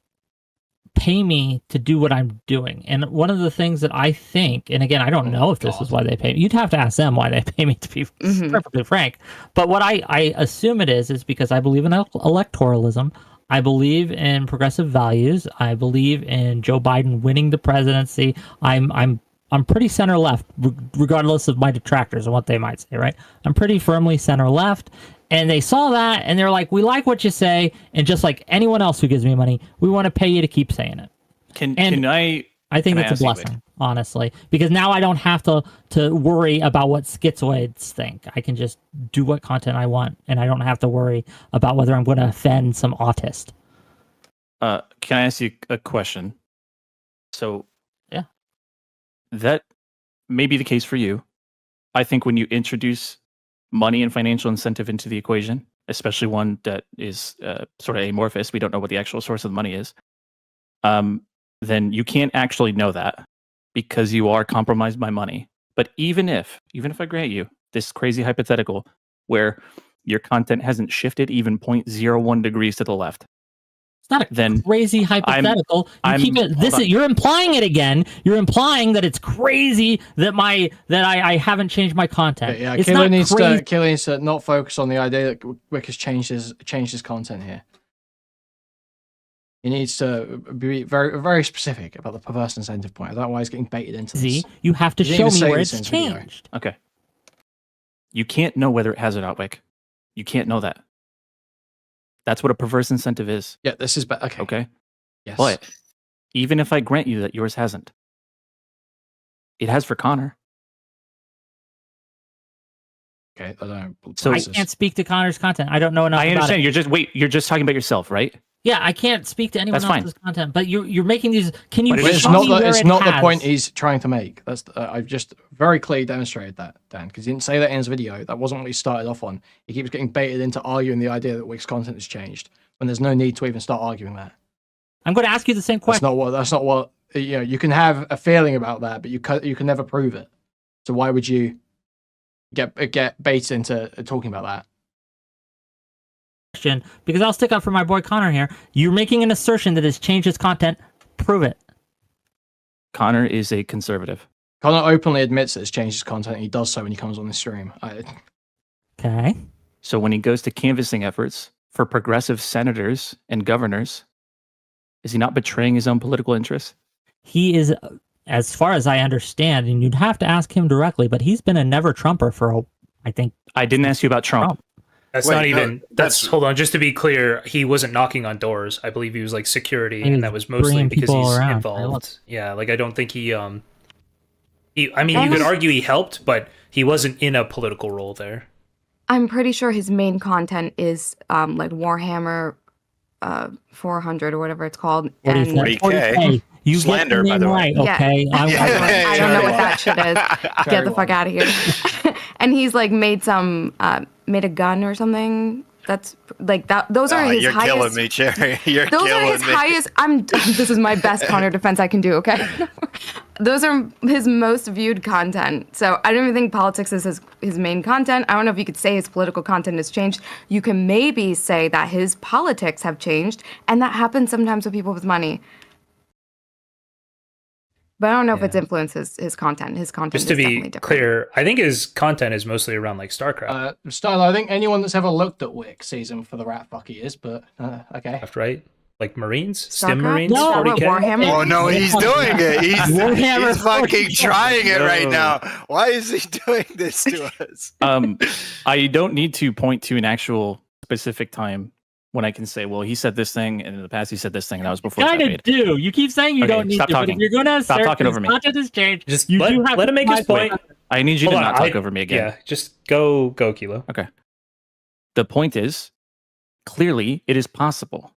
pay me to do what I'm doing, and one of the things that I think, and again, I don't know if this is why they pay me. You'd have to ask them why they pay me, to be perfectly frank. But what I assume it is because I believe in electoralism. I believe in progressive values. I believe in Joe Biden winning the presidency. I'm pretty center left, regardless of my detractors and what they might say. Right? I'm pretty firmly center left. And they saw that, and they're like, we like what you say, and just like anyone else who gives me money, we want to pay you to keep saying it. I think it's a blessing, honestly, because now I don't have to worry about what schizoids think. I can just do what content I want, and I don't have to worry about whether I'm going to offend some autist. Can I ask you a question? So, yeah, that may be the case for you. I think when you introduce money and financial incentive into the equation, especially one that is sort of amorphous, we don't know what the actual source of the money is, then you can't actually know that because you are compromised by money. But even if I grant you this crazy hypothetical where your content hasn't shifted even 0.01 degrees to the left, it's not a crazy hypothetical. You're implying it again. You're implying that it's crazy that I haven't changed my content. Yeah, it's Killer needs to not focus on the idea that Whick has changed his content here. He needs to be very, very specific about the perverse incentive point. Otherwise, getting baited into this. You have to show me where it's changed. Okay. You can't know whether it has or not, Whick. You can't know that. That's what a perverse incentive is. Yeah, this is okay. Okay. Yes. But even if I grant you that yours hasn't, it has for Connor. Okay, I can't speak to Connor's content. I don't know enough. I understand. About it. You're just talking about yourself, right? Yeah, I can't speak to anyone else's content. But you're making these. Can you? It's not the point he's trying to make. That's I've just very clearly demonstrated that, Dan, because he didn't say that in his video. That wasn't what he started off on. He keeps getting baited into arguing the idea that Wick's content has changed when there's no need to even start arguing that. I'm going to ask you the same question. That's not what you can have a feeling about that, but you can never prove it. So why would you get baited into talking about that? Because I'll stick up for my boy Connor here. You're making an assertion that has changed his content. Prove it. Connor is a conservative. Connor openly admits that it's changed his content. He does so when he comes on the stream. Okay. So when he goes to canvassing efforts for progressive senators and governors, is he not betraying his own political interests? He is, as far as I understand, and you'd have to ask him directly, but he's been a never Trumper for, I think. I didn't ask you about Trump. That's not even. That's hold on. Just to be clear, he wasn't knocking on doors. I believe he was like security, and that was mostly because he's involved. Yeah, like I don't think he. I mean, you could argue he helped, but he wasn't in a political role there. I'm pretty sure his main content is like Warhammer 400 or whatever it's called. 40K. You slander, by the way. Right, okay. Yeah. I don't know what that shit is. Get the fuck out of here. And he's like made a gun or something. That's like that. Those are his highest. You're killing me, Cherry. You're those killing are his me. highest. This is my best counter defense I can do. Okay. Those are his most viewed content. So I don't even think politics is his main content. I don't know if you could say his political content has changed. You can maybe say that his politics have changed, and that happens sometimes with people with money. But I don't know if it's influenced his content. His content Just to is be definitely different. clear, I think his content is mostly around like StarCraft. Stylo, I think anyone that's ever looked at Whick sees him for the rat fuck he is, but okay. Right? Like Marines? Stim StarCraft? Marines? No, 40K? Warhammer? Oh no, he's doing it. He's fucking trying it right now. Why is he doing this to us? I don't need to point to an actual specific time when I can say, well, he said this thing, and in the past he said this thing, and that was before. Kind of do. You keep saying you don't need to, but if you're going to stop talking over me. Content has changed. Just let him make his point. I need you to not talk over me again. Yeah, just go, Kilo. Okay. The point is, clearly, it is possible.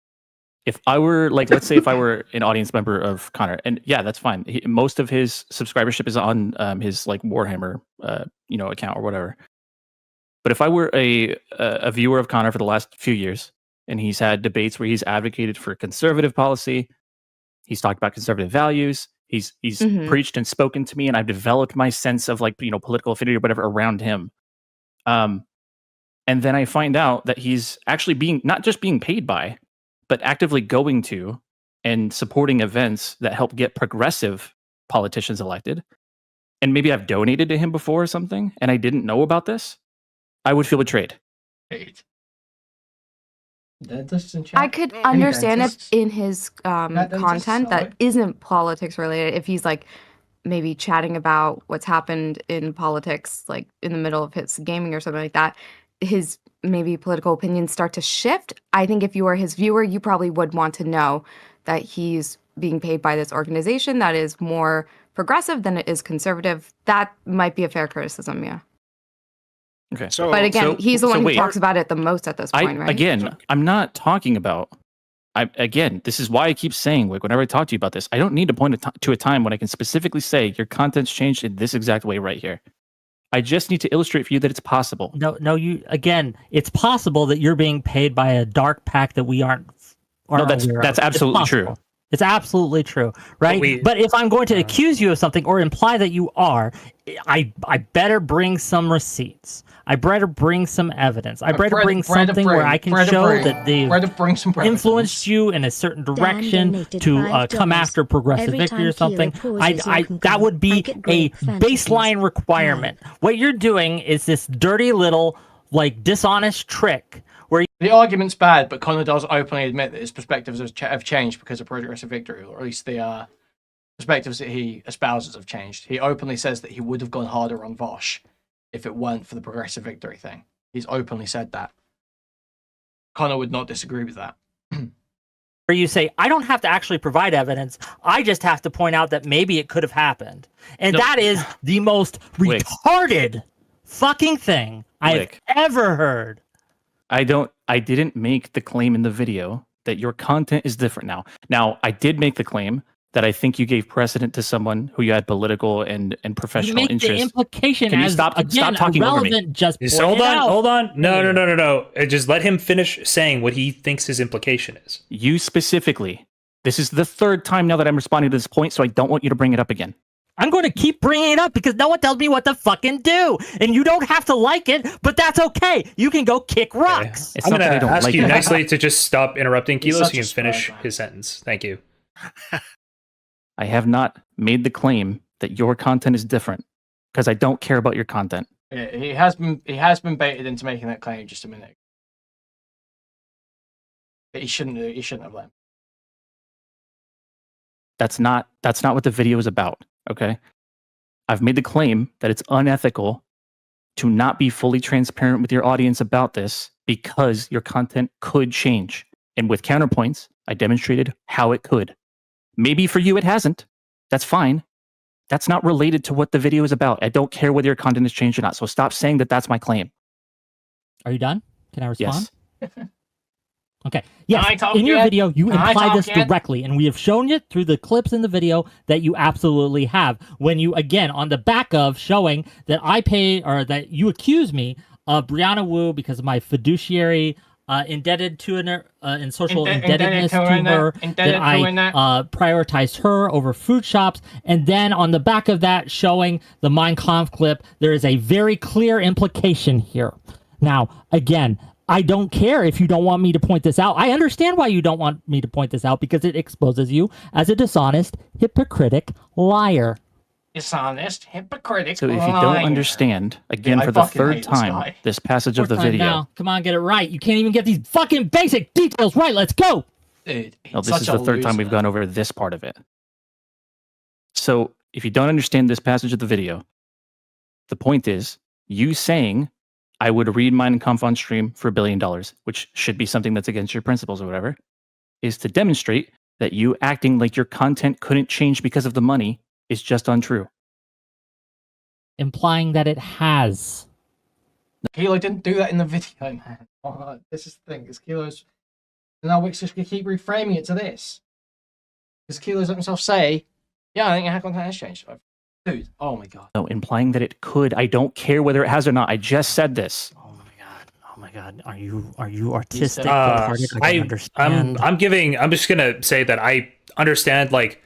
If I were, like, let's say if I were an audience member of Connor, and yeah, that's fine. Most of his subscribership is on his, like, Warhammer, account or whatever. But if I were a viewer of Connor for the last few years, and he's had debates where he's advocated for conservative policy, he's talked about conservative values, he's preached and spoken to me, and I've developed my sense of, like, political affinity or whatever around him. And then I find out that he's actually not just being paid by, but actively going to and supporting events that help get progressive politicians elected. And maybe I've donated to him before or something, and I didn't know about this. I would feel betrayed. I could understand if in his content that isn't politics related, if he's like maybe chatting about what's happened in politics, like in the middle of his gaming or something like that, his maybe political opinions start to shift. I think if you were his viewer, you probably would want to know that he's being paid by this organization that is more progressive than it is conservative. That might be a fair criticism, yeah. Okay. But again, he's the one who talks about it the most at this point, right? Again, I'm not talking about. This is why I keep saying, Wick, whenever I talk to you about this, I don't need to point to a time when I can specifically say your content's changed in this exact way right here. I just need to illustrate for you that it's possible. No, it's possible that you're being paid by a dark pack that we aren't that's absolutely true. It's absolutely true, right? But if I'm going to accuse you of something or imply that you are, I better bring some receipts. I better bring some evidence. I better bring something where I can show that they've influenced you in a certain direction to come after progressive victory or something. That would be a baseline requirement. What you're doing is this dirty little, like, dishonest trick where the argument's bad, but Connor does openly admit that his perspectives have changed because of progressive victory, or at least the perspectives that he espouses have changed. He openly says that he would have gone harder on Vosh if it weren't for the progressive victory thing. He's openly said that. Connor would not disagree with that. Where you say, I don't have to actually provide evidence, I just have to point out that maybe it could have happened. And that is the most retarded fucking thing I've ever heard. I didn't make the claim in the video that your content is different now. Now, I did make the claim that I think you gave precedent to someone who you had political and professional interest. The implication Can you stop talking over me? Just hold on. No. Just let him finish saying what he thinks his implication is. You specifically. This is the third time now that I'm responding to this point, so I don't want you to bring it up again. I'm going to keep bringing it up because no one tells me what to fucking do. And you don't have to like it, but that's okay. You can go kick rocks. Okay. I'm going to ask you nicely to just stop interrupting Kilo so he can finish his sentence. Thank you. I have not made the claim that your content is different because I don't care about your content. Yeah, he has been baited into making that claim just a minute. He shouldn't have let him. That's not what the video is about, okay? I've made the claim that it's unethical to not be fully transparent with your audience about this because your content could change. And with counterpoints, I demonstrated how it could. Maybe for you it hasn't. That's fine. That's not related to what the video is about. I don't care whether your content has changed or not. So stop saying that that's my claim. Are you done? Can I respond? Yes. Okay. Yes, in your video, you imply this directly, and we have shown you through the clips in the video that you absolutely have. When you, again, on the back of showing that I pay, or that you accuse me of Brianna Wu because of my fiduciary indebted to her, and social indebtedness to her, that I prioritized her over food shops, and then on the back of that showing the Mein Kampf clip, there is a very clear implication here. Now, again, I don't care if you don't want me to point this out. I understand why you don't want me to point this out, because it exposes you as a dishonest, hypocritic liar. Dishonest, hypocritic So if you don't understand, again, for the third time, this passage of the video. Now. Come on, get it right. You can't even get these fucking basic details right. Let's go. Dude, no, this is the third time we've gone over this part of it. So if you don't understand this passage of the video, the point is, you saying, I would read Mein Kampf on stream for $1 billion, which should be something that's against your principles or whatever, is to demonstrate that you acting like your content couldn't change because of the money is just untrue. Implying that it has. Kilo didn't do that in the video, man. Oh, this is the thing. It's Kilo's. Now Wick's just going to keep reframing it to this. Because Kilo's let himself say, yeah, I think your content has changed. Dude, oh my god. No, implying that it could. I don't care whether it has or not. I just said this. Oh my god. Are you artistic? I understand. I'm just gonna say that I understand, like,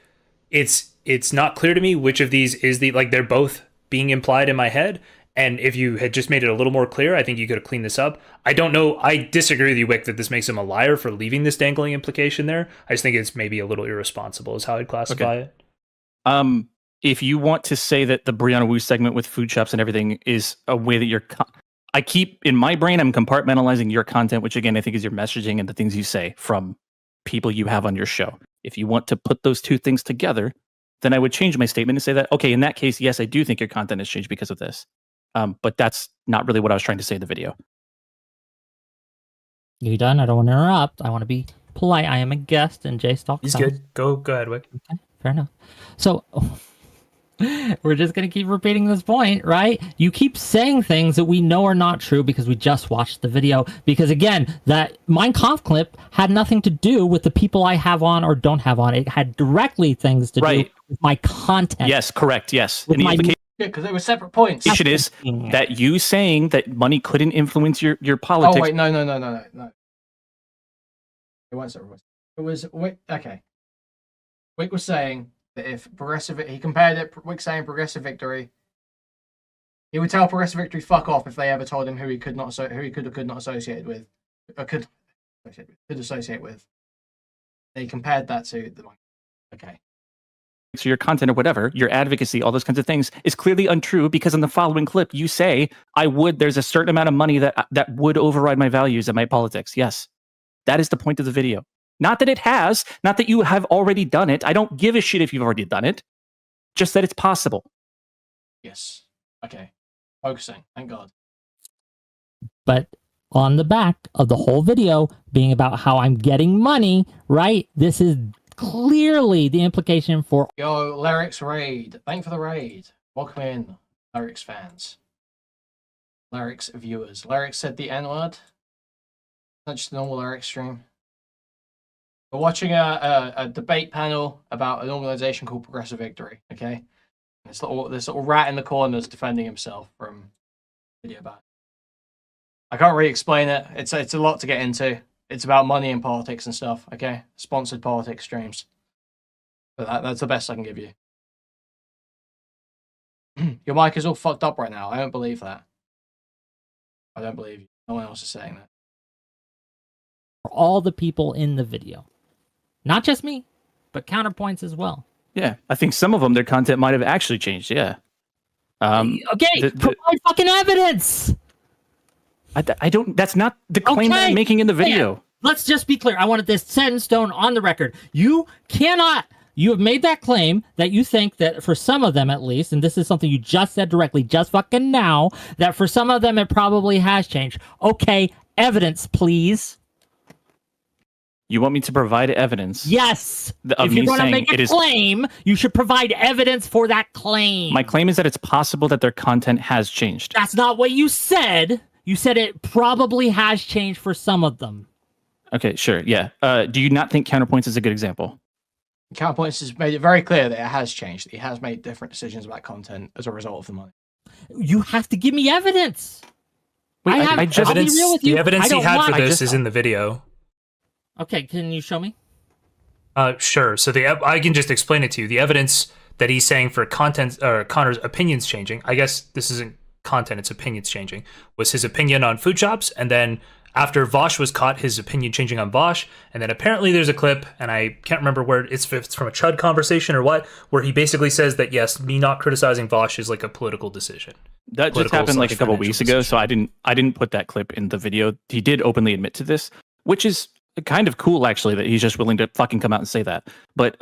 it's not clear to me which of these is the, like, they're both being implied in my head. And if you had just made it a little more clear, I think you could have cleaned this up. I don't know. I disagree with you, Wick, that this makes him a liar for leaving this dangling implication there. I just think it's maybe a little irresponsible is how I'd classify it. If you want to say that the Brianna Wu segment with food shops and everything is a way that you're... I keep, in my brain, I'm compartmentalizing your content, which again, I think is your messaging and the things you say from people you have on your show. If you want to put those two things together, then I would change my statement and say that, okay, in that case, yes, I do think your content has changed because of this. But that's not really what I was trying to say in the video. You done? I don't want to interrupt. I want to be polite. I am a guest in jstlk. He's good. Go ahead, Wick. Okay, fair enough. So... we're just going to keep repeating this point, right? You keep saying things that we know are not true because we just watched the video. Because again, that Mein Kampf clip had nothing to do with the people I have on or don't have on. It had directly things to do with my content. Yes, correct. Yes. Yeah, because they were separate points. The issue is that you saying that money couldn't influence your politics. Oh, wait, no. It wasn't separate points. It was Wick. Okay. Wick was saying that if he compared it, Wick saying progressive victory, he would tell progressive victory fuck off if they ever told him who he could not associate with, or could associate with. They compared that to the okay. So your content or whatever, your advocacy, all those kinds of things is clearly untrue because in the following clip you say there's a certain amount of money that would override my values and my politics. Yes, that is the point of the video. Not that it has, not that you have already done it. I don't give a shit if you've already done it. Just that it's possible. Yes. Okay. Focusing. Thank God. But on the back of the whole video being about how I'm getting money, right? This is clearly the implication for... Yo, Lyric's raid. Thank you for the raid. Welcome in, Lyric's fans. Lyric's viewers. Lyric said the N-word. Not just a normal Lyric stream. We're watching a debate panel about an organization called Progressive Victory, okay? This little rat in the corner is defending himself from video about it. I can't really explain it. It's a lot to get into. It's about money and politics and stuff, okay? Sponsored politics streams. But that's the best I can give you. Your mic is all fucked up right now. I don't believe that. I don't believe you. No one else is saying that. For all the people in the video. Not just me, but counterpoints as well. Yeah, I think some of them, their content might have actually changed. Yeah. Okay, provide fucking evidence. I don't. That's not the claim that I'm making in the video. Yeah. Let's just be clear. I wanted this set in stone on the record. You cannot. You have made that claim that you think that for some of them at least, and this is something you just said directly, just fucking now, that for some of them it probably has changed. Okay, evidence, please. You want me to provide evidence? Yes. If you're going to make a claim, you should provide evidence for that claim. My claim is that it's possible that their content has changed. That's not what you said. You said it probably has changed for some of them. Okay, sure, yeah. Do you not think Counterpoints is a good example? Counterpoints has made it very clear that it has changed. That he has made different decisions about content as a result of the money. You have to give me evidence. Wait, the evidence he had for this is in the video. Okay, can you show me? Sure. So I can just explain it to you. The evidence that he's saying for content or Connor's opinions changing, I guess this isn't content, it's opinions changing, was his opinion on food shops, and then after Vosh was caught, his opinion changing on Vosh, and then apparently there's a clip, and I can't remember where if it's from a Chud conversation or what, where he basically says that yes, me not criticizing Vosh is like a political decision. That just happened like a couple weeks ago, so I didn't put that clip in the video. He did openly admit to this, which is kind of cool actually, that he's just willing to fucking come out and say that. But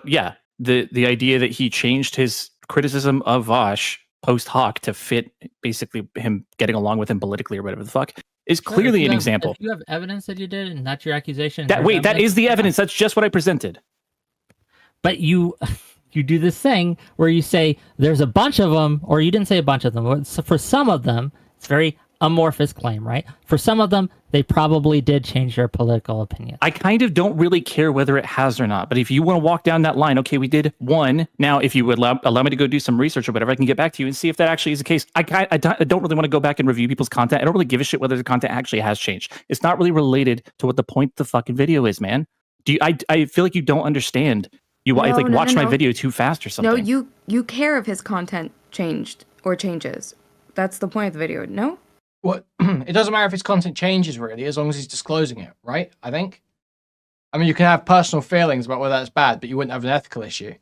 yeah, the idea that he changed his criticism of Vosh post hoc to fit basically him getting along with him politically or whatever the fuck is clearly an example. If you have evidence that you did and that's your accusation. That is the evidence. That's just what I presented. But you do this thing where you say there's a bunch of them, or you didn't say a bunch of them. But for some of them, it's very amorphous claim, right? For some of them, they probably did change their political opinion. I kind of don't really care whether it has or not, but if you want to walk down that line, okay, we did one. Now, if you would allow me to go do some research or whatever, I can get back to you and see if that actually is the case. I don't really want to go back and review people's content. I don't really give a shit whether the content actually has changed. It's not really related to what the point of the fucking video is, man. I feel like you don't understand. You watch my video too fast or something. No, you care if his content changed or changes. That's the point of the video, no? What? It doesn't matter if his content changes, really, as long as he's disclosing it, right? I think. I mean, you can have personal feelings about whether that's bad, but you wouldn't have an ethical issue.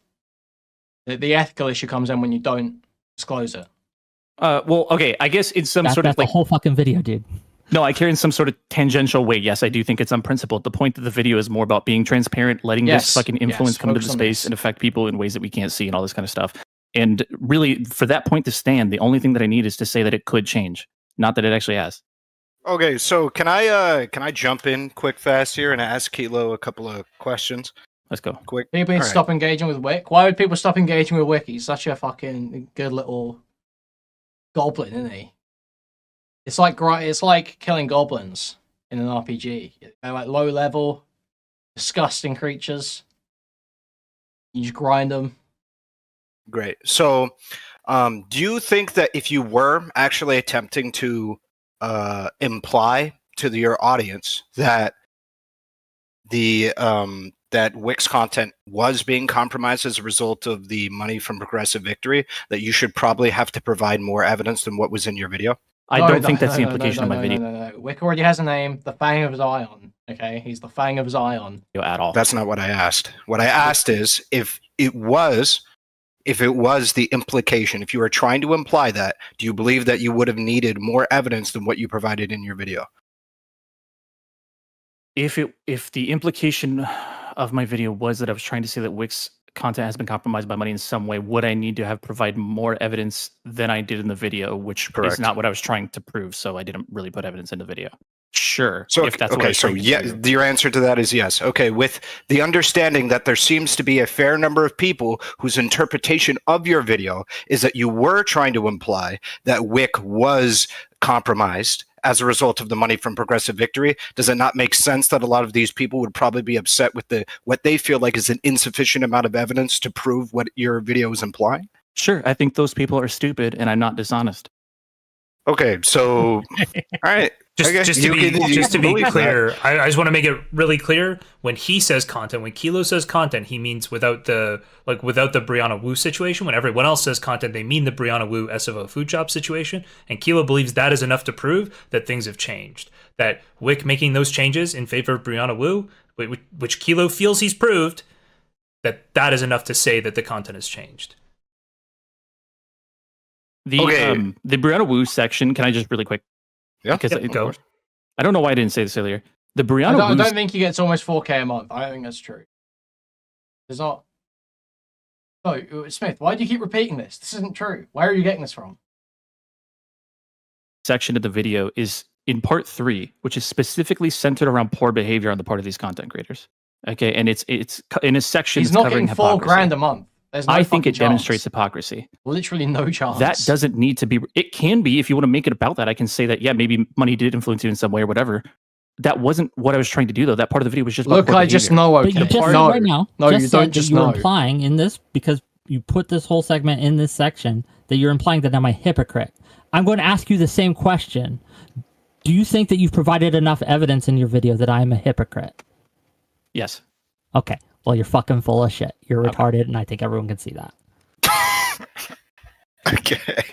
The ethical issue comes in when you don't disclose it. Well, okay, I guess in some sort of like the whole fucking video, dude. No, I care in some sort of tangential way. Yes, I do think it's unprincipled. The point of the video is more about being transparent, letting this fucking influence come into the space and affect people in ways that we can't see and all this kind of stuff. And really, for that point to stand, the only thing that I need is to say that it could change. Not that it actually has. Okay, so can I jump in quick fast here and ask Kilo a couple of questions? Let's go. Quick. People need to stop engaging with Whick. Why would people stop engaging with Whick? He's such a fucking good little goblin, isn't he? It's like killing goblins in an RPG. They're like low level, disgusting creatures. You just grind them. Great. So, do you think that if you were actually attempting to imply to your audience that that Whick's content was being compromised as a result of the money from Progressive Victory, that you should probably have to provide more evidence than what was in your video? I don't think that's the implication of my video. No. Whick already has a name, the Fang of Zion. Okay, he's the Fang of Zion. At all. That's not what I asked. What I asked is if it was the implication, if you were trying to imply that, do you believe that you would have needed more evidence than what you provided in your video? If the implication of my video was that I was trying to say that Whick's content has been compromised by money in some way, would I need to have provide more evidence than I did in the video, which is not what I was trying to prove, so I didn't really put evidence in the video. Sure. So if that's what your answer to that is yes. Okay, with the understanding that there seems to be a fair number of people whose interpretation of your video is that you were trying to imply that Whick was compromised as a result of the money from Progressive Victory, does it not make sense that a lot of these people would probably be upset with what they feel like is an insufficient amount of evidence to prove what your video is implying? Sure, I think those people are stupid and I'm not dishonest. Okay, so all right. Just to be clear, I just want to make it really clear. When he says content, when Kilo says content, he means without the Brianna Wu situation. When everyone else says content, they mean the Brianna Wu SFO food shop situation. And Kilo believes that is enough to prove that things have changed. That Whick making those changes in favor of Brianna Wu, which Kilo feels he's proved, that is enough to say that the content has changed. The Brianna Wu section, can I just really quick? Yeah, because go. I don't know why I didn't say this earlier. The Brianna I Wu don't think he gets almost 4K a month. I don't think that's true. There's not. No, Smith, why do you keep repeating this? This isn't true. Where are you getting this from? Section of the video is in part 3, which is specifically centered around poor behavior on the part of these content creators. Okay, and it's in a section. He's not getting $4,000 a month. There's no I think it chance. demonstrates hypocrisy. Literally no chance. That doesn't need to be. It can be if you want to make it about that. I can say that maybe money did influence you in some way or whatever. That wasn't what I was trying to do though. That part of the video was just. Look, I just know. Okay, but you just no, right now. No, just you don't just know. You're implying in this because you put this whole segment in this section that you're implying that I'm a hypocrite. I'm going to ask you the same question. Do you think that you've provided enough evidence in your video that I am a hypocrite? Yes. Okay. Well, you're fucking full of shit. You're retarded, and I think everyone can see that. Okay.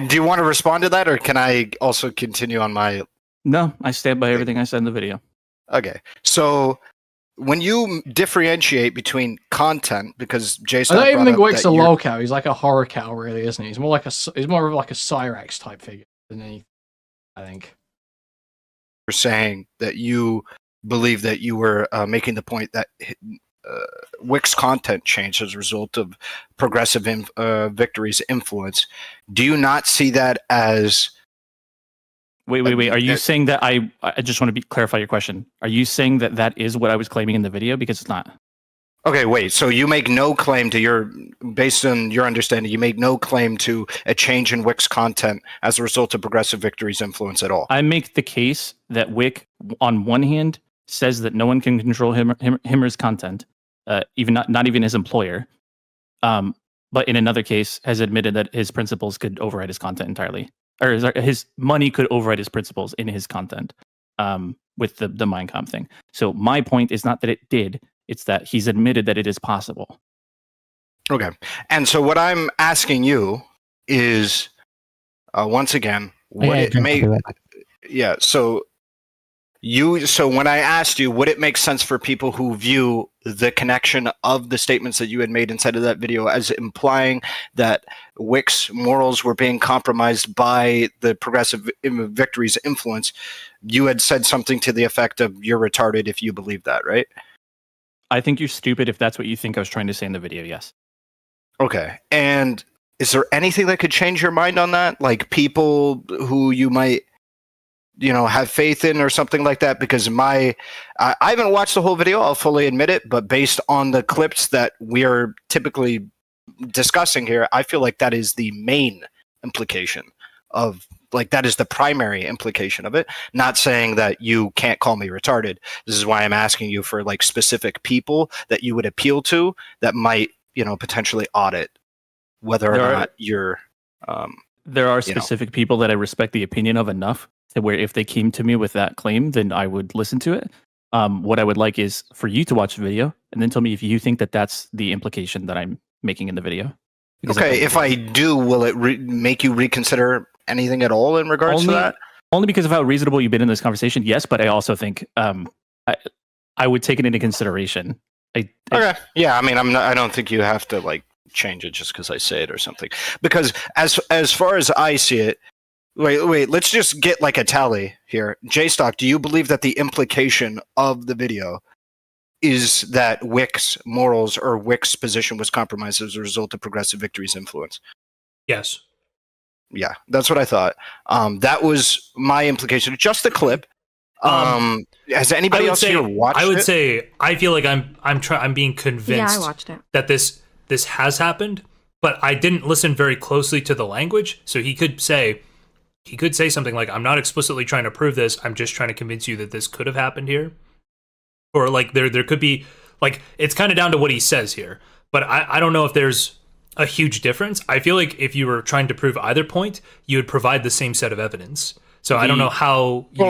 Do you want to respond to that, or can I also continue on my... No, I stand by everything I said in the video. Okay. So when you differentiate between content, because Jason, I don't even think Wick's a low cow. He's like a horror cow, really, isn't he? He's more of like a Cyrax type figure than anything, I think. You're saying that you believe that you were making the point that Wick's content changed as a result of progressive victory's influence. Do you not see that as... Wait. Are you saying that I just want to clarify your question. Are you saying that that is what I was claiming in the video? Because it's not. Okay, wait. So you make no claim to based on your understanding, you make no claim to a change in Wick's content as a result of progressive victory's influence at all. I make the case that Wick, on one hand, says that no one can control him or his content, even not even his employer. But in another case, has admitted that his principles could override his content entirely. Or his money could override his principles in his content with the Minecom thing. So my point is not that it did, it's that he's admitted that it is possible. Okay. And so what I'm asking you is, once again, would it make... Yeah, so when I asked you, would it make sense for people who view the connection of the statements that you had made inside of that video as implying that Wick's morals were being compromised by the progressive victory's influence, you had said something to the effect of, you're retarded if you believe that, right? I think you're stupid if that's what you think I was trying to say in the video, yes. Okay. And is there anything that could change your mind on that? Like people who you might... have faith in or something like that? Because I haven't watched the whole video, I'll fully admit it, but based on the clips that we are typically discussing here, I feel like that is the main implication of, like, that is the primary implication of it. Not saying that you can't call me retarded. This is why I'm asking you for, like, specific people that you would appeal to that might, potentially audit whether or not you're... there are specific people that I respect the opinion of enough that where if they came to me with that claim, then I would listen to it. What I would like is for you to watch the video and then tell me if you think that that's the implication that I'm making in the video. Okay, if I do, will it make you reconsider anything at all in regards to that? Only because of how reasonable you've been in this conversation, yes, but I also think I would take it into consideration. Okay, yeah, I mean, I don't think you have to, like, change it just because I say it or something. Because as far as I see it, wait, let's just get like a tally here. jstlk, do you believe that the implication of the video is that Wick's morals or Wick's position was compromised as a result of progressive victory's influence? Yes. Yeah, that's what I thought. That was my implication. Just the clip. Has anybody else here watched it? I would say I feel like I'm being convinced I watched it. that this has happened, but I didn't listen very closely to the language. So he could say something like, I'm not explicitly trying to prove this, I'm just trying to convince you that this could have happened here. Or like there could be, like, it's kind of down to what he says here. But I don't know if there's a huge difference. I feel like if you were trying to prove either point, you would provide the same set of evidence. So I don't know how you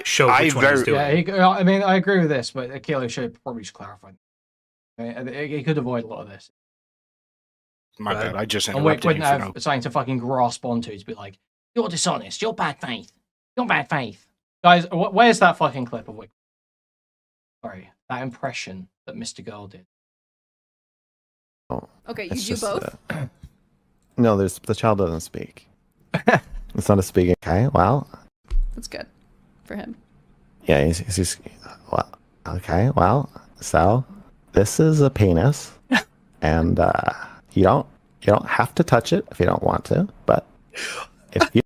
show which one he's doing. Yeah, I mean, I agree with this, but Akilo should probably just clarify. He could avoid a lot of this. My bad, I just interrupted you. And Wick wouldn't have something to fucking grasp onto to be like, you're dishonest, you're bad faith, you're bad faith. Guys, where's that fucking clip of Wick? Sorry. that impression that Mr. Girl did. Oh, Okay, you it's do just, both? No, the child doesn't speak. It's not a speaking. Okay, well. That's good for him. Yeah, he's well. Okay, well, so this is a penis, and you don't have to touch it if you don't want to, but if you.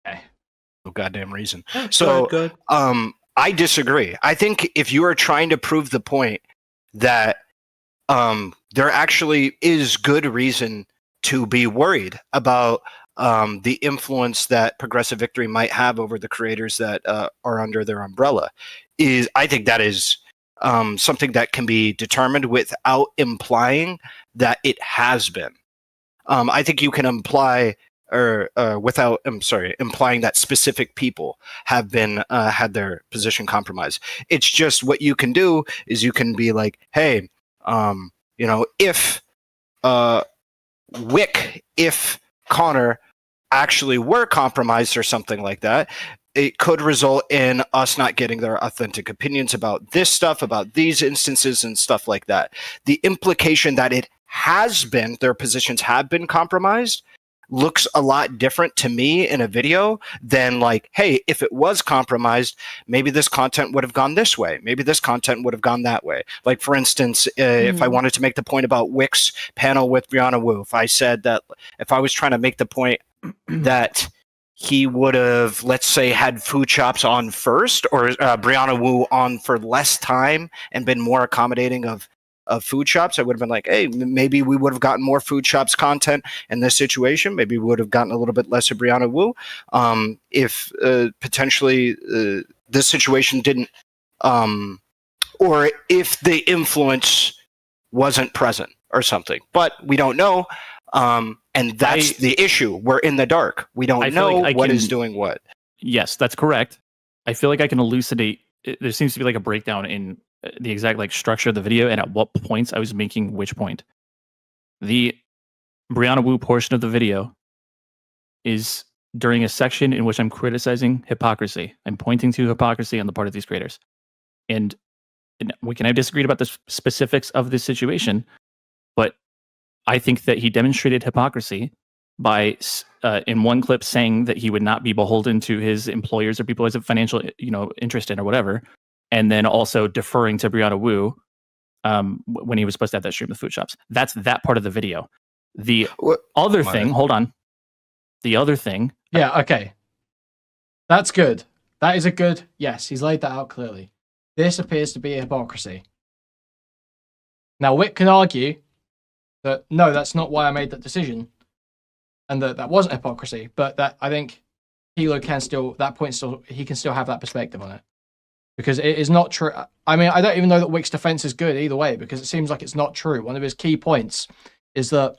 Okay. No goddamn reason. So, good. I disagree. I think if you are trying to prove the point that there actually is good reason to be worried about the influence that Progressive Victory might have over the creators that are under their umbrella, I think that is something that can be determined without implying that it has been. I think you can imply implying that specific people have been had their position compromised. It's just what you can do is you can be like, hey, if Whick, if Connor actually were compromised or something like that, it could result in us not getting their authentic opinions about this stuff, about these instances and stuff like that. The implication that it has been, their positions have been compromised, looks a lot different to me in a video than like, hey, if it was compromised, maybe this content would have gone this way. Maybe this content would have gone that way. Like, for instance, if I wanted to make the point about Whick's panel with Brianna Wu, if I said that, if I was trying to make the point that he would have, let's say, had Food Chops on first, or Brianna Wu on for less time and been more accommodating of Food Chops, I would have been like, hey, maybe we would have gotten more Food Chops content in this situation. Maybe we would have gotten a little bit less of Brianna Wu if potentially this situation didn't, or if the influence wasn't present or something. But we don't know, and that's the issue. We're in the dark. We don't know like what is doing what. Yes, that's correct. I feel like I can elucidate. There seems to be like a breakdown in the exact like structure of the video and at what points I was making which point. The Brianna Wu portion of the video is during a section in which I'm criticizing hypocrisy. I'm pointing to hypocrisy on the part of these creators. And we can have disagreed about the specifics of this situation, but I think that he demonstrated hypocrisy by in one clip saying that he would not be beholden to his employers or people as a financial interest in or whatever, and then also deferring to Brianna Wu when he was supposed to have that stream with Food Shops. That's that part of the video. The other thing, hold on. The other thing. Yeah, okay. That's good. That is a good, yes, he's laid that out clearly. This appears to be a hypocrisy. Now, Whick can argue that, no, that's not why I made that decision, and that wasn't hypocrisy, but that I think Hilo can still, that point still, he can still have that perspective on it. Because it is not true. I mean, I don't even know that Whick's defense is good either way, because it seems like it's not true. One of his key points is that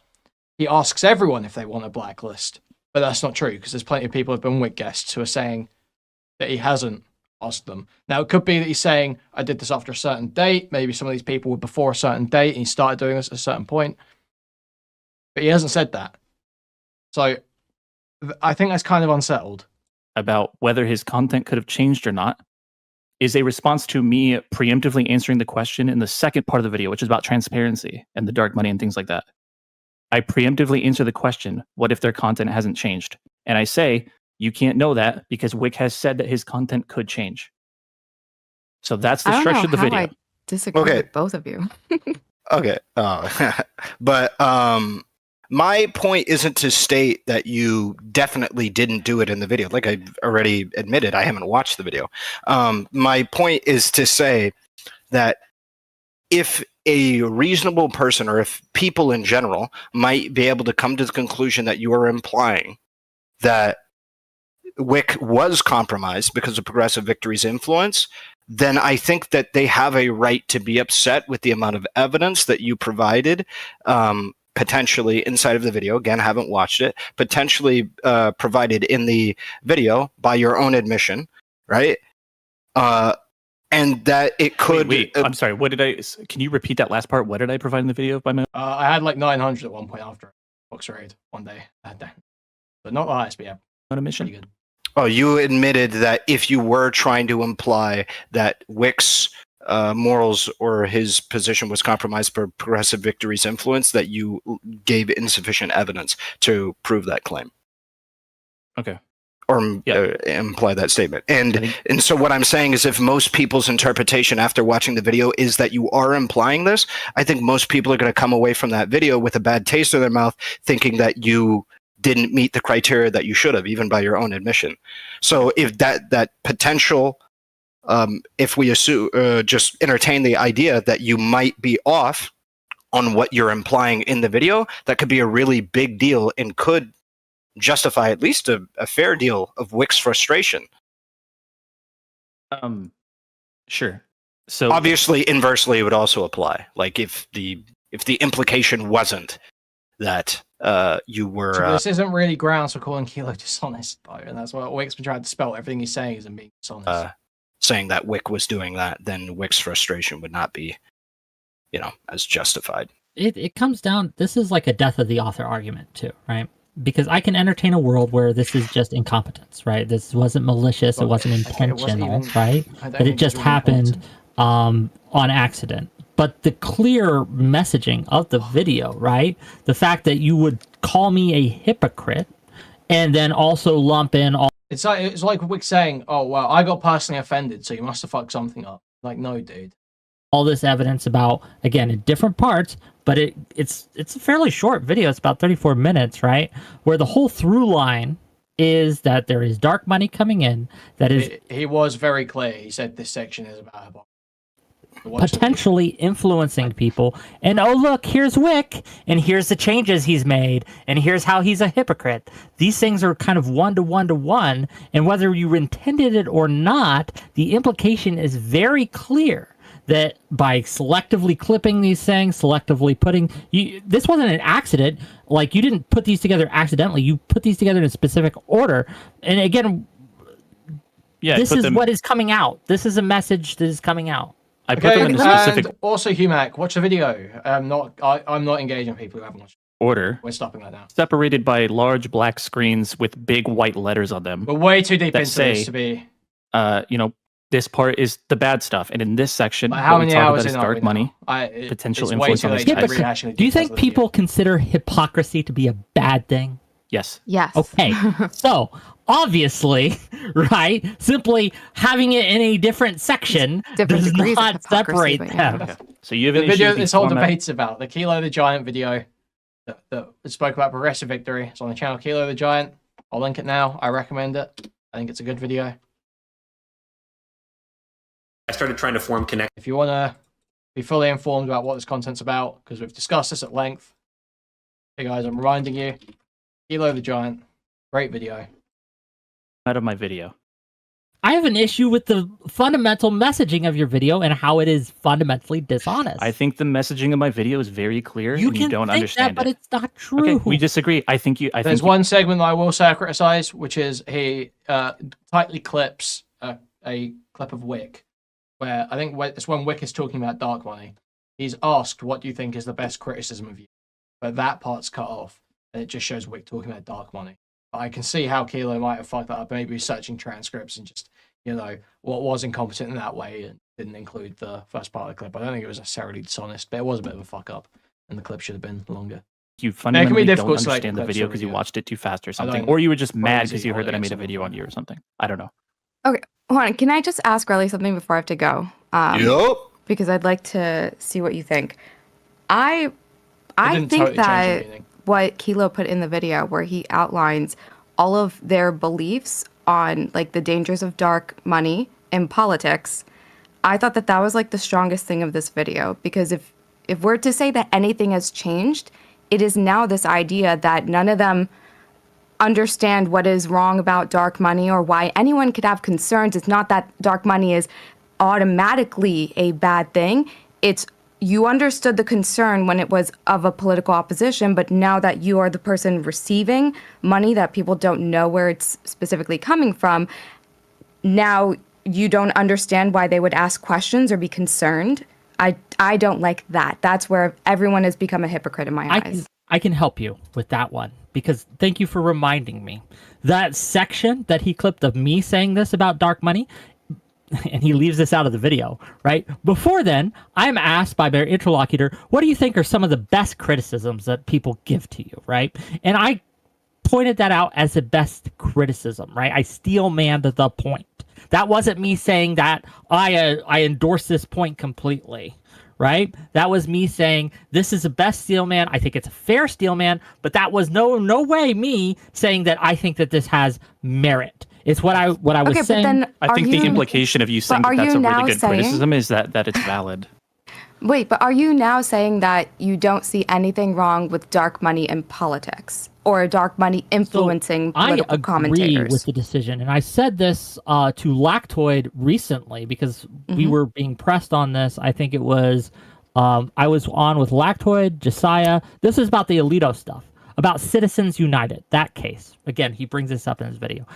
he asks everyone if they want a blacklist, but that's not true, because there's plenty of people who have been Whick guests who are saying that he hasn't asked them. Now, it could be that he's saying, I did this after a certain date. Maybe some of these people were before a certain date, and he started doing this at a certain point. But he hasn't said that. So I think that's kind of unsettled. About whether his content could have changed or not is a response to me preemptively answering the question in the second part of the video, which is about transparency and the dark money and things like that. I preemptively answer the question, what if their content hasn't changed? And I say, you can't know that because Whick has said that his content could change. So that's the structure of the video. I disagree with both of you. Okay. But my point isn't to state that you definitely didn't do it in the video. Like I already admitted, I haven't watched the video. My point is to say that if a reasonable person, or if people in general, might be able to come to the conclusion that you are implying that Whick was compromised because of Progressive Victory's influence, then I think that they have a right to be upset with the amount of evidence that you provided, potentially inside of the video. Again, haven't watched it. Potentially provided in the video by your own admission, right? And that it could. Wait, I'm sorry. What did I? Can you repeat that last part? What did I provide in the video by my? I had like 900 at one point after Box Raid one day. I had that, but not the highest. But yeah, on a mission. Pretty good. Oh, you admitted that if you were trying to imply that Whick's morals or his position was compromised by Progressive Victory's influence, that you gave insufficient evidence to prove that claim. Okay. Or imply that statement. And so what I'm saying is, if most people's interpretation after watching the video is that you are implying this, I think most people are going to come away from that video with a bad taste in their mouth, thinking that you didn't meet the criteria that you should have, even by your own admission. So if that potential, if we assume, just entertain the idea that you might be off on what you're implying in the video, that could be a really big deal and could justify at least a fair deal of Whick's frustration. Sure. So obviously, inversely, it would also apply. Like if the implication wasn't that you were. So this isn't really grounds for calling Kilo dishonest, though, and that's what Whick's been trying to spell. Everything he's saying is being dishonest. Saying that Whick was doing that, then Whick's frustration would not be, as justified. It comes down. This is like a death of the author argument too, right? Because I can entertain a world where this is just incompetence, right? This wasn't malicious, it wasn't intentional, right? That it just happened on accident. But the clear messaging of the video, right? The fact that you would call me a hypocrite and then also lump in all... It's like Whick saying, oh, well, I got personally offended, so you must have fucked something up. Like, no, dude. All this evidence about, again, in different parts, but it's a fairly short video. It's about 34 minutes, right? Where the whole through line is that there is dark money coming in. That is, he was very clear. He said this section is about potentially influencing people. And oh look, here's Whick, and here's the changes he's made, and here's how he's a hypocrite. These things are kind of one to one, and whether you intended it or not, the implication is very clear. That by selectively clipping these things, selectively putting... this wasn't an accident. Like, you didn't put these together accidentally. You put these together in a specific order. And again, this is what is coming out. This is a message that is coming out. I put them in a specific... And also, Humac, watch the video. I'm not engaging people who haven't watched it. Order. We're stopping that now. Separated by large black screens with big white letters on them. We're way too deep into this to be... this part is the bad stuff, and in this section, how many hours is dark money, potential influence on the Do you think people consider hypocrisy to be a bad thing? Yes. Yes. Okay. So obviously, right? Simply having it in a different section does not separate them. Okay. So you have the video this whole debate's about, the Kilo the Giant video that spoke about Progressive Victory. It's on the channel Kilo the Giant. I'll link it now. I recommend it. I think it's a good video. I started trying to form connect. If you want to be fully informed about what this content's about, because we've discussed this at length. Hey guys, I'm reminding you, Kilo the Giant, great video. Out of my video. I have an issue with the fundamental messaging of your video and how it is fundamentally dishonest. I think the messaging of my video is very clear. You don't understand that, but it's not true. Okay, we disagree. There's one segment that I will say I criticize, which is he tightly clips a clip of Whick. Where I think it's when Whick is talking about dark money. He's asked, what do you think is the best criticism of you? But that part's cut off, and it just shows Whick talking about dark money. But I can see how Kilo might have fucked that up, maybe searching transcripts and just, what was incompetent in that way and didn't include the first part of the clip. I don't think it was necessarily dishonest, but it was a bit of a fuck up, and the clip should have been longer. You fundamentally don't understand the video because you watched it too fast or something. Or you were just mad because you heard that I made a video on you or something. I don't know. Okay, hold on. Can I just ask Riley something before I have to go? Yep. Because I'd like to see what you think. I think that what Kilo put in the video, where he outlines all of their beliefs on like the dangers of dark money in politics, I thought that was like the strongest thing of this video. Because if we're to say that anything has changed, it is now this idea that none of them understand what is wrong about dark money or why anyone could have concerns. It's not that dark money is automatically a bad thing. It's you understood the concern when it was of a political opposition, but now that you are the person receiving money that people don't know where it's specifically coming from, now you don't understand why they would ask questions or be concerned. I don't like that. That's where everyone has become a hypocrite in my eyes. I can help you with that one, because thank you for reminding me. That section that he clipped of me saying this about dark money, and he leaves this out of the video, right? Before then, I'm asked by their interlocutor, what do you think are some of the best criticisms that people give to you, right? And I pointed that out as the best criticism, right? I steel-manned the point. That wasn't me saying that I endorse this point completely, right? That was me saying this is the best steel man. I think it's a fair steel man, but that was no way me saying that I think that this has merit. It's what I was saying. But then I think the implication of you saying that that's a really good criticism is that it's valid. Wait, but are you now saying that you don't see anything wrong with dark money in politics or dark money influencing political commentators? I agree with the decision, and I said this to Lactoid recently because we were being pressed on this. I think it was I was on with Lactoid, Josiah. This is about the Alito stuff, about Citizens United, that case. Again, he brings this up in his video.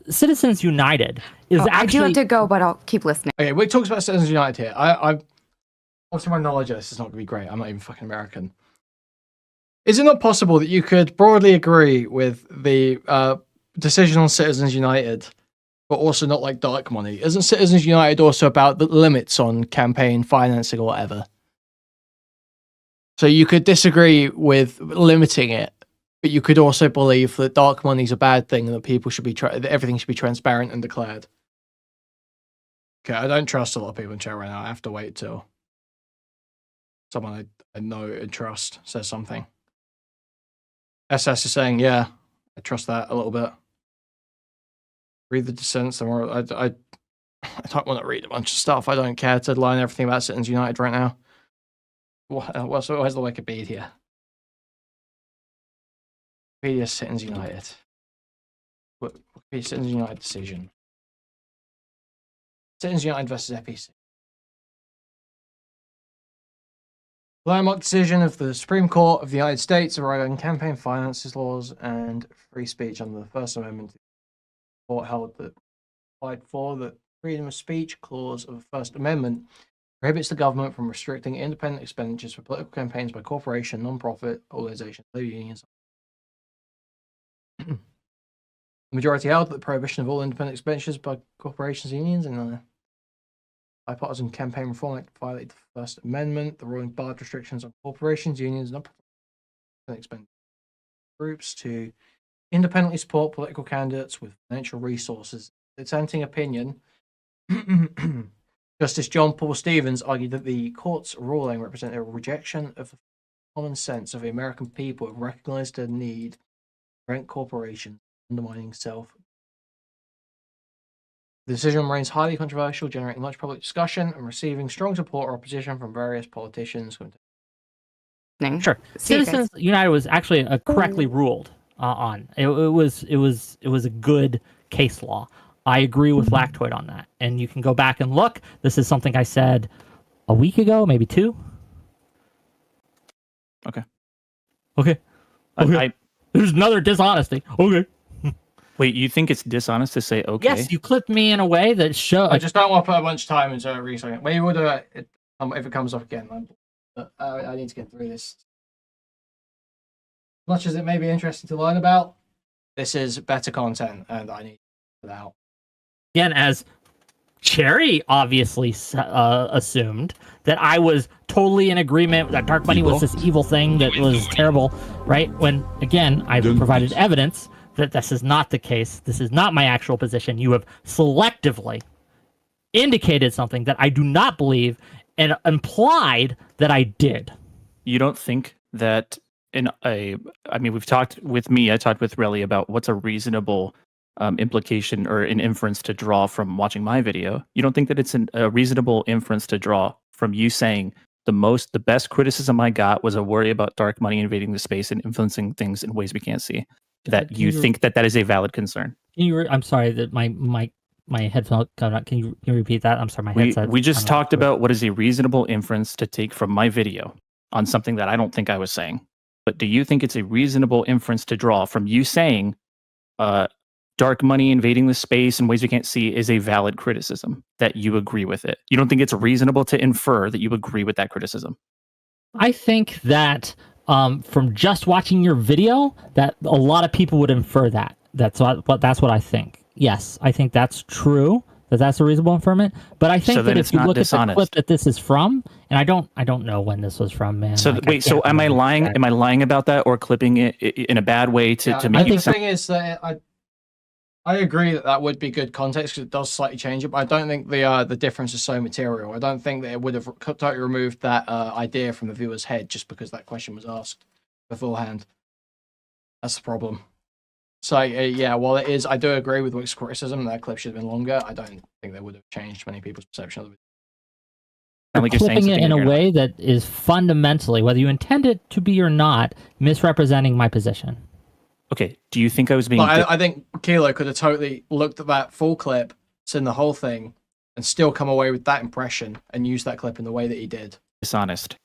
Citizens United is actually... I do have to go, but I'll keep listening. Okay, Whick talks about Citizens United here. I obviously my knowledge of this is not going to be great. I'm not even fucking American. Is it not possible that you could broadly agree with the decision on Citizens United, but also not like dark money? Isn't Citizens United also about the limits on campaign financing or whatever? So you could disagree with limiting it, but you could also believe that dark money is a bad thing and that people should be that everything should be transparent and declared. Okay, I don't trust a lot of people in chat right now. I have to wait till someone I know and trust says something. SS is saying, yeah, I trust that a little bit. Read the dissents. I don't want to read a bunch of stuff. I don't care to learn everything about Citizens United right now. Where's the Wikipedia? Wikipedia Citizens United. Wikipedia Citizens United decision. Citizens United versus FEC. Landmark decision of the Supreme Court of the United States regarding campaign finances laws and free speech under the First Amendment. The court held that applied for the freedom of speech clause of the First Amendment prohibits the government from restricting independent expenditures for political campaigns by corporation, non-profit organizations, labor unions. The majority held that the prohibition of all independent expenditures by corporations and unions and the Bipartisan Campaign Reform Act violated the First Amendment. The ruling barred restrictions on corporations, unions, and non-profit groups to independently support political candidates with financial resources. Dissenting opinion, Justice John Paul Stevens argued that the court's ruling represented a rejection of the common sense of the American people who recognized the need to prevent corporations undermining self. The decision remains highly controversial, generating much public discussion and receiving strong support or opposition from various politicians. Sure. Citizens United was actually correctly ruled on. It was a good case law. I agree with Lactoid on that. And you can go back and look. This is something I said a week ago, maybe 2. Okay. There's another dishonesty. Okay. Wait, you think it's dishonest to say okay? Yes, you clipped me in a way that shows. I just don't want to put a bunch of time into researching. Maybe we'll do it if it comes up again. But I need to get through this. As much as it may be interesting to learn about, this is better content, and I need to put it out. Again, as Cherry obviously assumed that I was totally in agreement that dark money was this evil thing that was terrible, right? When, again, I've provided evidence that this is not the case. This is not my actual position. You have selectively indicated something that I do not believe and implied that I did. You don't think that I talked with Relly about what's a reasonable implication or an inference to draw from watching my video. You don't think that it's a reasonable inference to draw from you saying the best criticism I got was a worry about dark money invading the space and influencing things in ways we can't see? That you think that is a valid concern? I'm sorry that my headphone got out. Can you repeat that? I'm sorry, my headset. We just talked about what is a reasonable inference to take from my video on something that I don't think I was saying. But do you think it's a reasonable inference to draw from you saying dark money invading the space in ways we can't see is a valid criticism, that you agree with it? You don't think it's reasonable to infer that you agree with that criticism? I think that from just watching your video, that a lot of people would infer that. That's what I think. Yes, I think that's true. that's a reasonable inferment. But I think So that then if it's you not look at the dishonest. clip that this is from, and I don't know when this was from, man. So Like, wait, so am I lying? Am I lying about that, or clipping it in a bad way to I make think it the sound? thing is that I agree that that would be good context because it does slightly change it, but I don't think the difference is so material. I don't think that it would have totally removed that idea from the viewer's head just because that question was asked beforehand. That's the problem. So yeah, while it is, I do agree with Wick's criticism that clip should have been longer. I don't think that would have changed many people's perception of it. You're clipping it in a way that is fundamentally, whether you intend it to be or not, misrepresenting my position. Okay, do you think I was being... I think Kilo could have totally looked at that full clip, seen the whole thing, and still come away with that impression and use that clip in the way that he did. Dishonest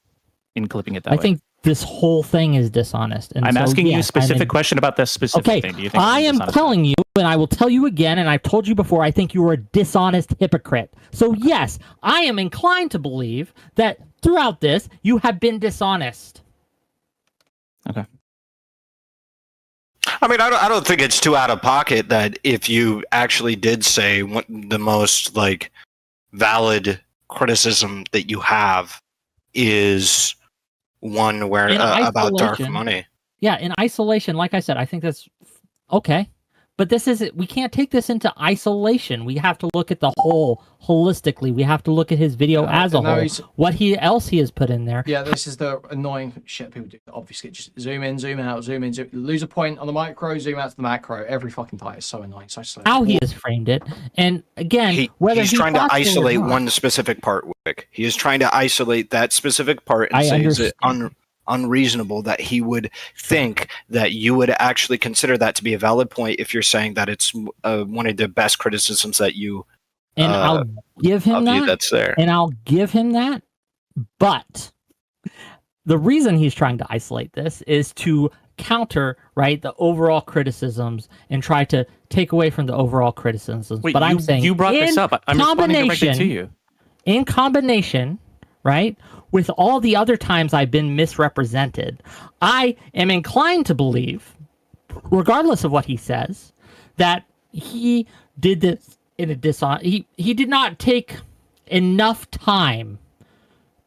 in clipping it that way. I think this whole thing is dishonest. And I'm so, asking you a yes, specific question about this specific thing. Do you think I am telling you, and I will tell you again, and I've told you before, I think you are a dishonest hypocrite. So yes, I am inclined to believe that throughout this, you have been dishonest. Okay. I mean, I don't think it's too out of pocket that if you actually did say the most like valid criticism that you have is one where about dark money. Yeah, in isolation, like I said, I think that's okay. But this is we can't take this into isolation. We have to look at the whole holistically. We have to look at his video as a whole. What else he has put in there. Yeah, this is the annoying shit people do. Obviously, just zoom in, zoom out, zoom in, lose a point on the micro, zoom out to the macro every fucking time. It's so annoying. So how he has framed it, and again, whether he's trying to isolate one specific part. Wick. He is trying to isolate that specific part and say is it unreasonable that he would think that you would actually consider that to be a valid point if you're saying that it's one of the best criticisms that you and I'll give him that that's there and I'll give him that, but the reason he's trying to isolate this is to counter the overall criticisms and try to take away from the overall criticisms. Wait, but I'm saying you brought this up. I'm responding directly to you. In combination, with all the other times I've been misrepresented, I am inclined to believe, regardless of what he says, that he did this in a dishonest... He did not take enough time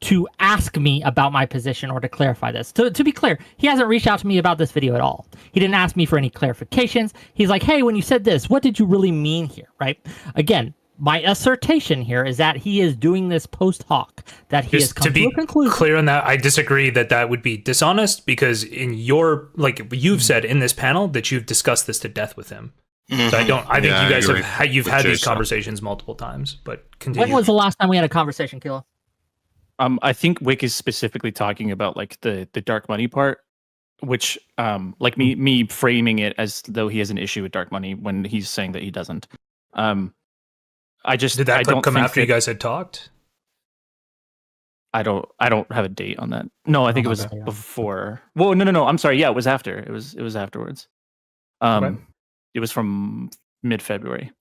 to ask me about my position or to clarify this. To be clear, he hasn't reached out to me about this video at all. He didn't ask me for any clarifications. He's like, hey, when you said this, what did you really mean here, Again, my assertion here is that he is doing this post hoc, that he has come to a conclusion. Clear on that, I disagree that would be dishonest because in your, you've said in this panel that you've discussed this to death with him. Mm-hmm. So I think you guys have had these conversations multiple times, but continue. When was the last time we had a conversation, Kilo? I think Wick is specifically talking about the dark money part, which me framing it as though he has an issue with dark money when he's saying that he doesn't. Did that clip come after you guys had talked? I don't have a date on that. No, I think it was before. Well, no. I'm sorry. Yeah, it was after. It was afterwards. It was from mid-February.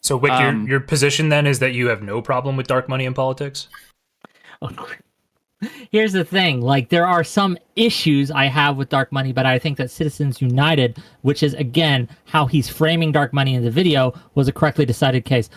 So, Wick, your position then is that you have no problem with dark money in politics? Here's the thing, there are some issues I have with dark money, but I think that Citizens United, which is, again, how he's framing dark money in the video, was a correctly decided case.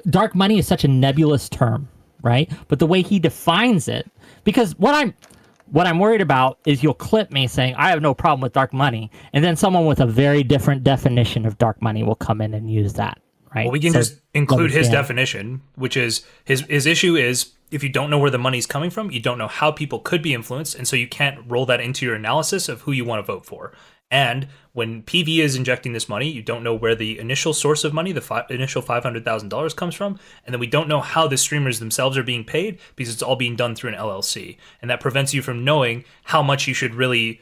Dark money is such a nebulous term, But the way he defines it, because what I'm worried about is you'll clip me saying, I have no problem with dark money, and then someone with a very different definition of dark money will come in and use that, Well, we can just include his definition, which is, his issue is, if you don't know where the money's coming from, you don't know how people could be influenced, and so you can't roll that into your analysis of who you want to vote for. And when PV is injecting this money, you don't know where the initial source of money, the initial $500,000 comes from, and then we don't know how the streamers themselves are being paid because it's all being done through an LLC. And that prevents you from knowing how much you should really,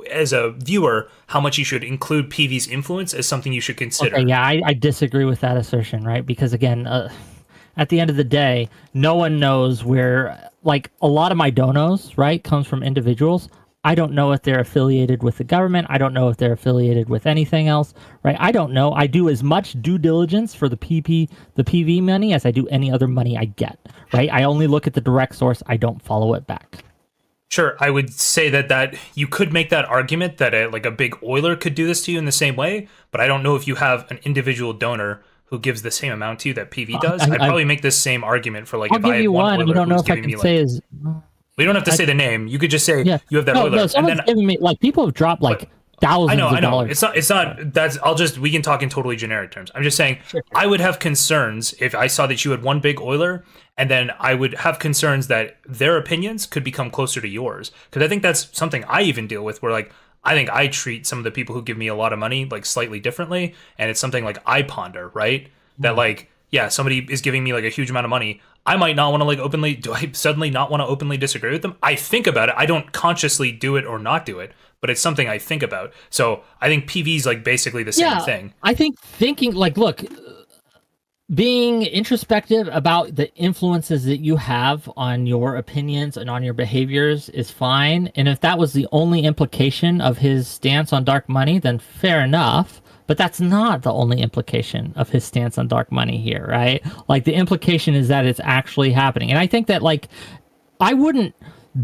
as a viewer, how much you should include PV's influence as something you should consider. Okay, yeah, I disagree with that assertion, Because, again... at the end of the day, no one knows where, a lot of my donos, comes from individuals. I don't know if they're affiliated with the government. I don't know if they're affiliated with anything else, I don't know. I do as much due diligence for the PV money as I do any other money I get, I only look at the direct source. I don't follow it back. Sure, I would say that you could make that argument that a big oiler could do this to you in the same way, but I don't know if you have an individual donor who gives the same amount to you that PV does, I'd probably make this same argument for like I'll if I give had you one one. oiler We don't know who's if I giving can me say like, is. we don't have to say the name. You could just say you have that oiler. No, someone's giving me like people have dropped like thousands. I know. Dollars. It's not. That's. We can talk in totally generic terms. I'm just saying. Sure. I would have concerns if I saw that you had one big oiler, and then I would have concerns that their opinions could become closer to yours. Because I think that's something I even deal with. Where like I think I treat some of the people who give me a lot of money like slightly differently, and it's something like I ponder, right? That like somebody is giving me like a huge amount of money. I might not want to like openly. Do I suddenly not want to openly disagree with them? I think about it. I don't consciously do it or not do it, but it's something I think about. So I think PV is like basically the same thing. I think thinking like, look, being introspective about the influences that you have on your opinions and on your behaviors is fine. And if that was the only implication of his stance on dark money, then fair enough. But that's not the only implication of his stance on dark money here, right? Like the implication is that it's actually happening. And I think that like, I wouldn't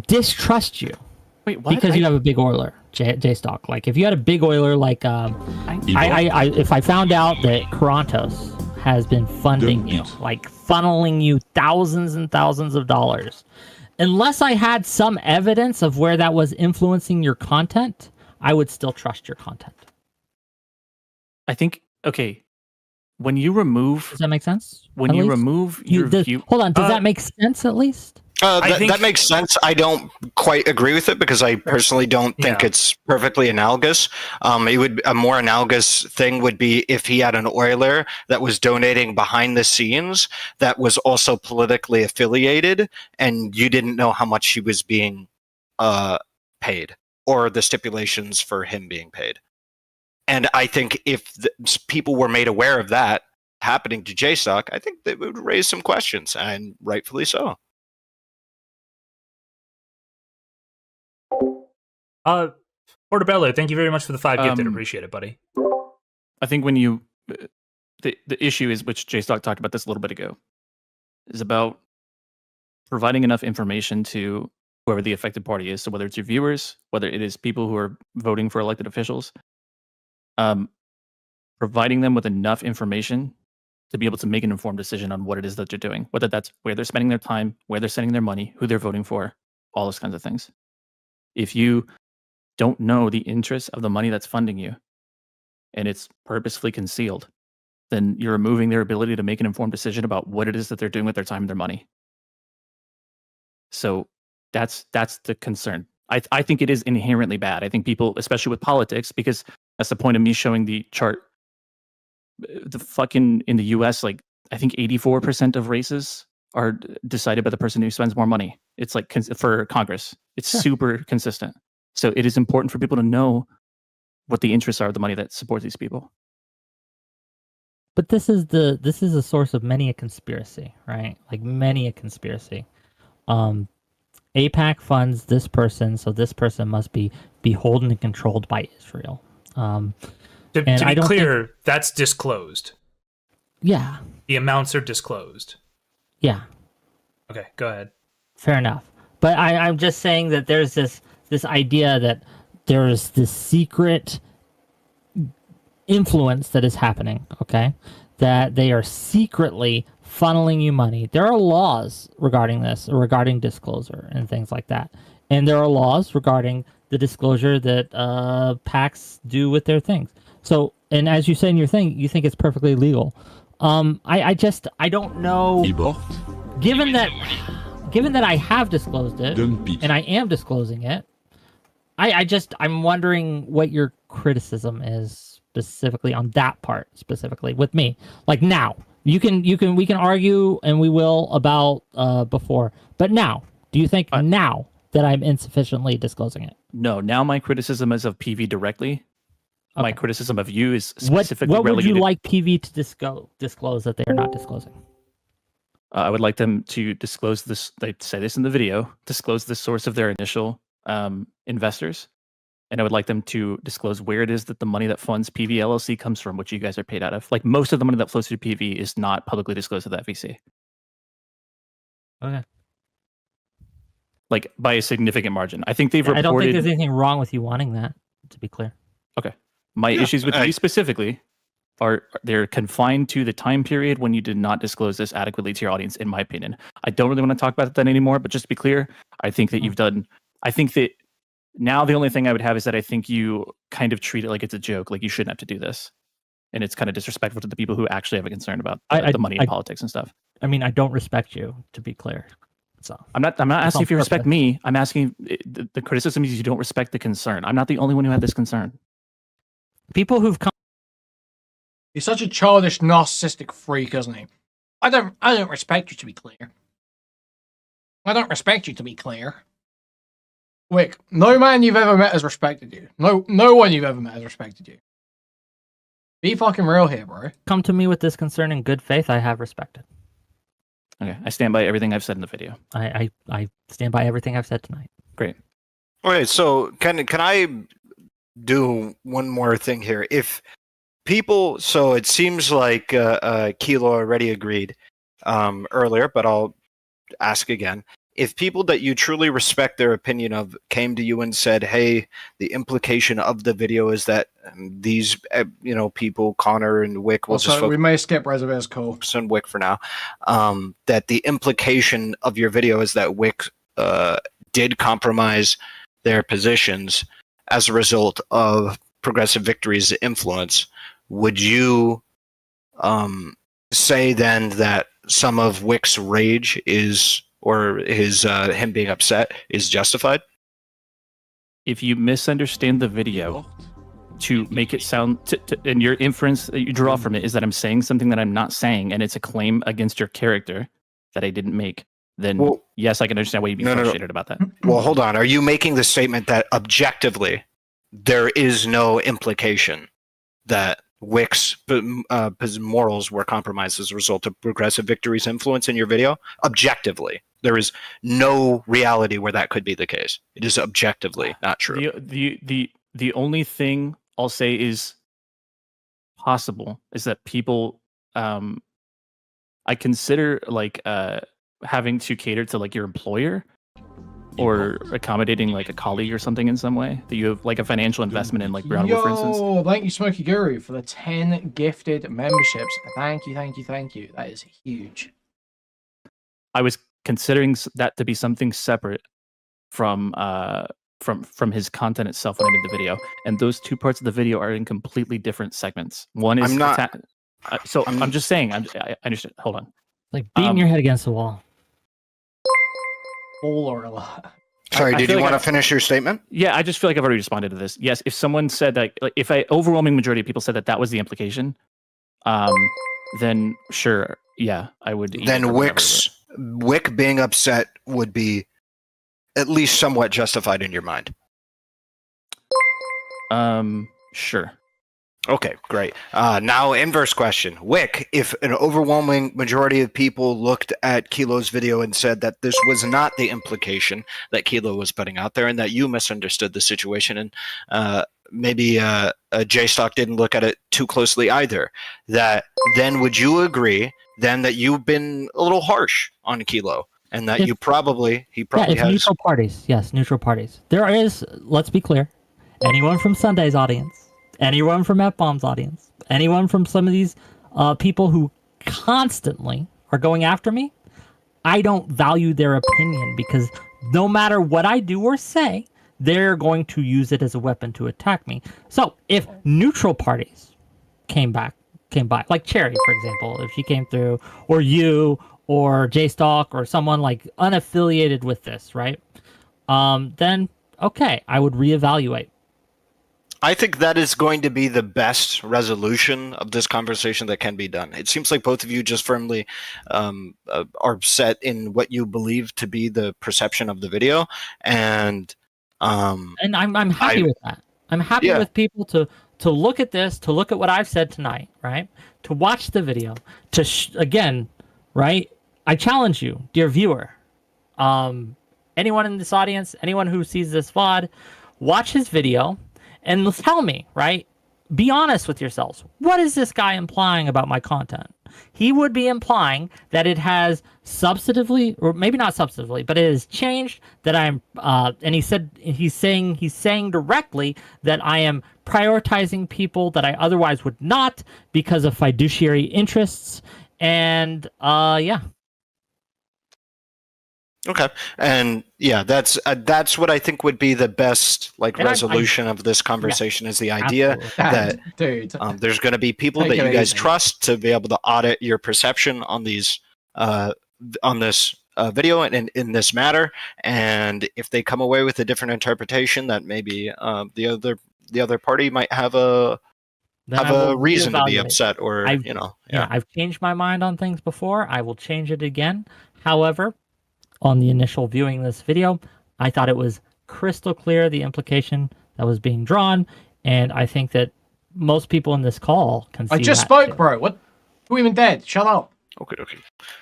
distrust you. Wait, what? Because you have a big oiler, jstlk. Like if you had a big oiler, like if I found out that Karantos has been funding you, like funneling you thousands and thousands of dollars, unless I had some evidence of where that was influencing your content, I would still trust your content. I think, okay, when you remove... Does that make sense? When you remove your view... Hold on, does that make sense at least? That makes sense. I don't quite agree with it because I personally don't think it's perfectly analogous. A more analogous thing would be if he had an oiler that was donating behind the scenes that was also politically affiliated and you didn't know how much he was being paid or the stipulations for him being paid. And I think if people were made aware of that happening to jstlk, I think they would raise some questions, and rightfully so. Portobello, thank you very much for the 5 gifted. Appreciate it, buddy. I think when you... The issue is, which jstlk talked about this a little bit ago, is about providing enough information to whoever the affected party is. So whether it's your viewers, whether it is people who are voting for elected officials, providing them with enough information to be able to make an informed decision on what it is that they're doing, whether that's where they're spending their time, where they're sending their money, who they're voting for, all those kinds of things. If you don't know the interest of the money that's funding you, and it's purposefully concealed, then you're removing their ability to make an informed decision about what it is that they're doing with their time and their money. So that's the concern. I think it is inherently bad. I think people, especially with politics, because that's the point of me showing the chart. The fucking in the US, like I think 84% of races are decided by the person who spends more money. It's like for Congress, it's super consistent. So it is important for people to know what the interests are of the money that supports these people. But this is a source of many a conspiracy, right? Like many a conspiracy. AIPAC funds this person, so this person must be beholden and controlled by Israel. To be clear, that's disclosed. Yeah. The amounts are disclosed. Yeah. Okay, go ahead. Fair enough. But I'm just saying that there's this idea that there's this secret influence that is happening, okay? That they are secretly funneling you money. There are laws regarding this, regarding disclosure and things like that. And there are laws regarding the disclosure that PACs do with their things. So, and as you say in your thing, you think it's perfectly legal. I don't know. Given that I have disclosed it and I am disclosing it, I'm wondering what your criticism is specifically on that part, specifically with me. Like now, we can argue and we will about before, but now, do you think now that I'm insufficiently disclosing it? No, now my criticism is of PV directly. Okay. My criticism of you is specifically what would you like PV to disclose that they are not disclosing? I would like them to disclose this. They say this in the video. Disclose the source of their initial investors, and I would like them to disclose where it is that the money that funds PV LLC comes from, which you guys are paid out of. Like most of the money that flows through PV is not publicly disclosed to the FEC. Okay. Like by a significant margin. I think they've reported... I don't think there's anything wrong with you wanting that, to be clear. Okay. My issues with you specifically they're confined to the time period when you did not disclose this adequately to your audience, in my opinion. I don't really want to talk about that anymore, but just to be clear, I think that I think that now the only thing I would have is that I think you kind of treat it like it's a joke, like you shouldn't have to do this. And it's kind of disrespectful to the people who actually have a concern about the money and politics and stuff. I mean, I don't respect you, to be clear. So I'm not asking if you respect me. I'm asking the criticism is you don't respect the concern. I'm not the only one who had this concern. People who've come. He's such a childish, narcissistic freak, isn't he? I don't respect you, to be clear. I don't respect you, to be clear. Whick, no man you've ever met has respected you. No one you've ever met has respected you. Be fucking real here, bro. Come to me with this concern in good faith, I have respected. Okay, I stand by everything I've said in the video. I stand by everything I've said tonight. Great. Okay, so can I do one more thing here? If people, so it seems like Kilo already agreed earlier, but I'll ask again. If people that you truly respect their opinion of came to you and said, hey, the implication of the video is that these, people, Connor and Whick, we may skip Reservoir's call. And Whick for now, that the implication of your video is that Whick did compromise their positions as a result of Progressive Victory's influence, would you say then that some of Whick's rage is, or his him being upset, is justified? If you misunderstand the video to make it sound, and your inference that you draw from it is that I'm saying something that I'm not saying, and it's a claim against your character that I didn't make, then yes, I can understand why you'd be frustrated about that. Well, hold on. Are you making the statement that objectively there is no implication that Whick's morals were compromised as a result of Progressive Victory's influence in your video? Objectively, there is no reality where that could be the case. It is objectively not true. The only thing I'll say is possible is that people, I consider like having to cater to like your employer or accommodating like a colleague or something in some way, that you have like a financial investment in, like Brown, for instance. Thank you, Smoky Guru, for the 10 gifted memberships. Thank you. That is huge. I was considering that to be something separate from his content itself when I made the video, and those two parts of the video are in completely different segments. One is I'm just saying. I understand. Hold on. Like beating your head against the wall. Or a lot. Sorry, did you want to finish your statement? Yeah, I just feel like I've already responded to this. Yes, if someone said that, like if an overwhelming majority of people said that was the implication, then sure, yeah, I would. Then Whick being upset would be at least somewhat justified in your mind. Sure. Okay, great. Now, inverse question. Whick, if an overwhelming majority of people looked at Kilo's video and said that this was not the implication that Kilo was putting out there and that you misunderstood the situation, and maybe jstlk didn't look at it too closely either, that then would you agree then that you've been a little harsh on Kilo and that he probably has neutral parties. Yes, neutral parties. There is, let's be clear, anyone from Sunday's audience, anyone from F-Bomb's audience, anyone from some of these people who constantly are going after me, I don't value their opinion, because no matter what I do or say, they're going to use it as a weapon to attack me. So if neutral parties came by, like Cherry, for example, if she came through, or you, or jstlk, or someone like unaffiliated with this, right? Then, okay, I would reevaluate. I think that is going to be the best resolution of this conversation that can be done. It seems like both of you just firmly are set in what you believe to be the perception of the video, and I'm happy with that. I'm happy with people to look at this, to look at what I've said tonight, right? To watch the video, again, right? I challenge you, dear viewer, anyone in this audience, anyone who sees this VOD, watch his video. And tell me, right? Be honest with yourselves. What is this guy implying about my content? he would be implying that it has substantively, or maybe not substantively, but it has changed that I'm, and he's saying directly that I am prioritizing people that I otherwise would not because of fiduciary interests. And, yeah. Okay, and yeah, that's what I think would be the best resolution of this conversation is the idea that there's going to be people that you guys trust to be able to audit your perception on these on this video and in this matter, and if they come away with a different interpretation, that maybe the other party might have a reason to be upset, or I've changed my mind on things before. I will change it again. However, on the initial viewing of this video, I thought it was crystal clear the implication that was being drawn, and I think that most people in this call can see I just spoke, bro. What? Kuihman dead. Shut up. Okay.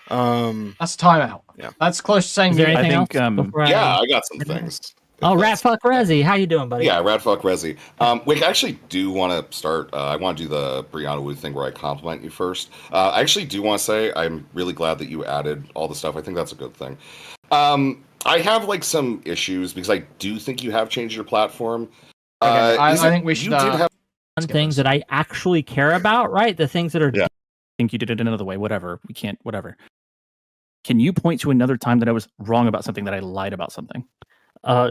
That's timeout. Yeah. That's close to saying. Is there anything else? Yeah, I got some things. Oh, Ratfuck Resi, how you doing, buddy? Yeah, Ratfuck Resi. Wick, I actually do want to start. I want to do the Brianna Wu thing where I compliment you first. I actually do want to say I'm really glad that you added all the stuff. I think that's a good thing. I have some issues because I do think you have changed your platform. Okay, I think we should. Things that I actually care about, right? The things that are. Yeah. I think you did it another way. Whatever. We can't. Whatever. Can you point to another time that I was wrong about something, that I lied about something?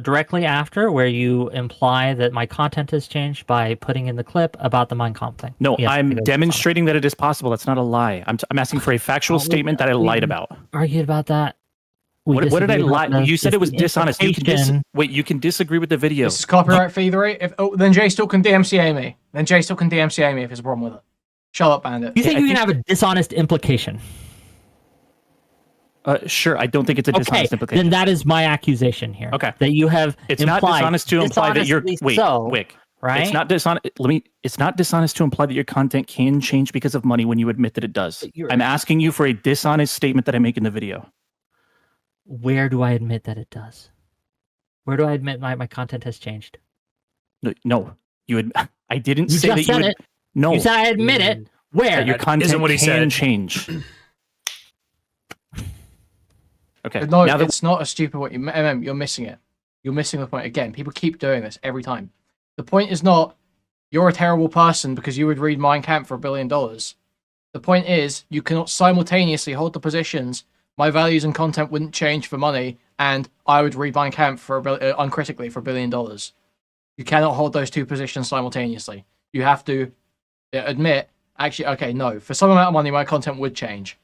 Directly after, where you imply that my content has changed by putting in the clip about the Mein Kampf thing. No, yes, I'm demonstrating that it is possible. That's not a lie. I'm asking for a factual statement that I lied about. Argued about that. What did I lie? You said it was dishonest. You can disagree with the video. This is copyright thievery. Then jstlk can DMCA me. Then jstlk can DMCA me if there's a problem with it. Shut up, Bandit. You think you can have a dishonest implication? Sure, I don't think it's a dishonest implication. Then that is my accusation here. Okay, that you have. It's not dishonest to imply that you're. Wick. Right? It's not dishonest. It's not dishonest to imply that your content can change because of money when you admit that it does. I'm asking you for a dishonest statement that I make in the video. Where do I admit that it does? Where do I admit my content has changed? No, I didn't say that you would. No, you said I admit it. Where your content isn't what he can change. Okay. No, it's not a stupid what you're missing it. You're missing the point again. People keep doing this every time. The point is not you're a terrible person because you would read Mein Kampf for $1 billion. The point is you cannot simultaneously hold the positions my values and content wouldn't change for money, and I would read Mein Kampf for uncritically for $1 billion. You cannot hold those two positions simultaneously. You have to admit, actually, okay, no, for some amount of money, my content would change.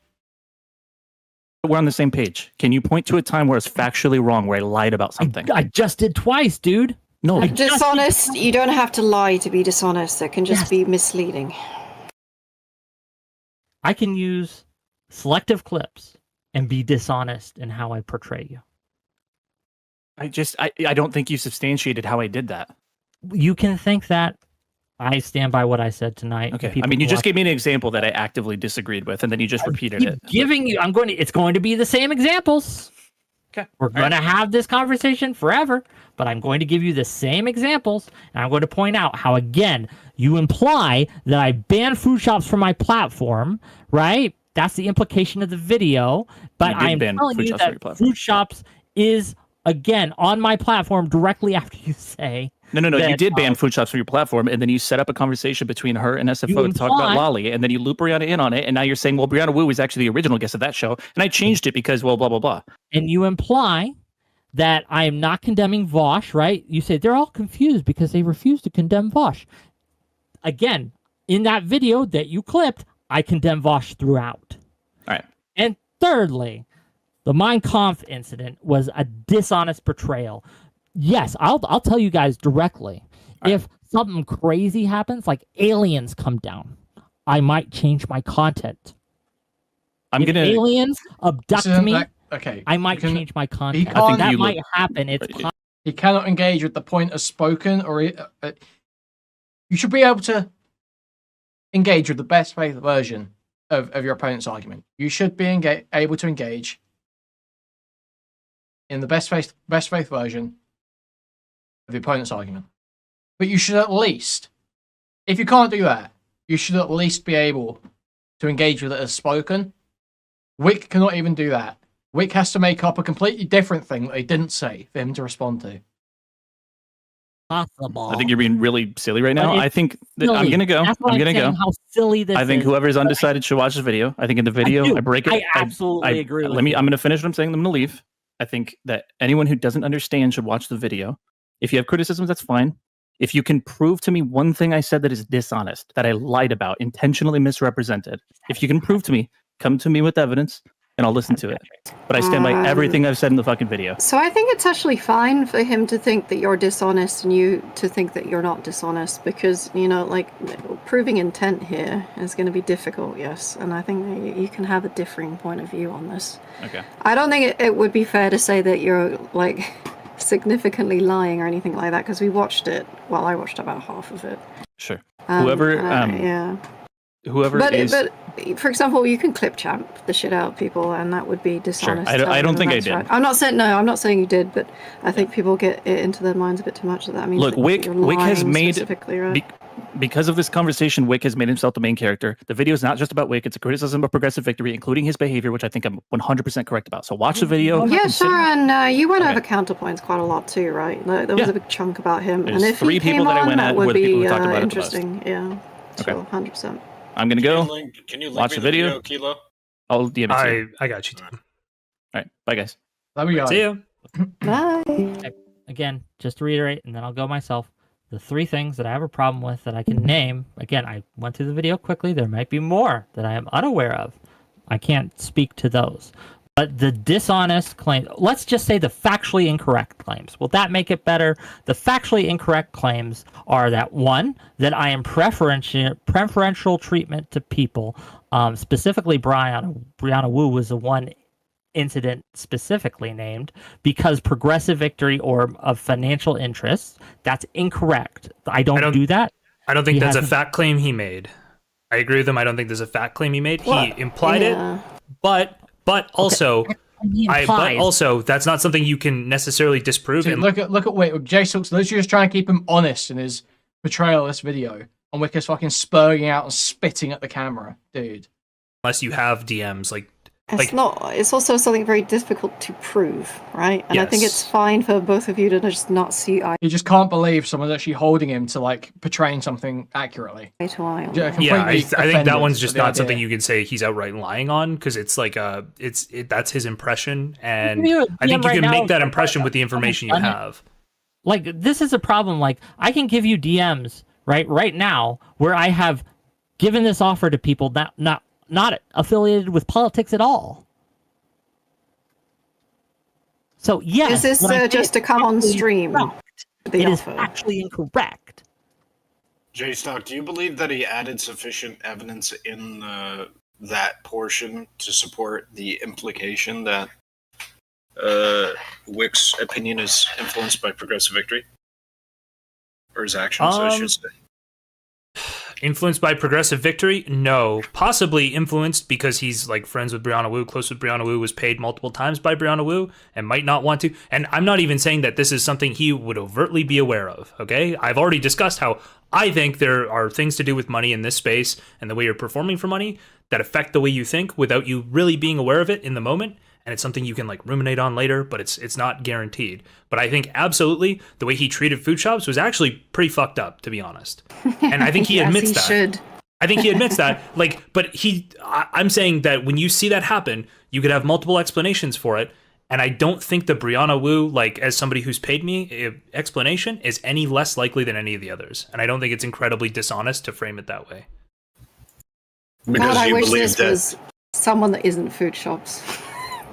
We're on the same page. Can you point to a time where it's factually wrong, where I lied about something? I just did twice, dude. No. Dishonest, you don't have to lie to be dishonest. It can just be misleading. I can use selective clips and be dishonest in how I portray you. I don't think you substantiated how I did that. You can think that. I stand by what I said tonight. Okay. I mean, you just gave me an example that I actively disagreed with, and then you just repeated it. It's going to be the same examples. Okay. We're going to have this conversation forever, but I'm going to give you the same examples, and I'm going to point out how, again, you imply that I ban food shops from my platform, right? That's the implication of the video, but I'm telling you that food shops is, again, on my platform directly after you say... No. You did ban food shops from your platform, and then you set up a conversation between her and SFO to talk about Lolly, and then you loop Brianna in on it, and now you're saying, well, Brianna Wu is actually the original guest of that show, and I changed it because, well, blah, blah, blah. And you imply that I am not condemning Vosh, right? You say they're all confused because they refuse to condemn Vosh. Again, in that video that you clipped, I condemn Vosh throughout. All right. And thirdly, the Mein Kampf incident was a dishonest portrayal. Yes, I'll tell you guys directly. If something crazy happens, like aliens come down, I might change my content. If aliens abduct me, I might change my content. That might happen. He cannot engage with the point as spoken, or you should be able to engage with the best faith version of your opponent's argument. You should be able to engage in the best faith version of the opponent's argument. But you should at least, if you can't do that, you should at least be able to engage with it as spoken. Whick cannot even do that. Whick has to make up a completely different thing that they didn't say for him to respond to. Possible. I think you're being really silly right now. I think that I'm gonna go. That's why I'm gonna saying go. How silly this I think is. whoever's undecided should watch the video. I think in the video I break it. I absolutely agree with you. I'm gonna finish what I'm saying. I'm gonna leave. I think that anyone who doesn't understand should watch the video. If you have criticisms, that's fine. If you can prove to me one thing I said that is dishonest, that I lied about, intentionally misrepresented, if you can prove to me, come to me with evidence, and I'll listen to it. But I stand by everything I've said in the fucking video. So I think it's actually fine for him to think that you're dishonest and you to think that you're not dishonest, because, you know, like, proving intent here is going to be difficult, yes. And I think that you can have a differing point of view on this. Okay. I don't think it would be fair to say that you're, like, significantly lying or anything like that, because we watched it. Well, I watched about half of it. Sure. Whoever is... But for example, you can clip champ the shit out of people, and that would be dishonest. Sure. I don't think I did. Right. I'm not saying you did, but I think people get it into their minds a bit too much that means. Look, that Whick has made right? because of this conversation, Whick has made himself the main character. The video is not just about Whick; it's a criticism of progressive victory, including his behavior, which I think I'm 100% correct about. So watch the video. Yeah, sure, and you went over counterpoints quite a lot too, right? There was a big chunk about him, There's and if three he came people that I on, went that at would were the people be who talked about it the most. interesting. Yeah, Okay. sure, 100%. I'm gonna go. Can you watch link the me video. Kilo? I'll DM it to you. I got you. All right, bye guys. There we go. See ya. Bye. Again, just to reiterate, and then I'll go myself. The three things that I have a problem with that I can name. Again, I went through the video quickly. There might be more that I am unaware of. I can't speak to those. But the dishonest claim, let's just say the factually incorrect claims. Will that make it better? The factually incorrect claims are that, one, that I am preferential treatment to people, specifically Brianna Wu was the one incident specifically named, because progressive victory or of financial interests. That's incorrect. I don't do that. I don't think that's a fact claim he made. I agree with him. I don't think there's a fact claim he made. He implied it, but also, but also, that's not something you can necessarily disprove. See, look at Wick. jstlk, let's just try and keep him honest in his portrayal of this video. And Wick is fucking spurring out and spitting at the camera, dude. Unless you have DMs, It's also something very difficult to prove, right? And I think it's fine for both of you to just not see eye. He just can't believe someone's actually holding him to, like, portraying something accurately. Eye to eye. Yeah, I think that one's just not something you can say he's outright lying on, because it's like that's his impression, and I think you can make that impression with the information you have. Like, this is a problem. Like, I can give you DMs right now where I have given this offer to people not affiliated with politics at all. So yes, is this just to come on stream? It is actually incorrect. jstlk, do you believe that he added sufficient evidence in that portion to support the implication that Wick's opinion is influenced by progressive victory? Or his actions, I should say. Influenced by progressive victory? No. Possibly influenced because he's like friends with Brianna Wu, close with Brianna Wu, was paid multiple times by Brianna Wu, and might not want to. And I'm not even saying that this is something he would overtly be aware of, okay? I've already discussed how I think there are things to do with money in this space and the way you're performing for money that affect the way you think without you really being aware of it in the moment. And it's something you can like ruminate on later, but it's not guaranteed. But I think absolutely the way he treated food shops was actually pretty fucked up, to be honest. And I think he admits that. Should. I think he admits that. Like, but I'm saying that when you see that happen, you could have multiple explanations for it. And I don't think the Brianna Wu, like, as somebody who's paid me, explanation is any less likely than any of the others. And I don't think it's incredibly dishonest to frame it that way. Because God, you I wish believe this that was someone that isn't food shops.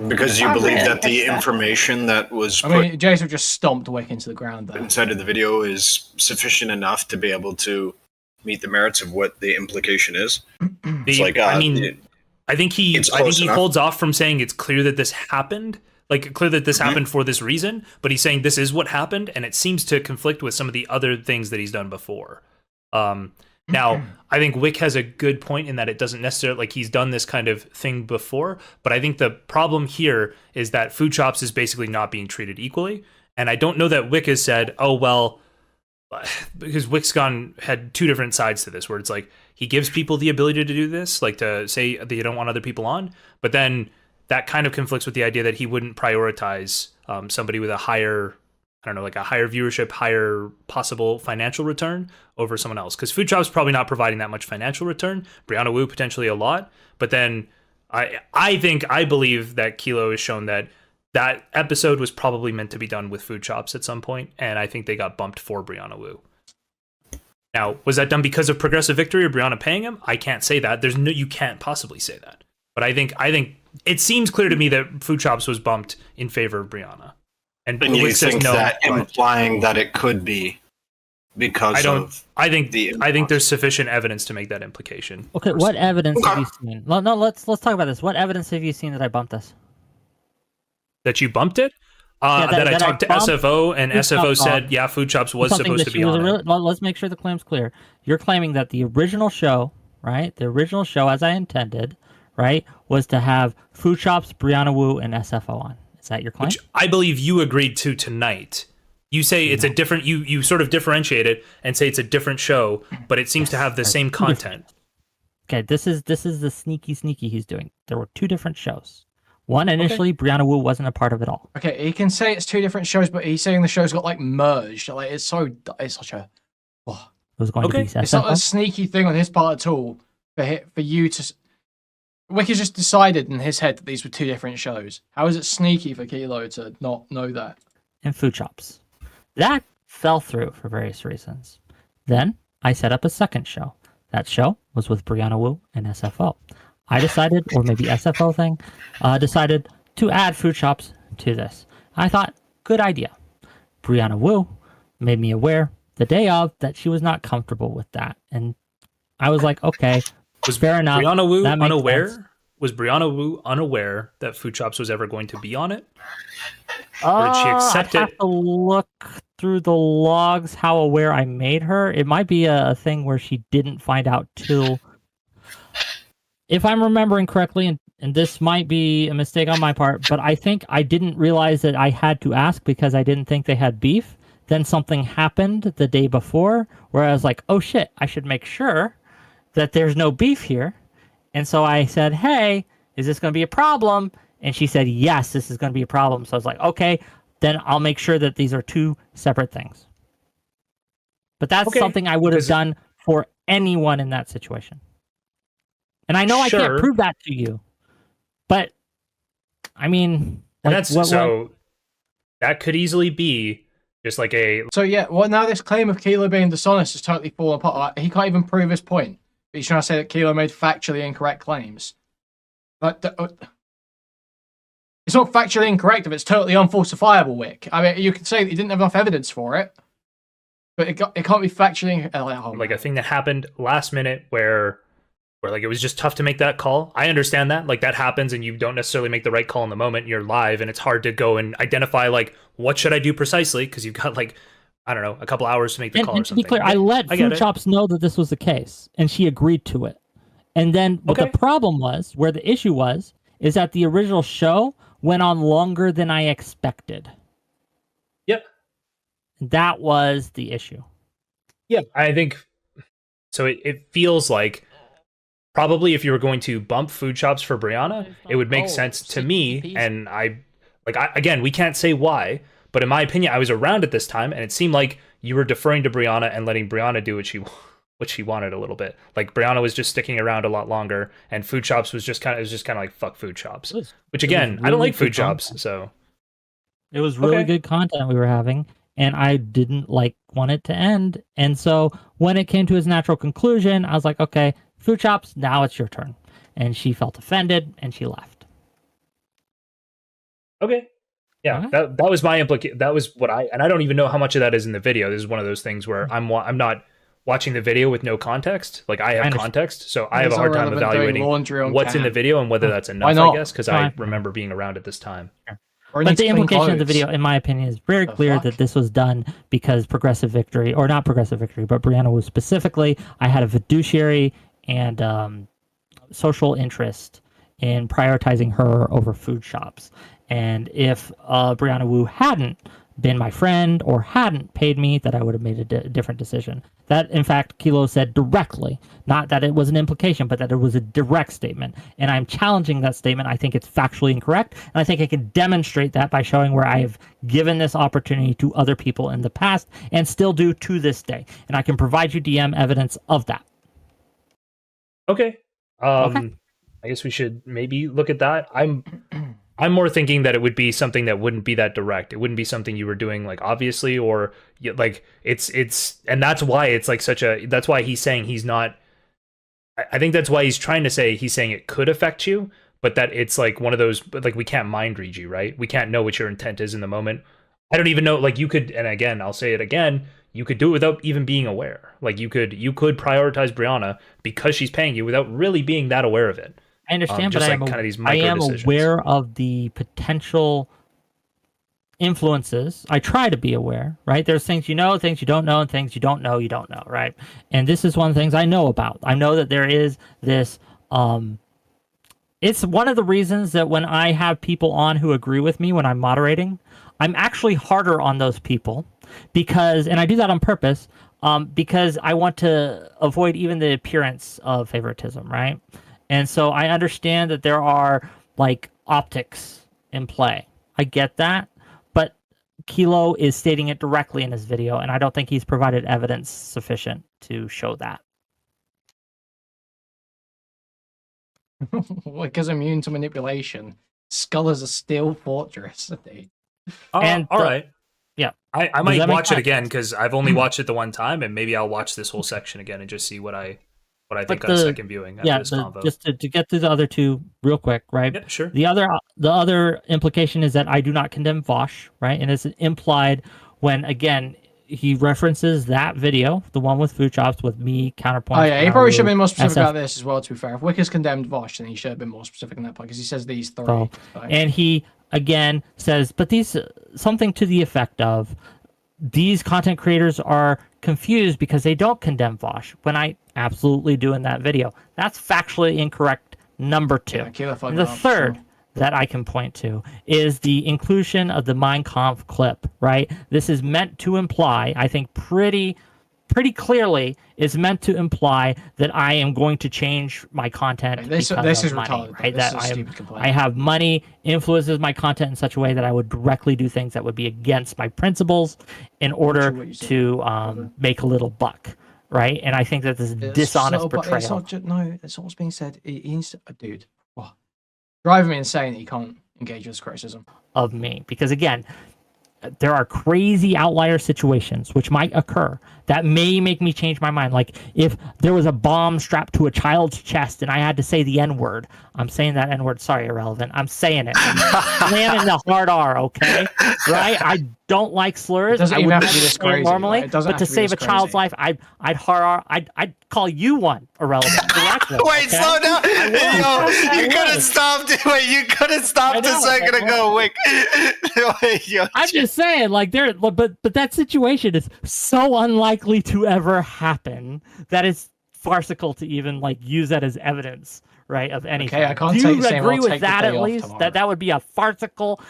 Because you believe that the information that was put Jason just stomped Wick into the ground there. inside of the video is sufficient enough to be able to meet the merits of what the implication is. It's like, I think he holds off from saying it's clear that this happened. Like, clear that this happened for this reason, but he's saying this is what happened, and it seems to conflict with some of the other things that he's done before. Now, I think Wick has a good point in that it doesn't necessarily, like, he's done this kind of thing before, but I think the problem here is that food shops is basically not being treated equally, and I don't know that Wick has said, oh, well, because Wick's had two different sides to this, where it's like, he gives people the ability to do this, like to say that you don't want other people on, but then that kind of conflicts with the idea that he wouldn't prioritize somebody with a higher, I don't know, like a higher viewership, higher possible financial return over someone else. Because Food Shop's probably not providing that much financial return. Brianna Wu potentially a lot, but then I believe that Kilo has shown that that episode was probably meant to be done with Food Shops at some point, and I think they got bumped for Brianna Wu. Now, was that done because of Progressive Victory or Brianna paying him? I can't say that. You can't possibly say that. But I think it seems clear to me that Food Shops was bumped in favor of Brianna. And you think that implying that it could be because I think there's sufficient evidence to make that implication. Okay, what evidence have you seen? No, let's talk about this. What evidence have you seen that I bumped this? That you bumped it? That I talked to SFO, and SFO said, yeah, Food Shops was supposed to be on it. Let's make sure the claim's clear. You're claiming that the original show, right? The original show, as I intended, right, was to have Food Shops, Brianna Wu, and SFO on. Is that your claim? Which I believe you agreed to tonight. You say it's a different, you sort of differentiate it and say it's a different show, but it seems to have the same content. Okay, this is the sneaky he's doing. There were two different shows. One, initially, Brianna Wu wasn't a part of it all. Okay, he can say it's two different shows, but he's saying the shows got like merged. Like it's such a. Oh. It was going to be it's not a sneaky thing on his part at all for you to. Whick has just decided in his head that these were two different shows. How is it sneaky for Kilo to not know that? And Food Shops. That fell through for various reasons. Then I set up a second show. That show was with Brianna Wu and SFO. I decided, or maybe SFO thing, decided to add Food Shops to this. I thought, good idea. Brianna Wu made me aware the day of that she was not comfortable with that. And I was like, okay, fair enough. Brianna Wu unaware? Sense. Was Brianna Wu unaware that Food Shops was ever going to be on it? Or did she accept it? I have to look through the logs how aware I made her. It might be a thing where she didn't find out till... If I'm remembering correctly, and this might be a mistake on my part, but I think I didn't realize that I had to ask because I didn't think they had beef. Then something happened the day before where I was like, oh shit, I should make sure that there's no beef here. And so I said, hey, is this going to be a problem? And she said, yes, this is going to be a problem. So I was like, okay, then I'll make sure that these are two separate things. But that's something I would have done for anyone in that situation. And I know I can't prove that to you, but I mean, like, that could easily be just like a. So yeah, well now this claim of Kilo being dishonest is totally falling apart. He can't even prove his point. But he's trying to say that Kilo made factually incorrect claims. But it's not factually incorrect if it's totally unfalsifiable, Whick. I mean, you could say that he didn't have enough evidence for it, but it can't be factually like a thing that happened last minute where like it was just tough to make that call. I understand that. Like that happens and you don't necessarily make the right call in the moment. You're live and it's hard to go and identify like what should I do precisely because you've got like, I don't know, a couple hours to make the call or something. To be clear, I let Food Shops know that this was the case and she agreed to it. And then what the problem was, where the issue was, is that the original show went on longer than I expected. Yep. That was the issue. Yeah, I think so. It feels like probably if you were going to bump Food Shops for Brianna, it would make sense to me. And again, we can't say why, but in my opinion, I was around at this time, and it seemed like you were deferring to Brianna and letting Brianna do what she wanted a little bit. Like Brianna was just sticking around a lot longer, and Food Shops was just kind of like fuck Food Shops. Which again, I don't like Food Shops, so it was really good content we were having. And I didn't want it to end. And so when it came to its natural conclusion, I was like, okay, Food Shops, now it's your turn. And she felt offended and she left. Okay. Yeah, that was my implication. That was what and I don't even know how much of that is in the video. This is one of those things where I'm not watching the video with no context. Like I have context, so I have a hard time evaluating what's in the video and whether that's enough, I guess, because I remember being around at this time. Sure. But the implication of the video, in my opinion, is very clear that this was done because Progressive Victory, or not Progressive Victory, but Brianna Wu specifically, I had a fiduciary and social interest in prioritizing her over Food Shops. And if Brianna Wu hadn't been my friend or hadn't paid me, that I would have made a different decision. That, in fact, Kilo said directly, not that it was an implication, but that it was a direct statement. And I'm challenging that statement. I think it's factually incorrect, and I think I can demonstrate that by showing where I have given this opportunity to other people in the past and still do to this day. And I can provide you DM evidence of that. Okay. Okay. I guess we should maybe look at that. I'm more thinking that it would be something that wouldn't be that direct. It wouldn't be something you were doing like obviously, or like it's and that's why it's like that's why he's saying he's not. I think that's why he's trying to say he's saying it could affect you, but that it's like one of those, like we can't mind read you, right? We can't know what your intent is in the moment. I don't even know, like you could, and again, I'll say it again, you could do it without even being aware. Like you could prioritize Brianna because she's paying you without really being that aware of it. I understand, but like I am aware of the potential influences. I try to be aware, right? There's things you know, things you don't know, and things you don't know, right? And this is one of the things I know about. I know that there is this, it's one of the reasons that when I have people on who agree with me when I'm moderating, I'm actually harder on those people because, and I do that on purpose, because I want to avoid even the appearance of favoritism, right? And so I understand that there are like optics in play. I get that, but Kilo is stating it directly in his video, and I don't think he's provided evidence sufficient to show that. Because immune to manipulation. Skull is a steel fortress. And all right. Yeah. I might watch it again because I've only watched it the one time, and maybe I'll watch this whole section again and just see what I think on a second viewing. After this convo. Just to get through the other two real quick, right? Yeah, sure. The other implication is that I do not condemn Vosh, right? And it's implied when, again, he references that video, the one with food shops with me, counterpoint. Oh yeah, he probably should have been more specific about this as well, to be fair. If Whick has condemned Vosh, then he should have been more specific in that point, because he says these three. So, and he, again, says, but these, something to the effect of, these content creators are confused because they don't condemn Vosh, when I absolutely do in that video. That's factually incorrect, number two. Yeah, the third that I can point to is the inclusion of the Mein Kampf clip, right? This is meant to imply, I think pretty clearly, is meant to imply that I am going to change my content this is money, retarded, right? this That I have money influences my content in such a way that I would directly do things that would be against my principles in order to make a little buck, right? And I think that this is dishonest portrayal. It's not just, no, that's not what's being said. Dude, what? Driving me insane that you can't engage with this criticism of me, because again, there are crazy outlier situations which might occur that may make me change my mind. Like if there was a bomb strapped to a child's chest and I had to say the N-word, I'm saying that N-word, sorry, irrelevant. I'm saying it. I'm slamming the hard R, okay? Right? I don't like slurs. Doesn't even have to be this crazy normally, right? but to save a child's life, I'd call you one irrelevant. Directly, Wait, okay? slow down. You could have stopped. Wait, you could have stopped a second ago. Wick. I'm just saying, like but that situation is so unlikely to ever happen that it's farcical to even like use that as evidence, right? Of anything. Okay, I can't Do you say agree with that at least? That would be a farcical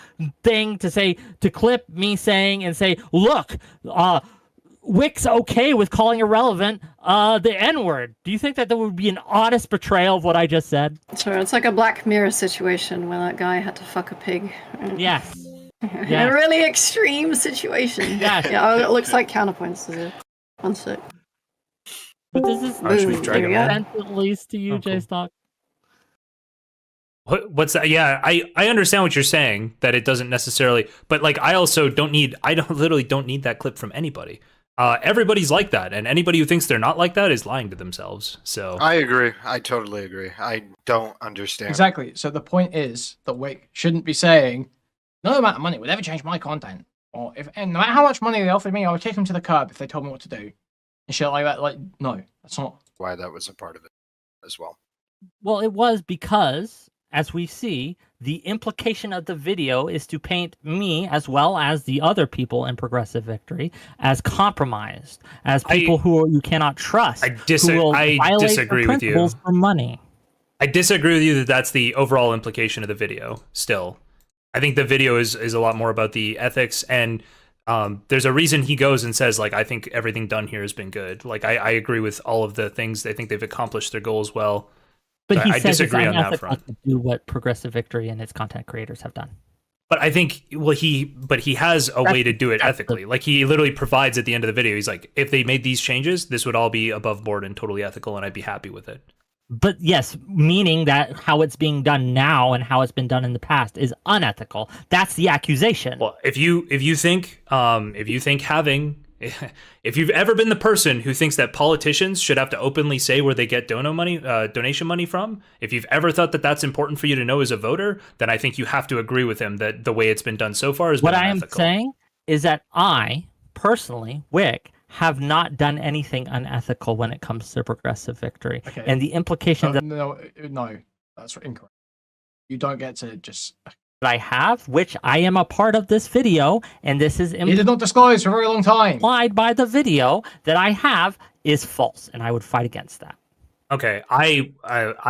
thing to say, to clip me saying and say, look, Wick's okay with calling irrelevant the N-word. Do you think that would be an honest portrayal of what I just said? Sure, it's like a Black Mirror situation where that guy had to fuck a pig. Yes. In a really extreme situation. Yes. Yeah, it looks like counterpoints to it. One sec. But this is at least to you, jstlk. What's that? Yeah, I understand what you're saying, that it doesn't necessarily, but like I literally don't need that clip from anybody. Everybody's like that, and anybody who thinks they're not like that is lying to themselves. So I agree. I totally agree. I don't understand. Exactly. So the point is that Wick shouldn't be saying, no amount of money would ever change my content. Or and no matter how much money they offered me, I would take them to the curb if they told me what to do. And shit like that. Like, no, that's not why that was a part of it as well. Well, it was because, as we see, the implication of the video is to paint me, as well as the other people in Progressive Victory, as compromised, as people who you cannot trust. I disagree with you. For money. I disagree with you that that's the overall implication of the video. Still, I think the video is a lot more about the ethics, and there's a reason he goes and says, like, I think everything done here has been good. Like, I agree with all of the things. I think they've accomplished their goals well. But so he I says disagree it's on that unethical front. to do what Progressive Victory and its content creators have done. But I think, well, he has a way to do it ethically. Like, he literally provides at the end of the video, he's like, if they made these changes, this would all be above board and totally ethical, and I'd be happy with it. But yes, meaning that how it's being done now and how it's been done in the past is unethical. That's the accusation. Well, if you think having, if you've ever been the person who thinks that politicians should have to openly say where they get donation money from, if you've ever thought that that's important for you to know as a voter, then I think you have to agree with him that the way it's been done so far is what I am saying is that I personally, Whick, have not done anything unethical when it comes to Progressive Victory. Okay. And the implication that no, that's incorrect. You don't get to just. I have, which I am a part of this video, and this is you did not disclose for a very long time. Implied by the video that I have is false, and I would fight against that. Okay, I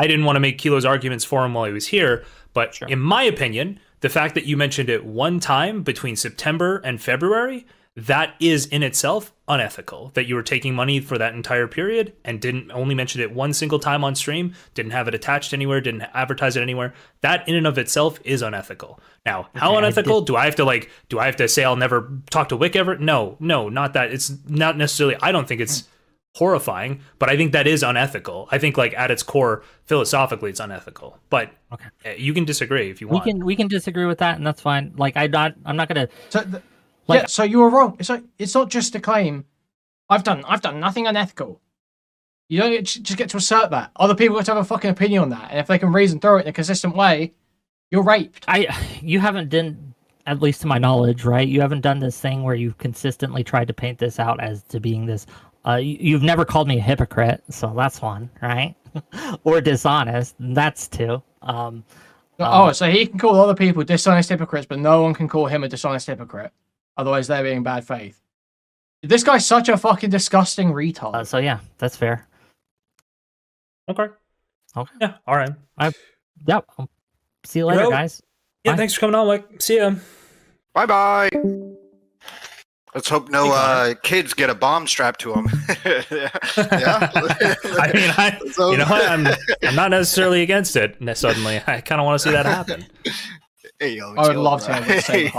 didn't want to make Kilo's arguments for him while he was here, but sure. In my opinion, the fact that you mentioned it one time between September and February, that is in itself unethical. That you were taking money for that entire period and didn't only mention it one single time on stream, didn't have it attached anywhere, didn't advertise it anywhere. That in and of itself is unethical. Now, how unethical? Do I have to say I'll never talk to Whick ever? No, not that. It's not necessarily, I don't think it's horrifying, but I think that is unethical. I think, like, at its core, philosophically, it's unethical. But you can disagree if you want. We can disagree with that, and that's fine. Like, I'm not gonna. So you were wrong. It's not just a claim. I've done nothing unethical. You don't just get to assert that. Other people get to have a fucking opinion on that, and if they can reason through it in a consistent way, you're raped. You haven't done, at least to my knowledge, right? You haven't done this thing where you've consistently tried to paint this out as to being this. You've never called me a hypocrite, so that's one, right? Or dishonest, that's two. So he can call other people dishonest hypocrites, but no one can call him a dishonest hypocrite. Otherwise, they're being bad faith. This guy's such a fucking disgusting retard. So yeah, that's fair. Okay. Yeah. All right. Yep. I'll see you later, guys. Yeah. Bye. Thanks for coming on, Whick. See ya. Bye. Let's hope no kids get a bomb strapped to them. Yeah. I mean, you know what? I'm not necessarily against it. Suddenly, I kind of want to see that happen. I would love to have it say